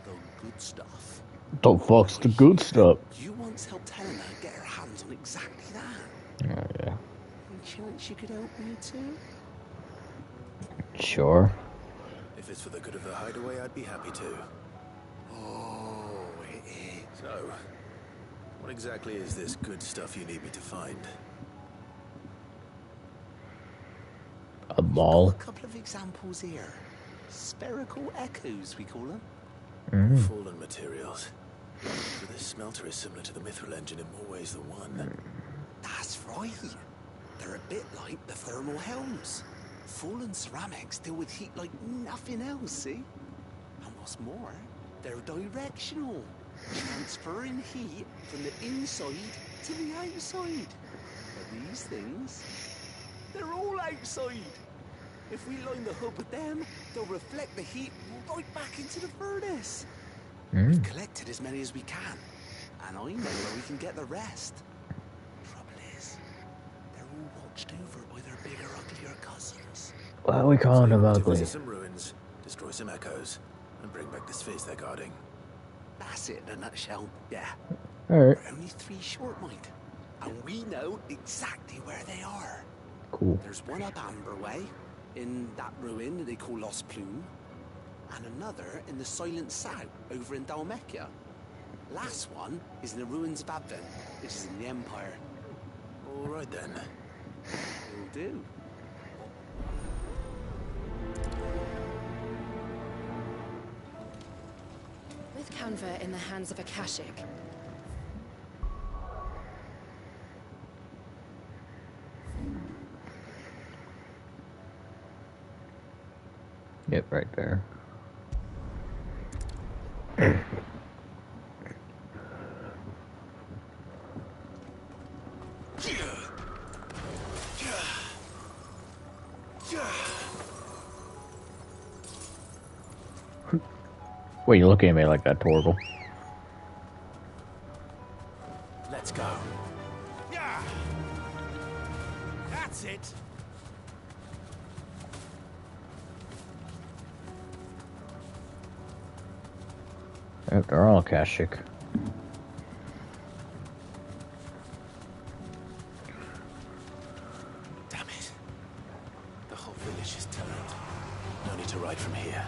S19: the good stuff.
S2: The fuck's the good stuff?
S19: You once helped Helena get her hands on exactly that.
S2: Oh, yeah.
S19: Any chance you could help me too?
S2: Sure.
S15: If it's for the good of the hideaway, I'd be happy to.
S19: Oh, it is.
S15: So, what exactly is this good stuff you need me to find?
S2: ball.
S19: A couple of examples here. Spherical echoes, we call them.
S15: Fallen materials. So this smelter is similar to the Mithril engine in more ways than one.
S19: That's right. They're a bit like the thermal helms. Fallen ceramics deal with heat like nothing else, see? And what's more, they're directional, transferring heat from the inside to the outside. But these things, they're all outside. If we line the hub with them, they'll reflect the heat right back into the furnace. We've collected as many as we can, and I know where we can get the rest. Trouble is, they're all watched over by their bigger, uglier cousins.
S2: Why are we calling them ugly?
S15: Visit some ruins, destroy some echoes, and bring back the spheres they're guarding.
S19: That's it in a nutshell, yeah.
S2: Alright.
S19: We're only 3 short, mind. And we know exactly where they are.
S2: Cool.
S19: There's one up Amber Way, in that ruin that they call Lost Plume, and another in the Silent South, over in Dalmekia. Last one is in the ruins of Advent, which is in the Empire.
S15: All right then.
S19: Will do.
S4: With Canva in the hands of Akashic,
S2: Yep, right there. What are you looking at me like that, Torgal?
S15: Let's go.
S10: Yeah. That's it.
S2: Yep, they're all Akashic.
S15: Damn it. The whole village is turned. No need to ride from here.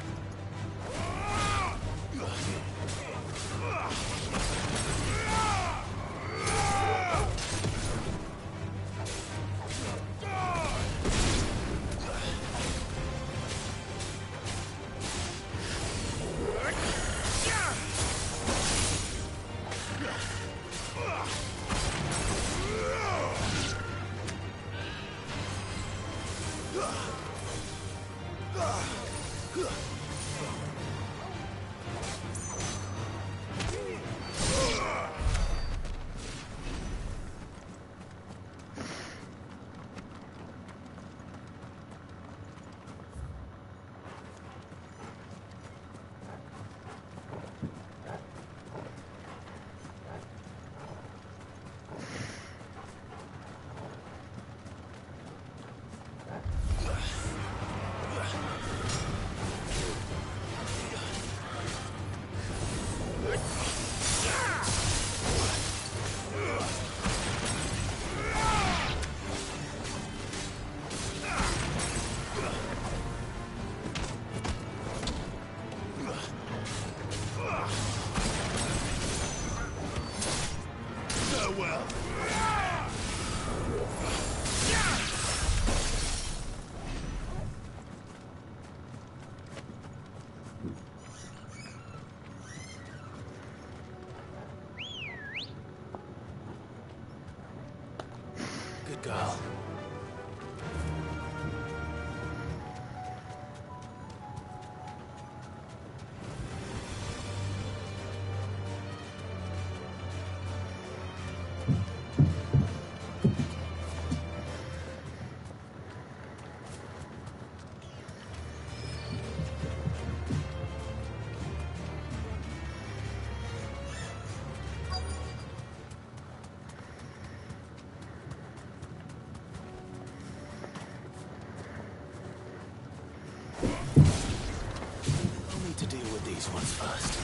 S15: Good girl. I'll need to deal with these ones first.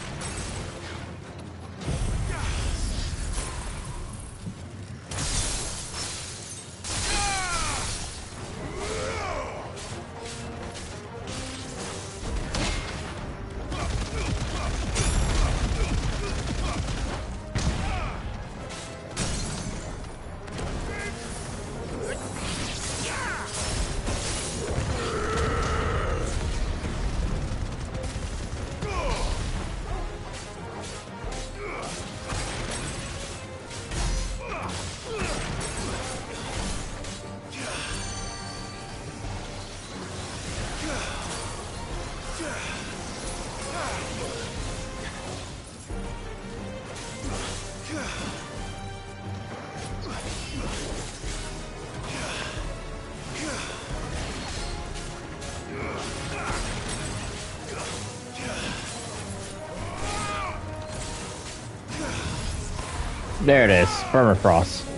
S2: There it is. Permafrost.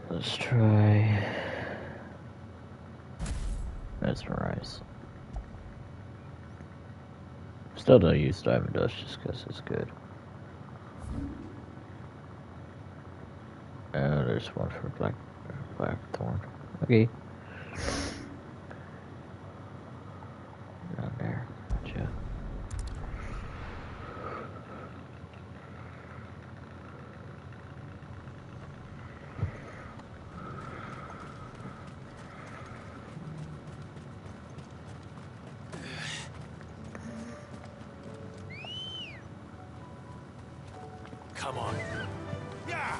S2: Let's try Mesmerize. Still don't use Diamond Dust just because it's good. There's one for Blackthorn. Okay. Down there. Gotcha.
S15: Come on. Yeah.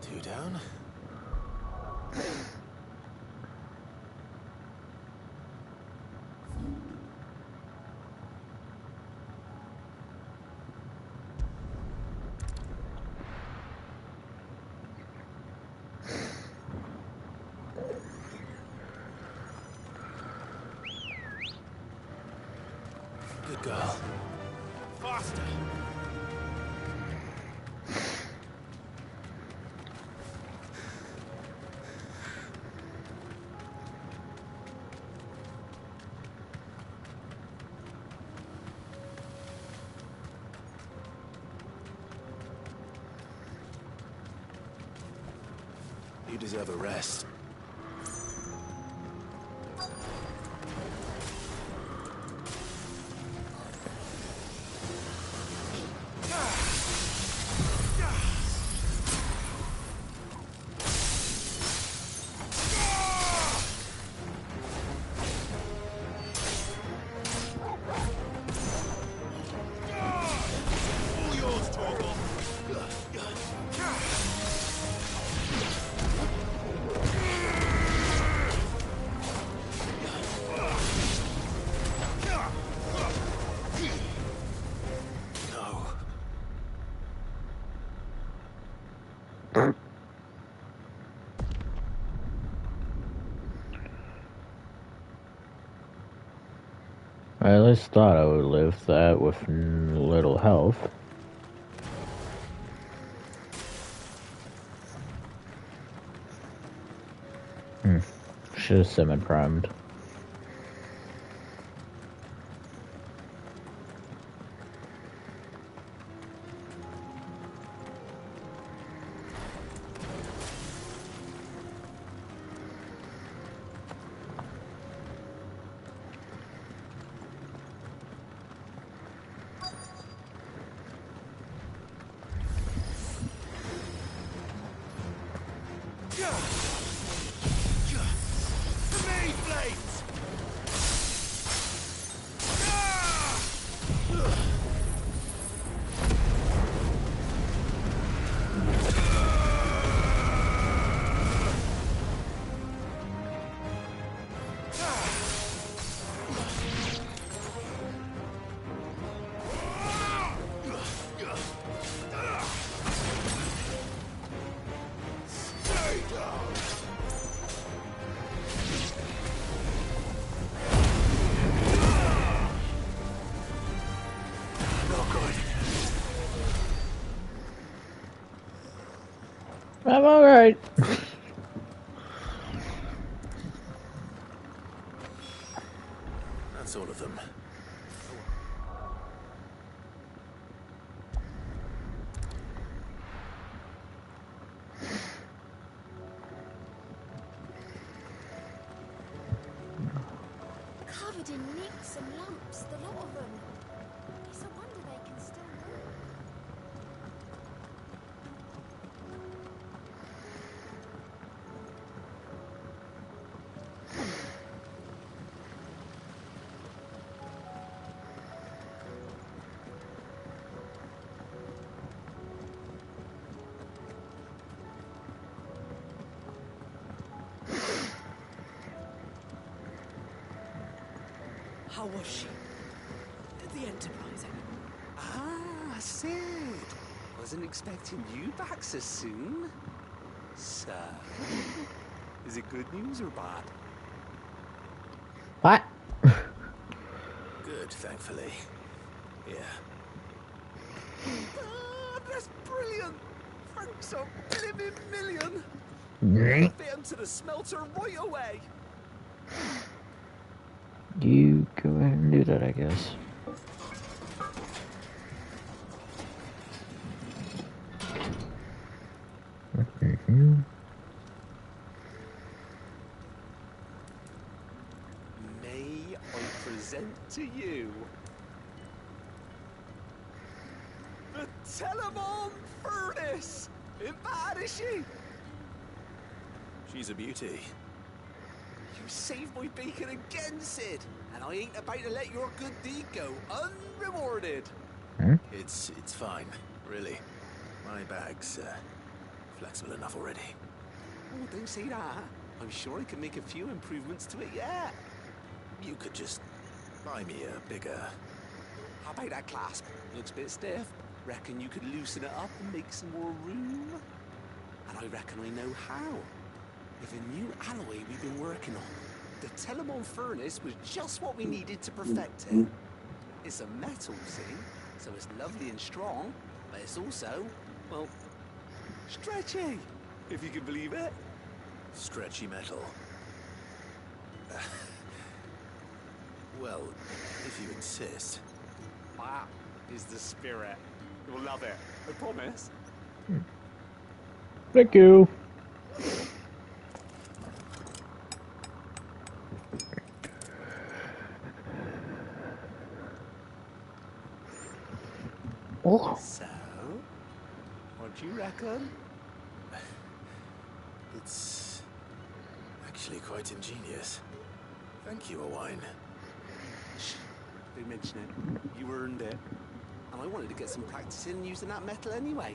S15: Two down. Good girl. Faster. You deserve a rest.
S2: I at least thought I would live that with little health. should have semi-primed. I'm alright.
S15: That's all of them.
S8: Covered in nicks and lumps, the lot of them. It's a wonder they can still move.
S19: How was she? The Enterprise, Ah, Sid. Wasn't expecting you back so soon. So, is it good news or bad?
S2: What?
S15: Good, thankfully. Yeah.
S19: That's brilliant! Thanks a blimmin' million!
S2: Right.
S19: Fit him to the smelter right away!
S2: You go ahead and do that, I guess.
S19: May I present to you the Telemon Furnace! Ain't bad, is she?
S15: She's a beauty.
S19: You saved my bacon again, Sid, and I ain't about to let your good deed go unrewarded.
S15: It's fine, really. My bag's flexible enough already.
S19: Oh, don't say that. I'm sure I can make a few improvements to it yet.
S15: You could just buy me a bigger...
S19: How about that clasp? Looks a bit stiff. Reckon you could loosen it up and make some more room? And I reckon I know how. With a new alloy we've been working on. The Telemon Furnace was just what we needed to perfect it. It's a metal, see? So it's lovely and strong, but it's also, well, stretchy, if you can believe it.
S15: Stretchy metal. Well, if you insist.
S19: That is the spirit. You'll love it, I promise.
S2: Thank you. Oh.
S19: So, what do you reckon?
S15: It's actually quite ingenious. Thank you, Owain.
S19: Shh, don't mention it. You earned it. And I wanted to get some practice in using that metal anyway.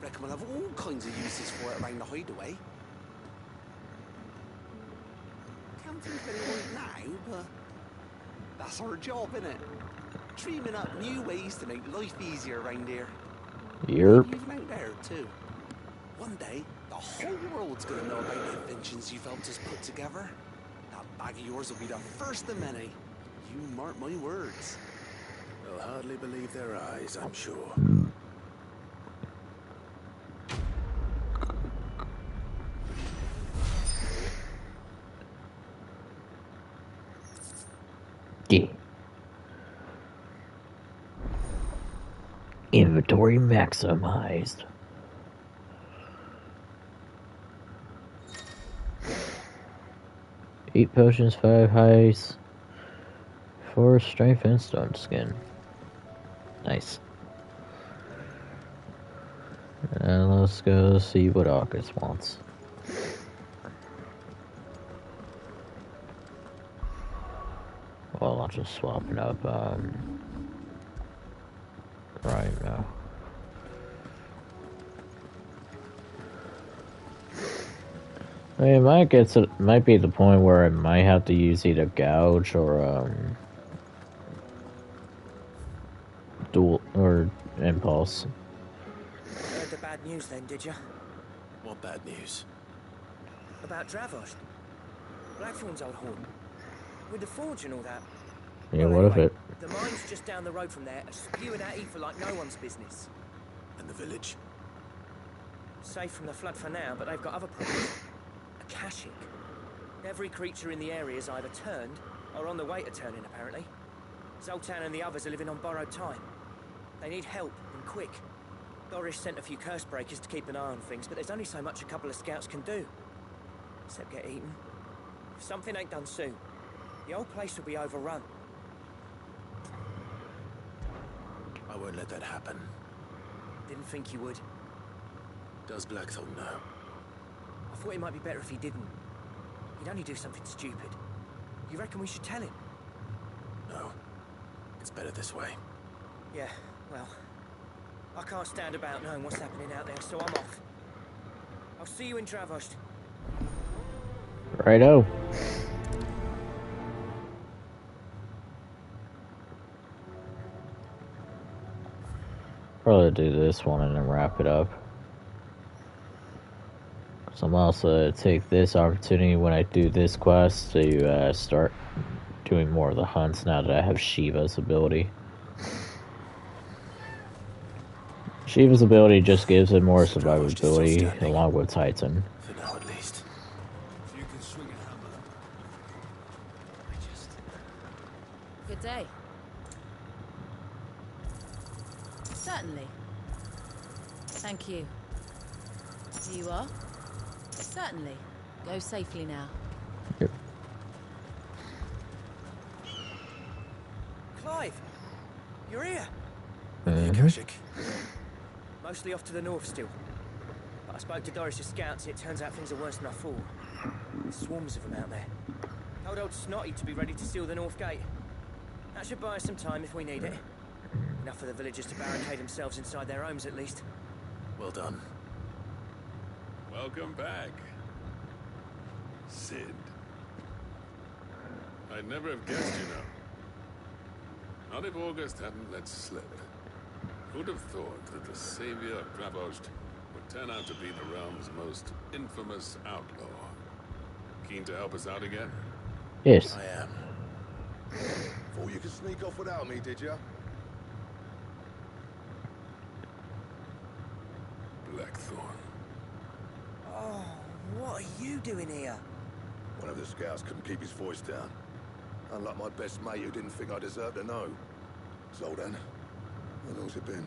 S19: Reckon we'll have all kinds of uses for it around the hideaway. Can't think of any right now, but that's our job, innit? Dreaming up new ways to make life easier around here.
S2: Yep.
S19: Even out there, too. One day, the whole world's gonna know about the inventions you've helped us put together. That bag of yours will be the first of many. You mark my words.
S15: They'll hardly believe their eyes, I'm sure.
S2: Inventory maximized. Eight potions, 5 heights, 4 strength and stone skin. Nice. And let's go see what August wants. Well, I'll just swap it up, right now. I mean, it might be the point where I might have to use either gouge or, dual, or impulse.
S17: Heard the bad news then, did you?
S15: What bad news?
S17: About Dravost. Blackthorn's old home. With the forge and all that.
S2: Yeah,
S17: Well,
S2: what if
S17: anyway,
S2: it...
S17: The mine's just down the road from there, are spewing out ether like no one's business.
S15: And the village?
S17: Safe from the flood for now, but they've got other problems. Akashic. Every creature in the area is either turned or on the way to turning, apparently. Zoltan and the others are living on borrowed time. They need help, and quick. Doris sent a few curse breakers to keep an eye on things, but there's only so much a couple of scouts can do. Except get eaten. If something ain't done soon, the old place will be overrun.
S15: I won't let that happen.
S17: Didn't think you would.
S15: Does Blackthorn know?
S17: I thought it might be better if he didn't. He'd only do something stupid. You reckon we should tell him?
S15: No. It's better this way.
S17: Yeah, well, I can't stand about knowing what's happening out there, so I'm off. I'll see you in Dravost.
S2: Righto. Probably do this one and then wrap it up. So I'm also take this opportunity when I do this quest to start doing more of the hunts now that I have Shiva's ability. Shiva's ability just gives it more survivability along with Titan.
S15: For now, at least.
S10: If you can swing a hammer.
S4: Good day. Certainly. Thank you. You are? Certainly. Go safely now.
S2: Yep.
S17: Clive! You're here!
S15: Akashic.
S17: Mostly off to the north still. But I spoke to Doris' scouts, it turns out things are worse than I thought. There's swarms of them out there. Told old Snotty to be ready to seal the north gate. That should buy us some time if we need it. Enough for the villagers to barricade themselves inside their homes at least.
S15: Well done.
S20: Welcome back, Cid. I'd never have guessed, you know. Not if August hadn't let slip. Who'd have thought that the savior of Dravost would turn out to be the realm's most infamous outlaw? Keen to help us out again?
S2: Yes.
S12: I am. Thought you could sneak off without me, did you?
S20: Blackthorn.
S17: Oh, what are you doing here?
S12: One of the scouts couldn't keep his voice down. Unlike my best mate who didn't think I deserved to know. Zoltan, how long's it been?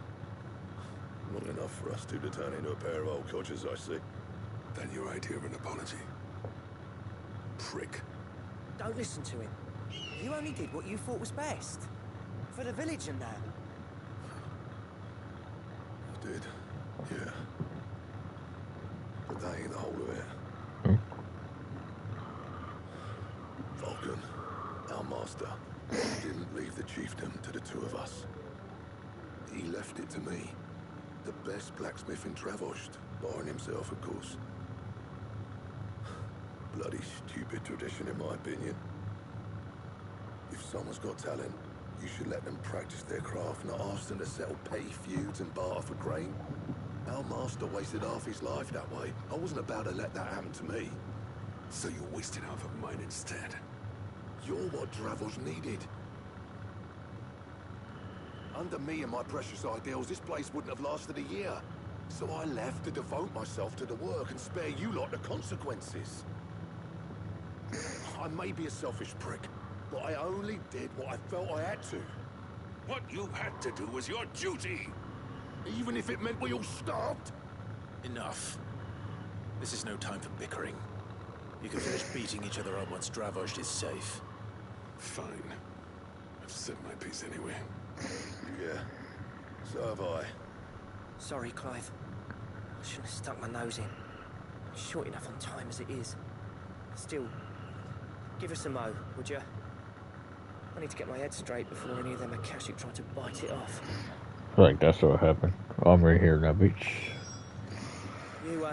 S12: Long enough for us two to turn into a pair of old codgers, I see.
S20: Then your idea of an apology. Prick.
S17: Don't listen to him. You only did what you thought was best. For the village and that.
S12: I did, yeah. But that ain't the whole of it. Vulcan, our master, didn't leave the chiefdom to the two of us. He left it to me. The best blacksmith in Dravost, barring himself, of course. Bloody stupid tradition, in my opinion. If someone's got talent, you should let them practice their craft, not ask them to settle petty feuds and barter for grain. Our master wasted half his life that way. I wasn't about to let that happen to me.
S20: So you wasted half of mine instead.
S12: You're what Dravost needed. Under me and my precious ideals, this place wouldn't have lasted a year. So I left to devote myself to the work and spare you lot the consequences. I may be a selfish prick, but I only did what I felt I had to.
S20: What you had to do was your duty.
S12: Even if it meant we all starved?
S15: Enough. This is no time for bickering. You can finish beating each other up once Dravozd is safe.
S20: Fine. I've said my piece anyway.
S12: Yeah, so have I.
S17: Sorry, Clive. I shouldn't have stuck my nose in. Short enough on time as it is. Still, give us a mo, would you? I need to get my head straight before any of them Akashic try to bite it off.
S2: I think that's what happened. I'm right here now, bitch.
S17: You,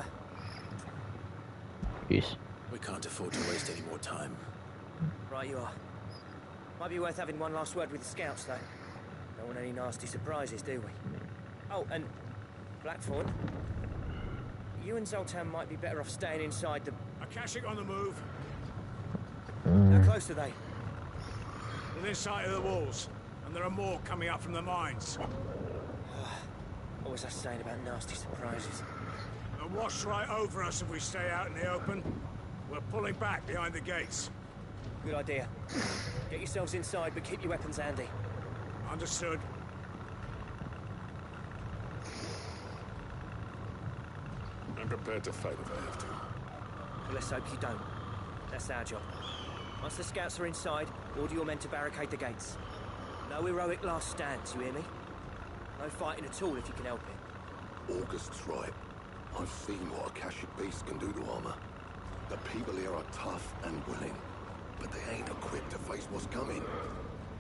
S2: Yes.
S15: We can't afford to waste any more time.
S17: Right you are. Might be worth having one last word with the scouts, though. Don't want any nasty surprises, do we? Oh, and Blackthorn, you and Zoltan might be better off staying inside the...
S10: Akashic on the move.
S17: How close are they?
S10: Within sight of the walls. And there are more coming up from the mines.
S17: What was I saying about nasty surprises?
S10: They'll wash right over us if we stay out in the open. We're pulling back behind the gates.
S17: Good idea. Get yourselves inside, but keep your weapons handy.
S10: Understood.
S20: I'm prepared to fight if I have to.
S17: Well, let's hope you don't. That's our job. Once the scouts are inside, order your men to barricade the gates. No heroic last stands, you hear me? No fighting at all if you can help it.
S12: August's right. I've seen what Akashic beasts can do to armor. The people here are tough and willing, but they ain't equipped to face what's coming.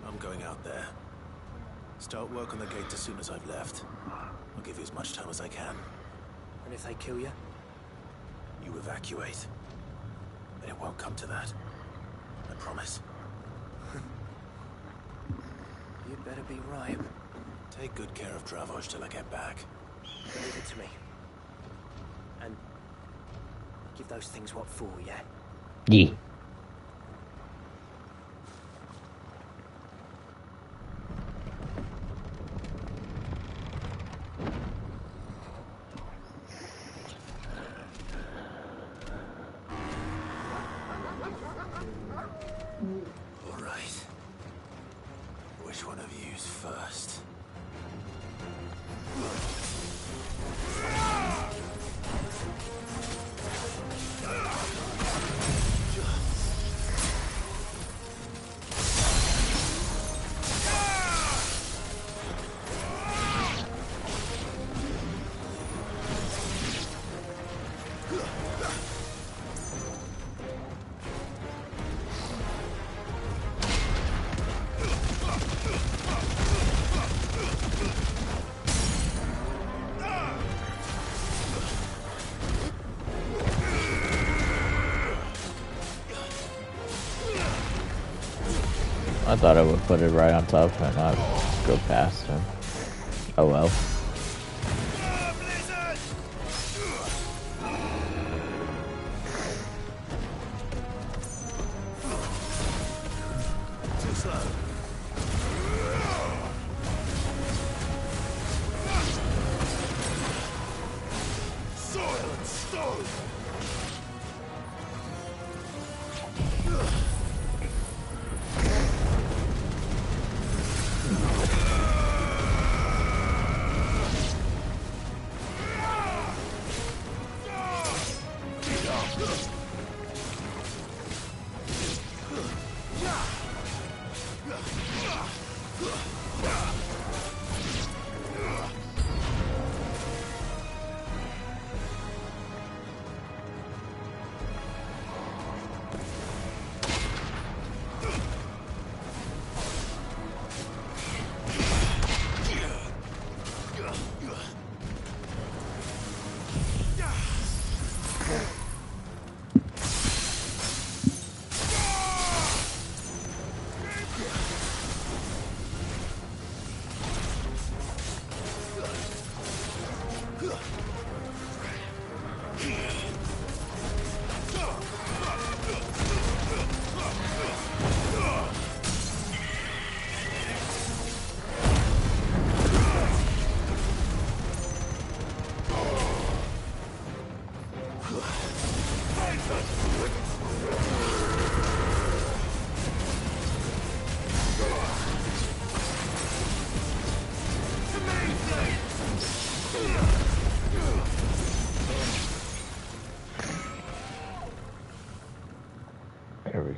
S15: I'm going out there. Start work on the gate as soon as I've left. I'll give you as much time as I can.
S17: And if they kill you?
S15: You evacuate. Then it won't come to that. I promise.
S17: You better be right.
S15: Take good care of Dravozd till I get back.
S17: Leave it to me. And give those things what for, yeah?
S2: Yeah.
S15: All right. Which one of you's first?
S2: I thought I would put it right on top and not go past him. Oh well.
S12: Too slow. Soil and stone.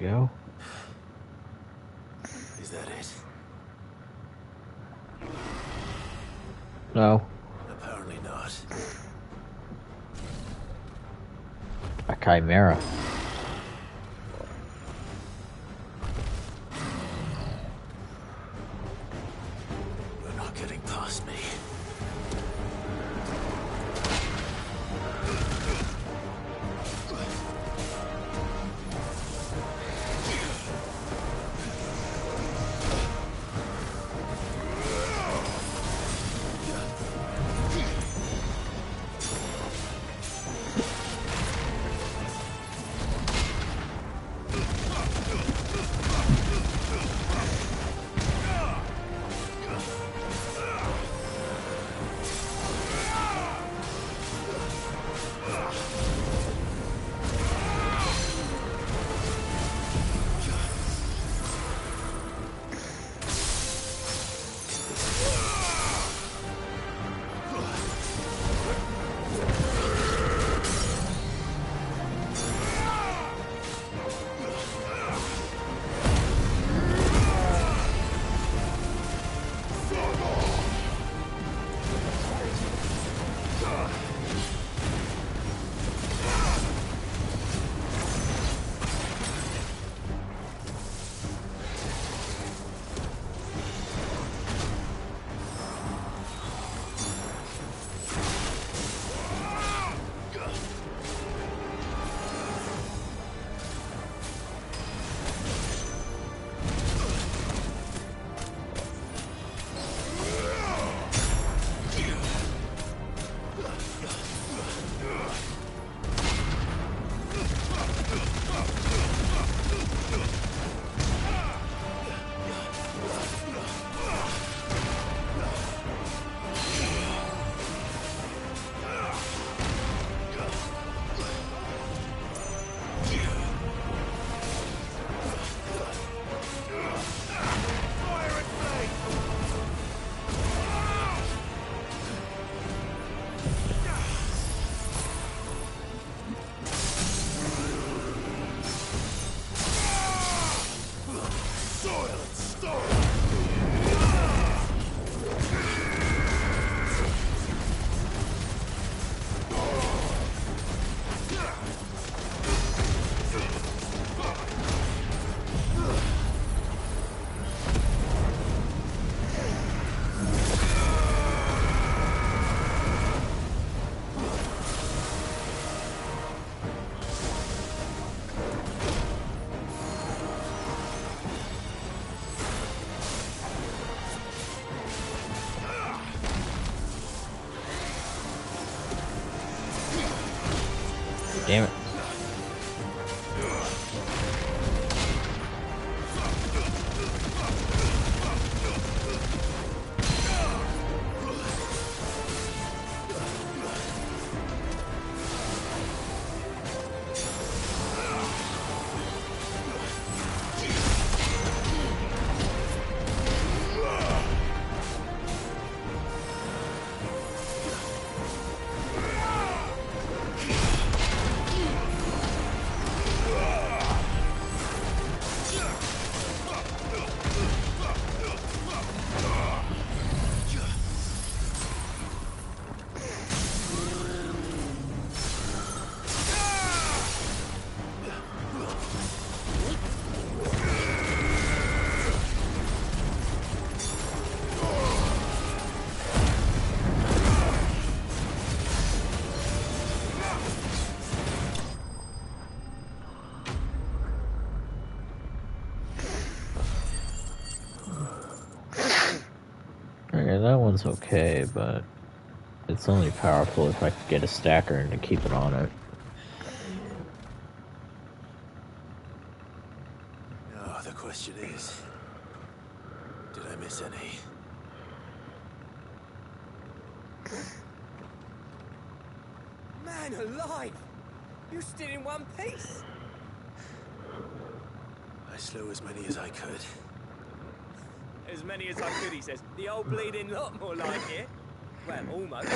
S2: go.
S15: Is that it?
S2: No.
S15: Apparently not.
S2: A chimera.
S15: You're not getting past me.
S2: Damn it. Okay, that one's okay, but it's only powerful if I can get a stacker and to keep it on it.
S15: Oh, the question is, did I miss any?
S17: Man alive! You're still in one piece!
S15: I slew as many as I could.
S17: As many as I could, he says. The old bleeding lot, more like it. Well, almost.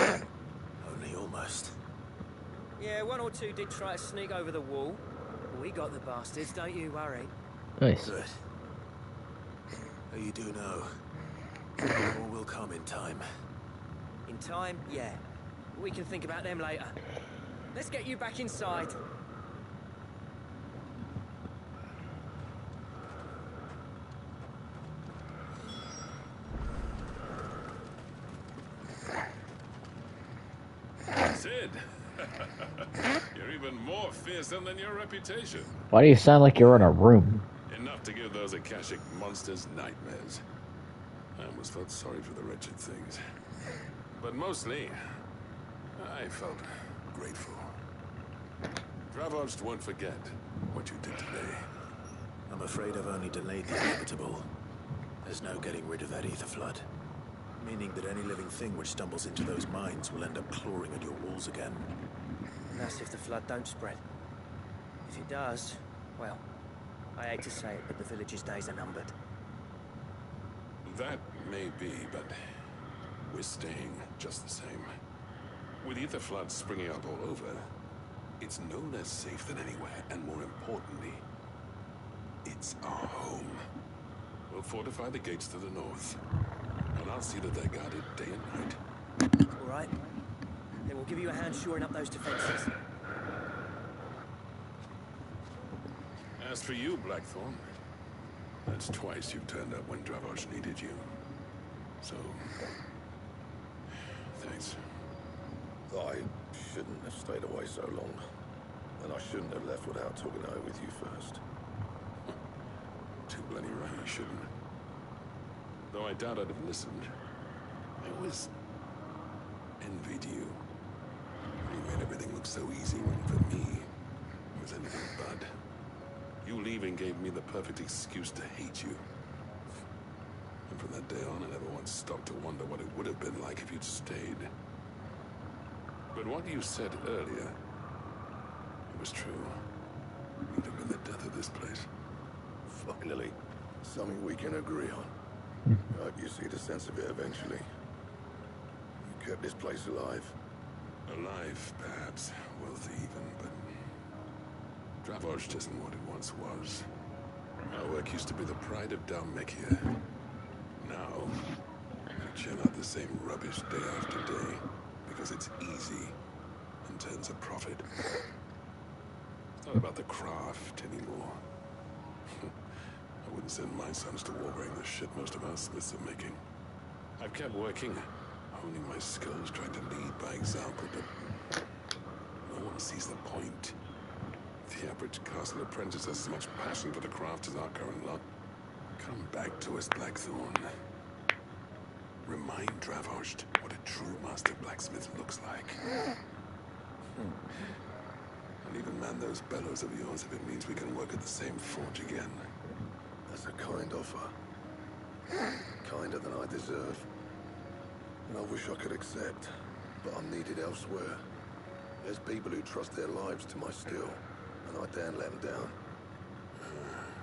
S15: Only almost.
S17: Yeah, one or two did try to sneak over the wall. We got the bastards, don't you worry.
S2: Nice.
S15: Good. Oh, you do know. More will come in time.
S17: In time, yeah. We can think about them later. Let's get you back inside.
S20: Sid! You're even more fearsome than your reputation.
S2: Why do you sound like you're in a room?
S20: Enough to give those Akashic monsters nightmares. I almost felt sorry for the wretched things. But mostly, I felt grateful. Dravos won't forget what you did today.
S15: I'm afraid I've only delayed the inevitable. There's no getting rid of that ether flood. Meaning that any living thing which stumbles into those mines will end up clawing at your walls again.
S17: And that's if the flood don't spread. If it does, well, I hate to say it, but the village's days are numbered.
S20: That may be, but we're staying just the same. With ether floods springing up all over, it's no less safe than anywhere, and more importantly, it's our home. We'll fortify the gates to the north, and I'll see that they're guarded day and night.
S17: All right. Then we'll give you a hand shoring up those defenses.
S20: As for you, Blackthorn, that's twice you've turned up when Dravos needed you. So, thanks.
S12: I shouldn't have stayed away so long. And I shouldn't have left without talking it over with you first.
S20: Too bloody right you shouldn't. Though I doubt I'd have listened. I always envied you. You made everything look so easy when for me, it was anything but. You leaving gave me the perfect excuse to hate you. And from that day on, I never once stopped to wonder what it would have been like if you'd stayed. But what you said earlier, it was true. You'd have been the death of this place.
S12: Finally, something we can agree on. I hope you see the sense of it eventually. You kept this place alive.
S20: Alive, perhaps. Wealthy even, but Dravos isn't what it once was. Our work used to be the pride of Dhalmekia. Now, we churn out the same rubbish day after day, because it's easy and turns a profit. It's not about the craft anymore. I wouldn't send my sons to war wearing the shit most of our smiths are making. I've kept working, honing my skills, trying to lead by example, but no one sees the point. The average castle apprentice has as much passion for the craft as our current lot. Come back to us, Blackthorn. Remind Dravos what a true master blacksmith looks like. And even man those bellows of yours if it means we can work at the same forge again.
S12: That's a kind offer. Kinder than I deserve. And I wish I could accept, but I'm needed elsewhere. There's people who trust their lives to my skill, and I daren't let them down.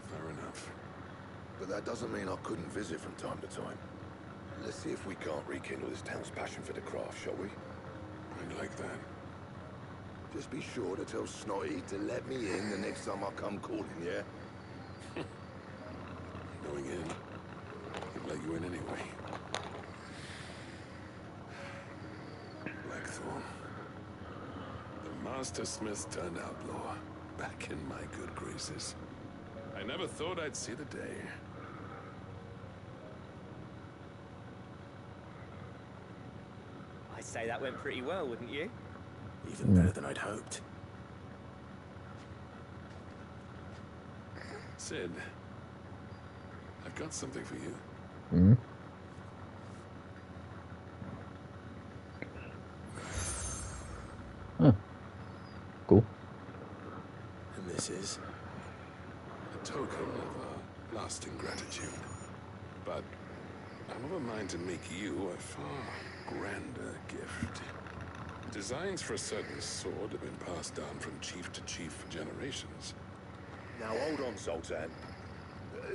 S20: Fair enough.
S12: But that doesn't mean I couldn't visit from time to time. Let's see if we can't rekindle this town's passion for the craft, shall we?
S20: I'd like that.
S12: Just be sure to tell Snotty to let me in the next time I come calling, yeah?
S20: Going in, he'd let you in anyway. Blackthorn. The Master Smith turned outlaw, back in my good graces. I never thought I'd see the day.
S17: I'd say that went pretty well, wouldn't you?
S15: Even better than I'd hoped.
S20: Sid, I've got something for you.
S2: Hmm? Huh. Cool.
S15: And this is?
S20: A token of lasting gratitude. But I'm of a mind to make you a far grander gift. Designs for a certain sword have been passed down from chief to chief for generations.
S12: Now hold on, Zoltan.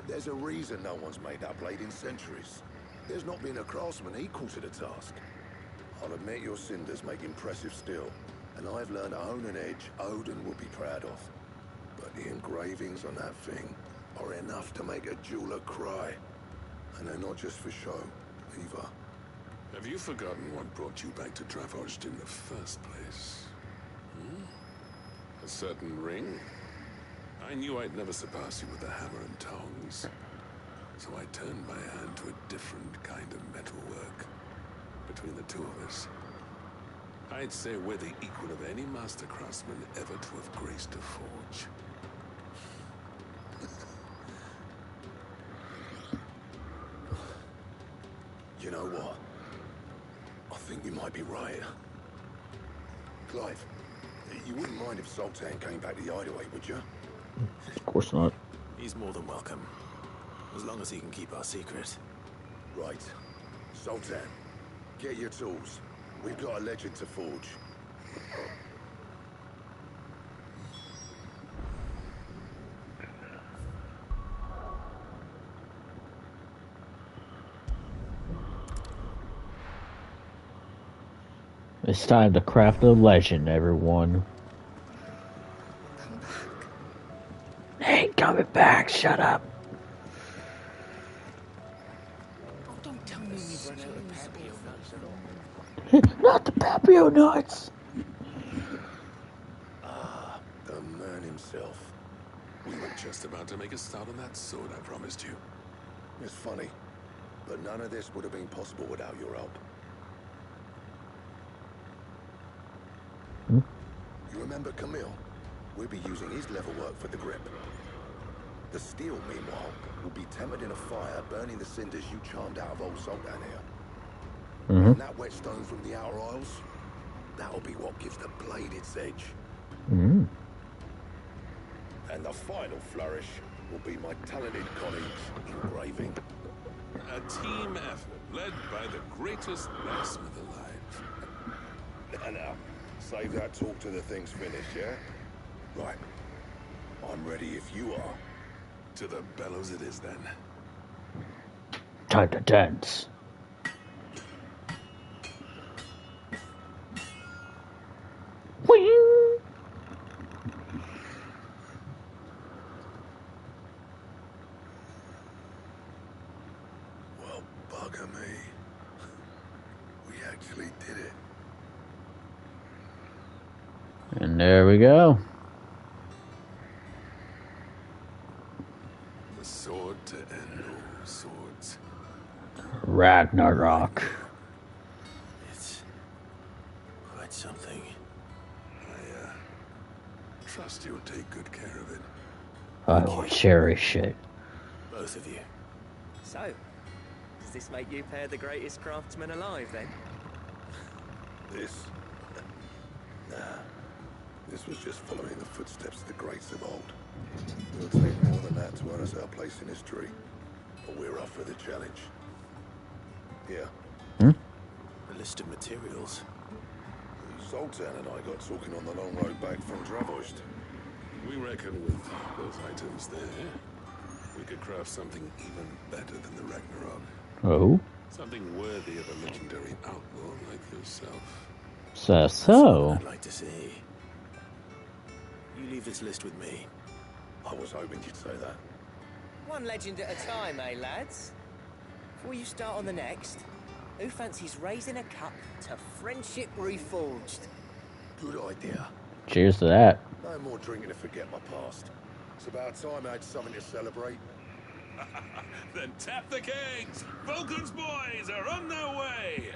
S12: There's a reason no one's made that blade in centuries. There's not been a craftsman equal to the task. I'll admit your cinders make impressive steel, and I've learned to own an edge Odin would be proud of. But the engravings on that thing are enough to make a jeweler cry. And they're not just for show, either.
S20: Have you forgotten what brought you back to Dravost in the first place? Hmm? A certain ring? I knew I'd never surpass you with the hammer and tongs. So I turned my hand to a different kind of metalwork. Between the two of us, I'd say we're the equal of any master craftsman ever to have graced a forge.
S12: You know what? I think you might be right. Clive, you wouldn't mind if Zoltan came back to the Hideaway, would you?
S2: Of course not.
S15: He's more than welcome. As long as he can keep our secret.
S12: Right. Zoltan, get your tools. We've got a legend to forge.
S2: It's time to craft a legend, everyone. Hey, coming back, shut up.
S17: Oh, don't tell me we've run out of Papio nuts at all.
S2: Not the Papio nuts!
S12: Ah, the man himself.
S20: We were just about to make a start on that sword I promised you.
S12: It's funny, but none of this would have been possible without your help. You remember Camille? We'll be using his level work for the grip. The steel, meanwhile, will be tempered in a fire, burning the cinders you charmed out of old Zoltan here. And that whetstone from the Outer Isles, that'll be what gives the blade its edge. And the final flourish will be my talented colleagues engraving.
S20: A team effort led by the greatest blacksmith alive.
S12: Now, save that talk till the thing's finished, yeah? Right. I'm ready if you are.
S20: To the bellows it is, then.
S2: Time to dance. Whee!
S12: Well, bugger me. We actually did it.
S2: And there we go.
S20: The sword to end all swords.
S2: Ragnarok.
S15: It's quite something.
S20: I trust you'll take good care of it.
S2: I will cherish it.
S15: Both of you.
S17: So, does this make you pair the greatest craftsmen alive, then?
S12: This? Nah. This was just following the footsteps of the greats of old. It'll take more than that to earn us our place in history. But we're up for the challenge. Yeah.
S15: A list of materials.
S12: Zoltan and I got talking on the long road back from Dravost.
S20: We reckon with those items there, we could craft something even better than the Ragnarok.
S2: Oh?
S20: Something worthy of a legendary outlaw like yourself.
S2: So.
S15: I'd like to see. You leave this list with me.
S12: I was hoping you'd say that.
S17: One legend at a time, eh, lads? Before you start on the next, who fancies raising a cup to friendship reforged?
S12: Good idea.
S2: Cheers to that.
S12: No more drinking to forget my past. It's about time I had something to celebrate.
S20: Then tap the kegs! Vulcan's boys are on their way!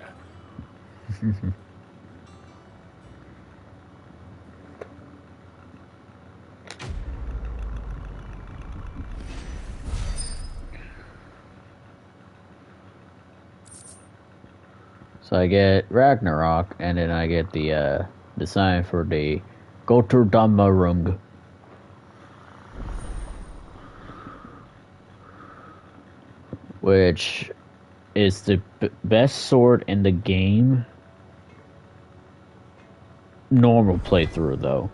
S2: So I get Ragnarok, and then I get the design for the Götterdämmerung. Which is the best sword in the game. Normal playthrough, though.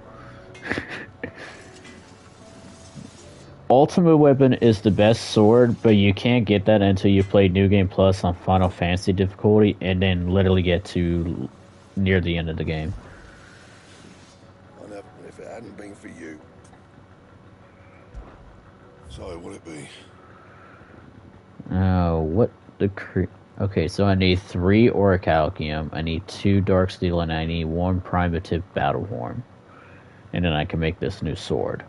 S2: Ultimate Weapon is the best sword, but you can't get that until you play New Game Plus on Final Fantasy difficulty, and then literally get to near the end of the game.
S12: If it hadn't been for you, So, what'll it be?
S2: What the Okay, so I need 3 Orichalcum, I need 2 Darksteel, and I need 1 Primitive Battlehorn. And then I can make this new sword.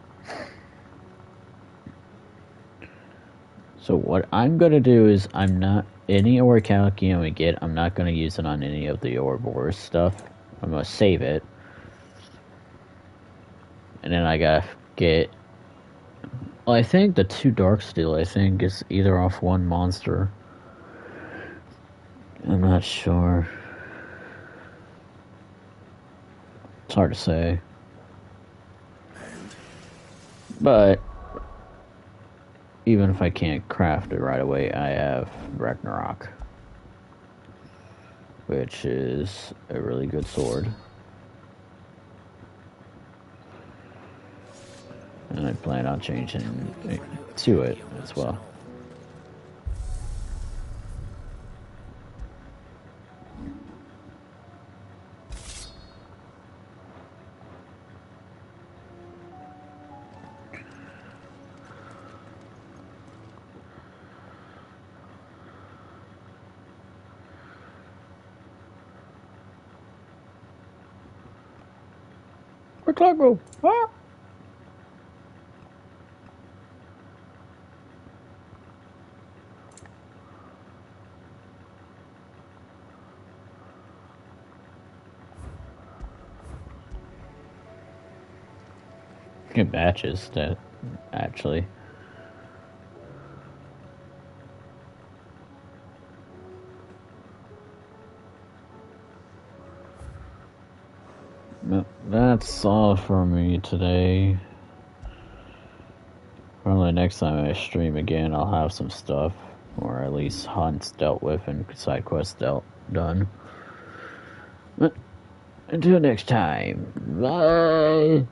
S2: So what I'm going to do is, any Orichalcum I get, I'm not going to use it on any of the Ouroboros stuff. I'm going to save it. And then I got to get... Well, I think the 2 Darksteel, I think, is either off 1 monster. I'm not sure. It's hard to say. But even if I can't craft it right away, I have Ragnarok, which is a really good sword. And I plan on changing to it as well. Taco. Ah. Good matches, that actually. That's all for me today. Probably next time I stream again, I'll have some stuff, or at least hunts dealt with and side quests done. But until next time, bye!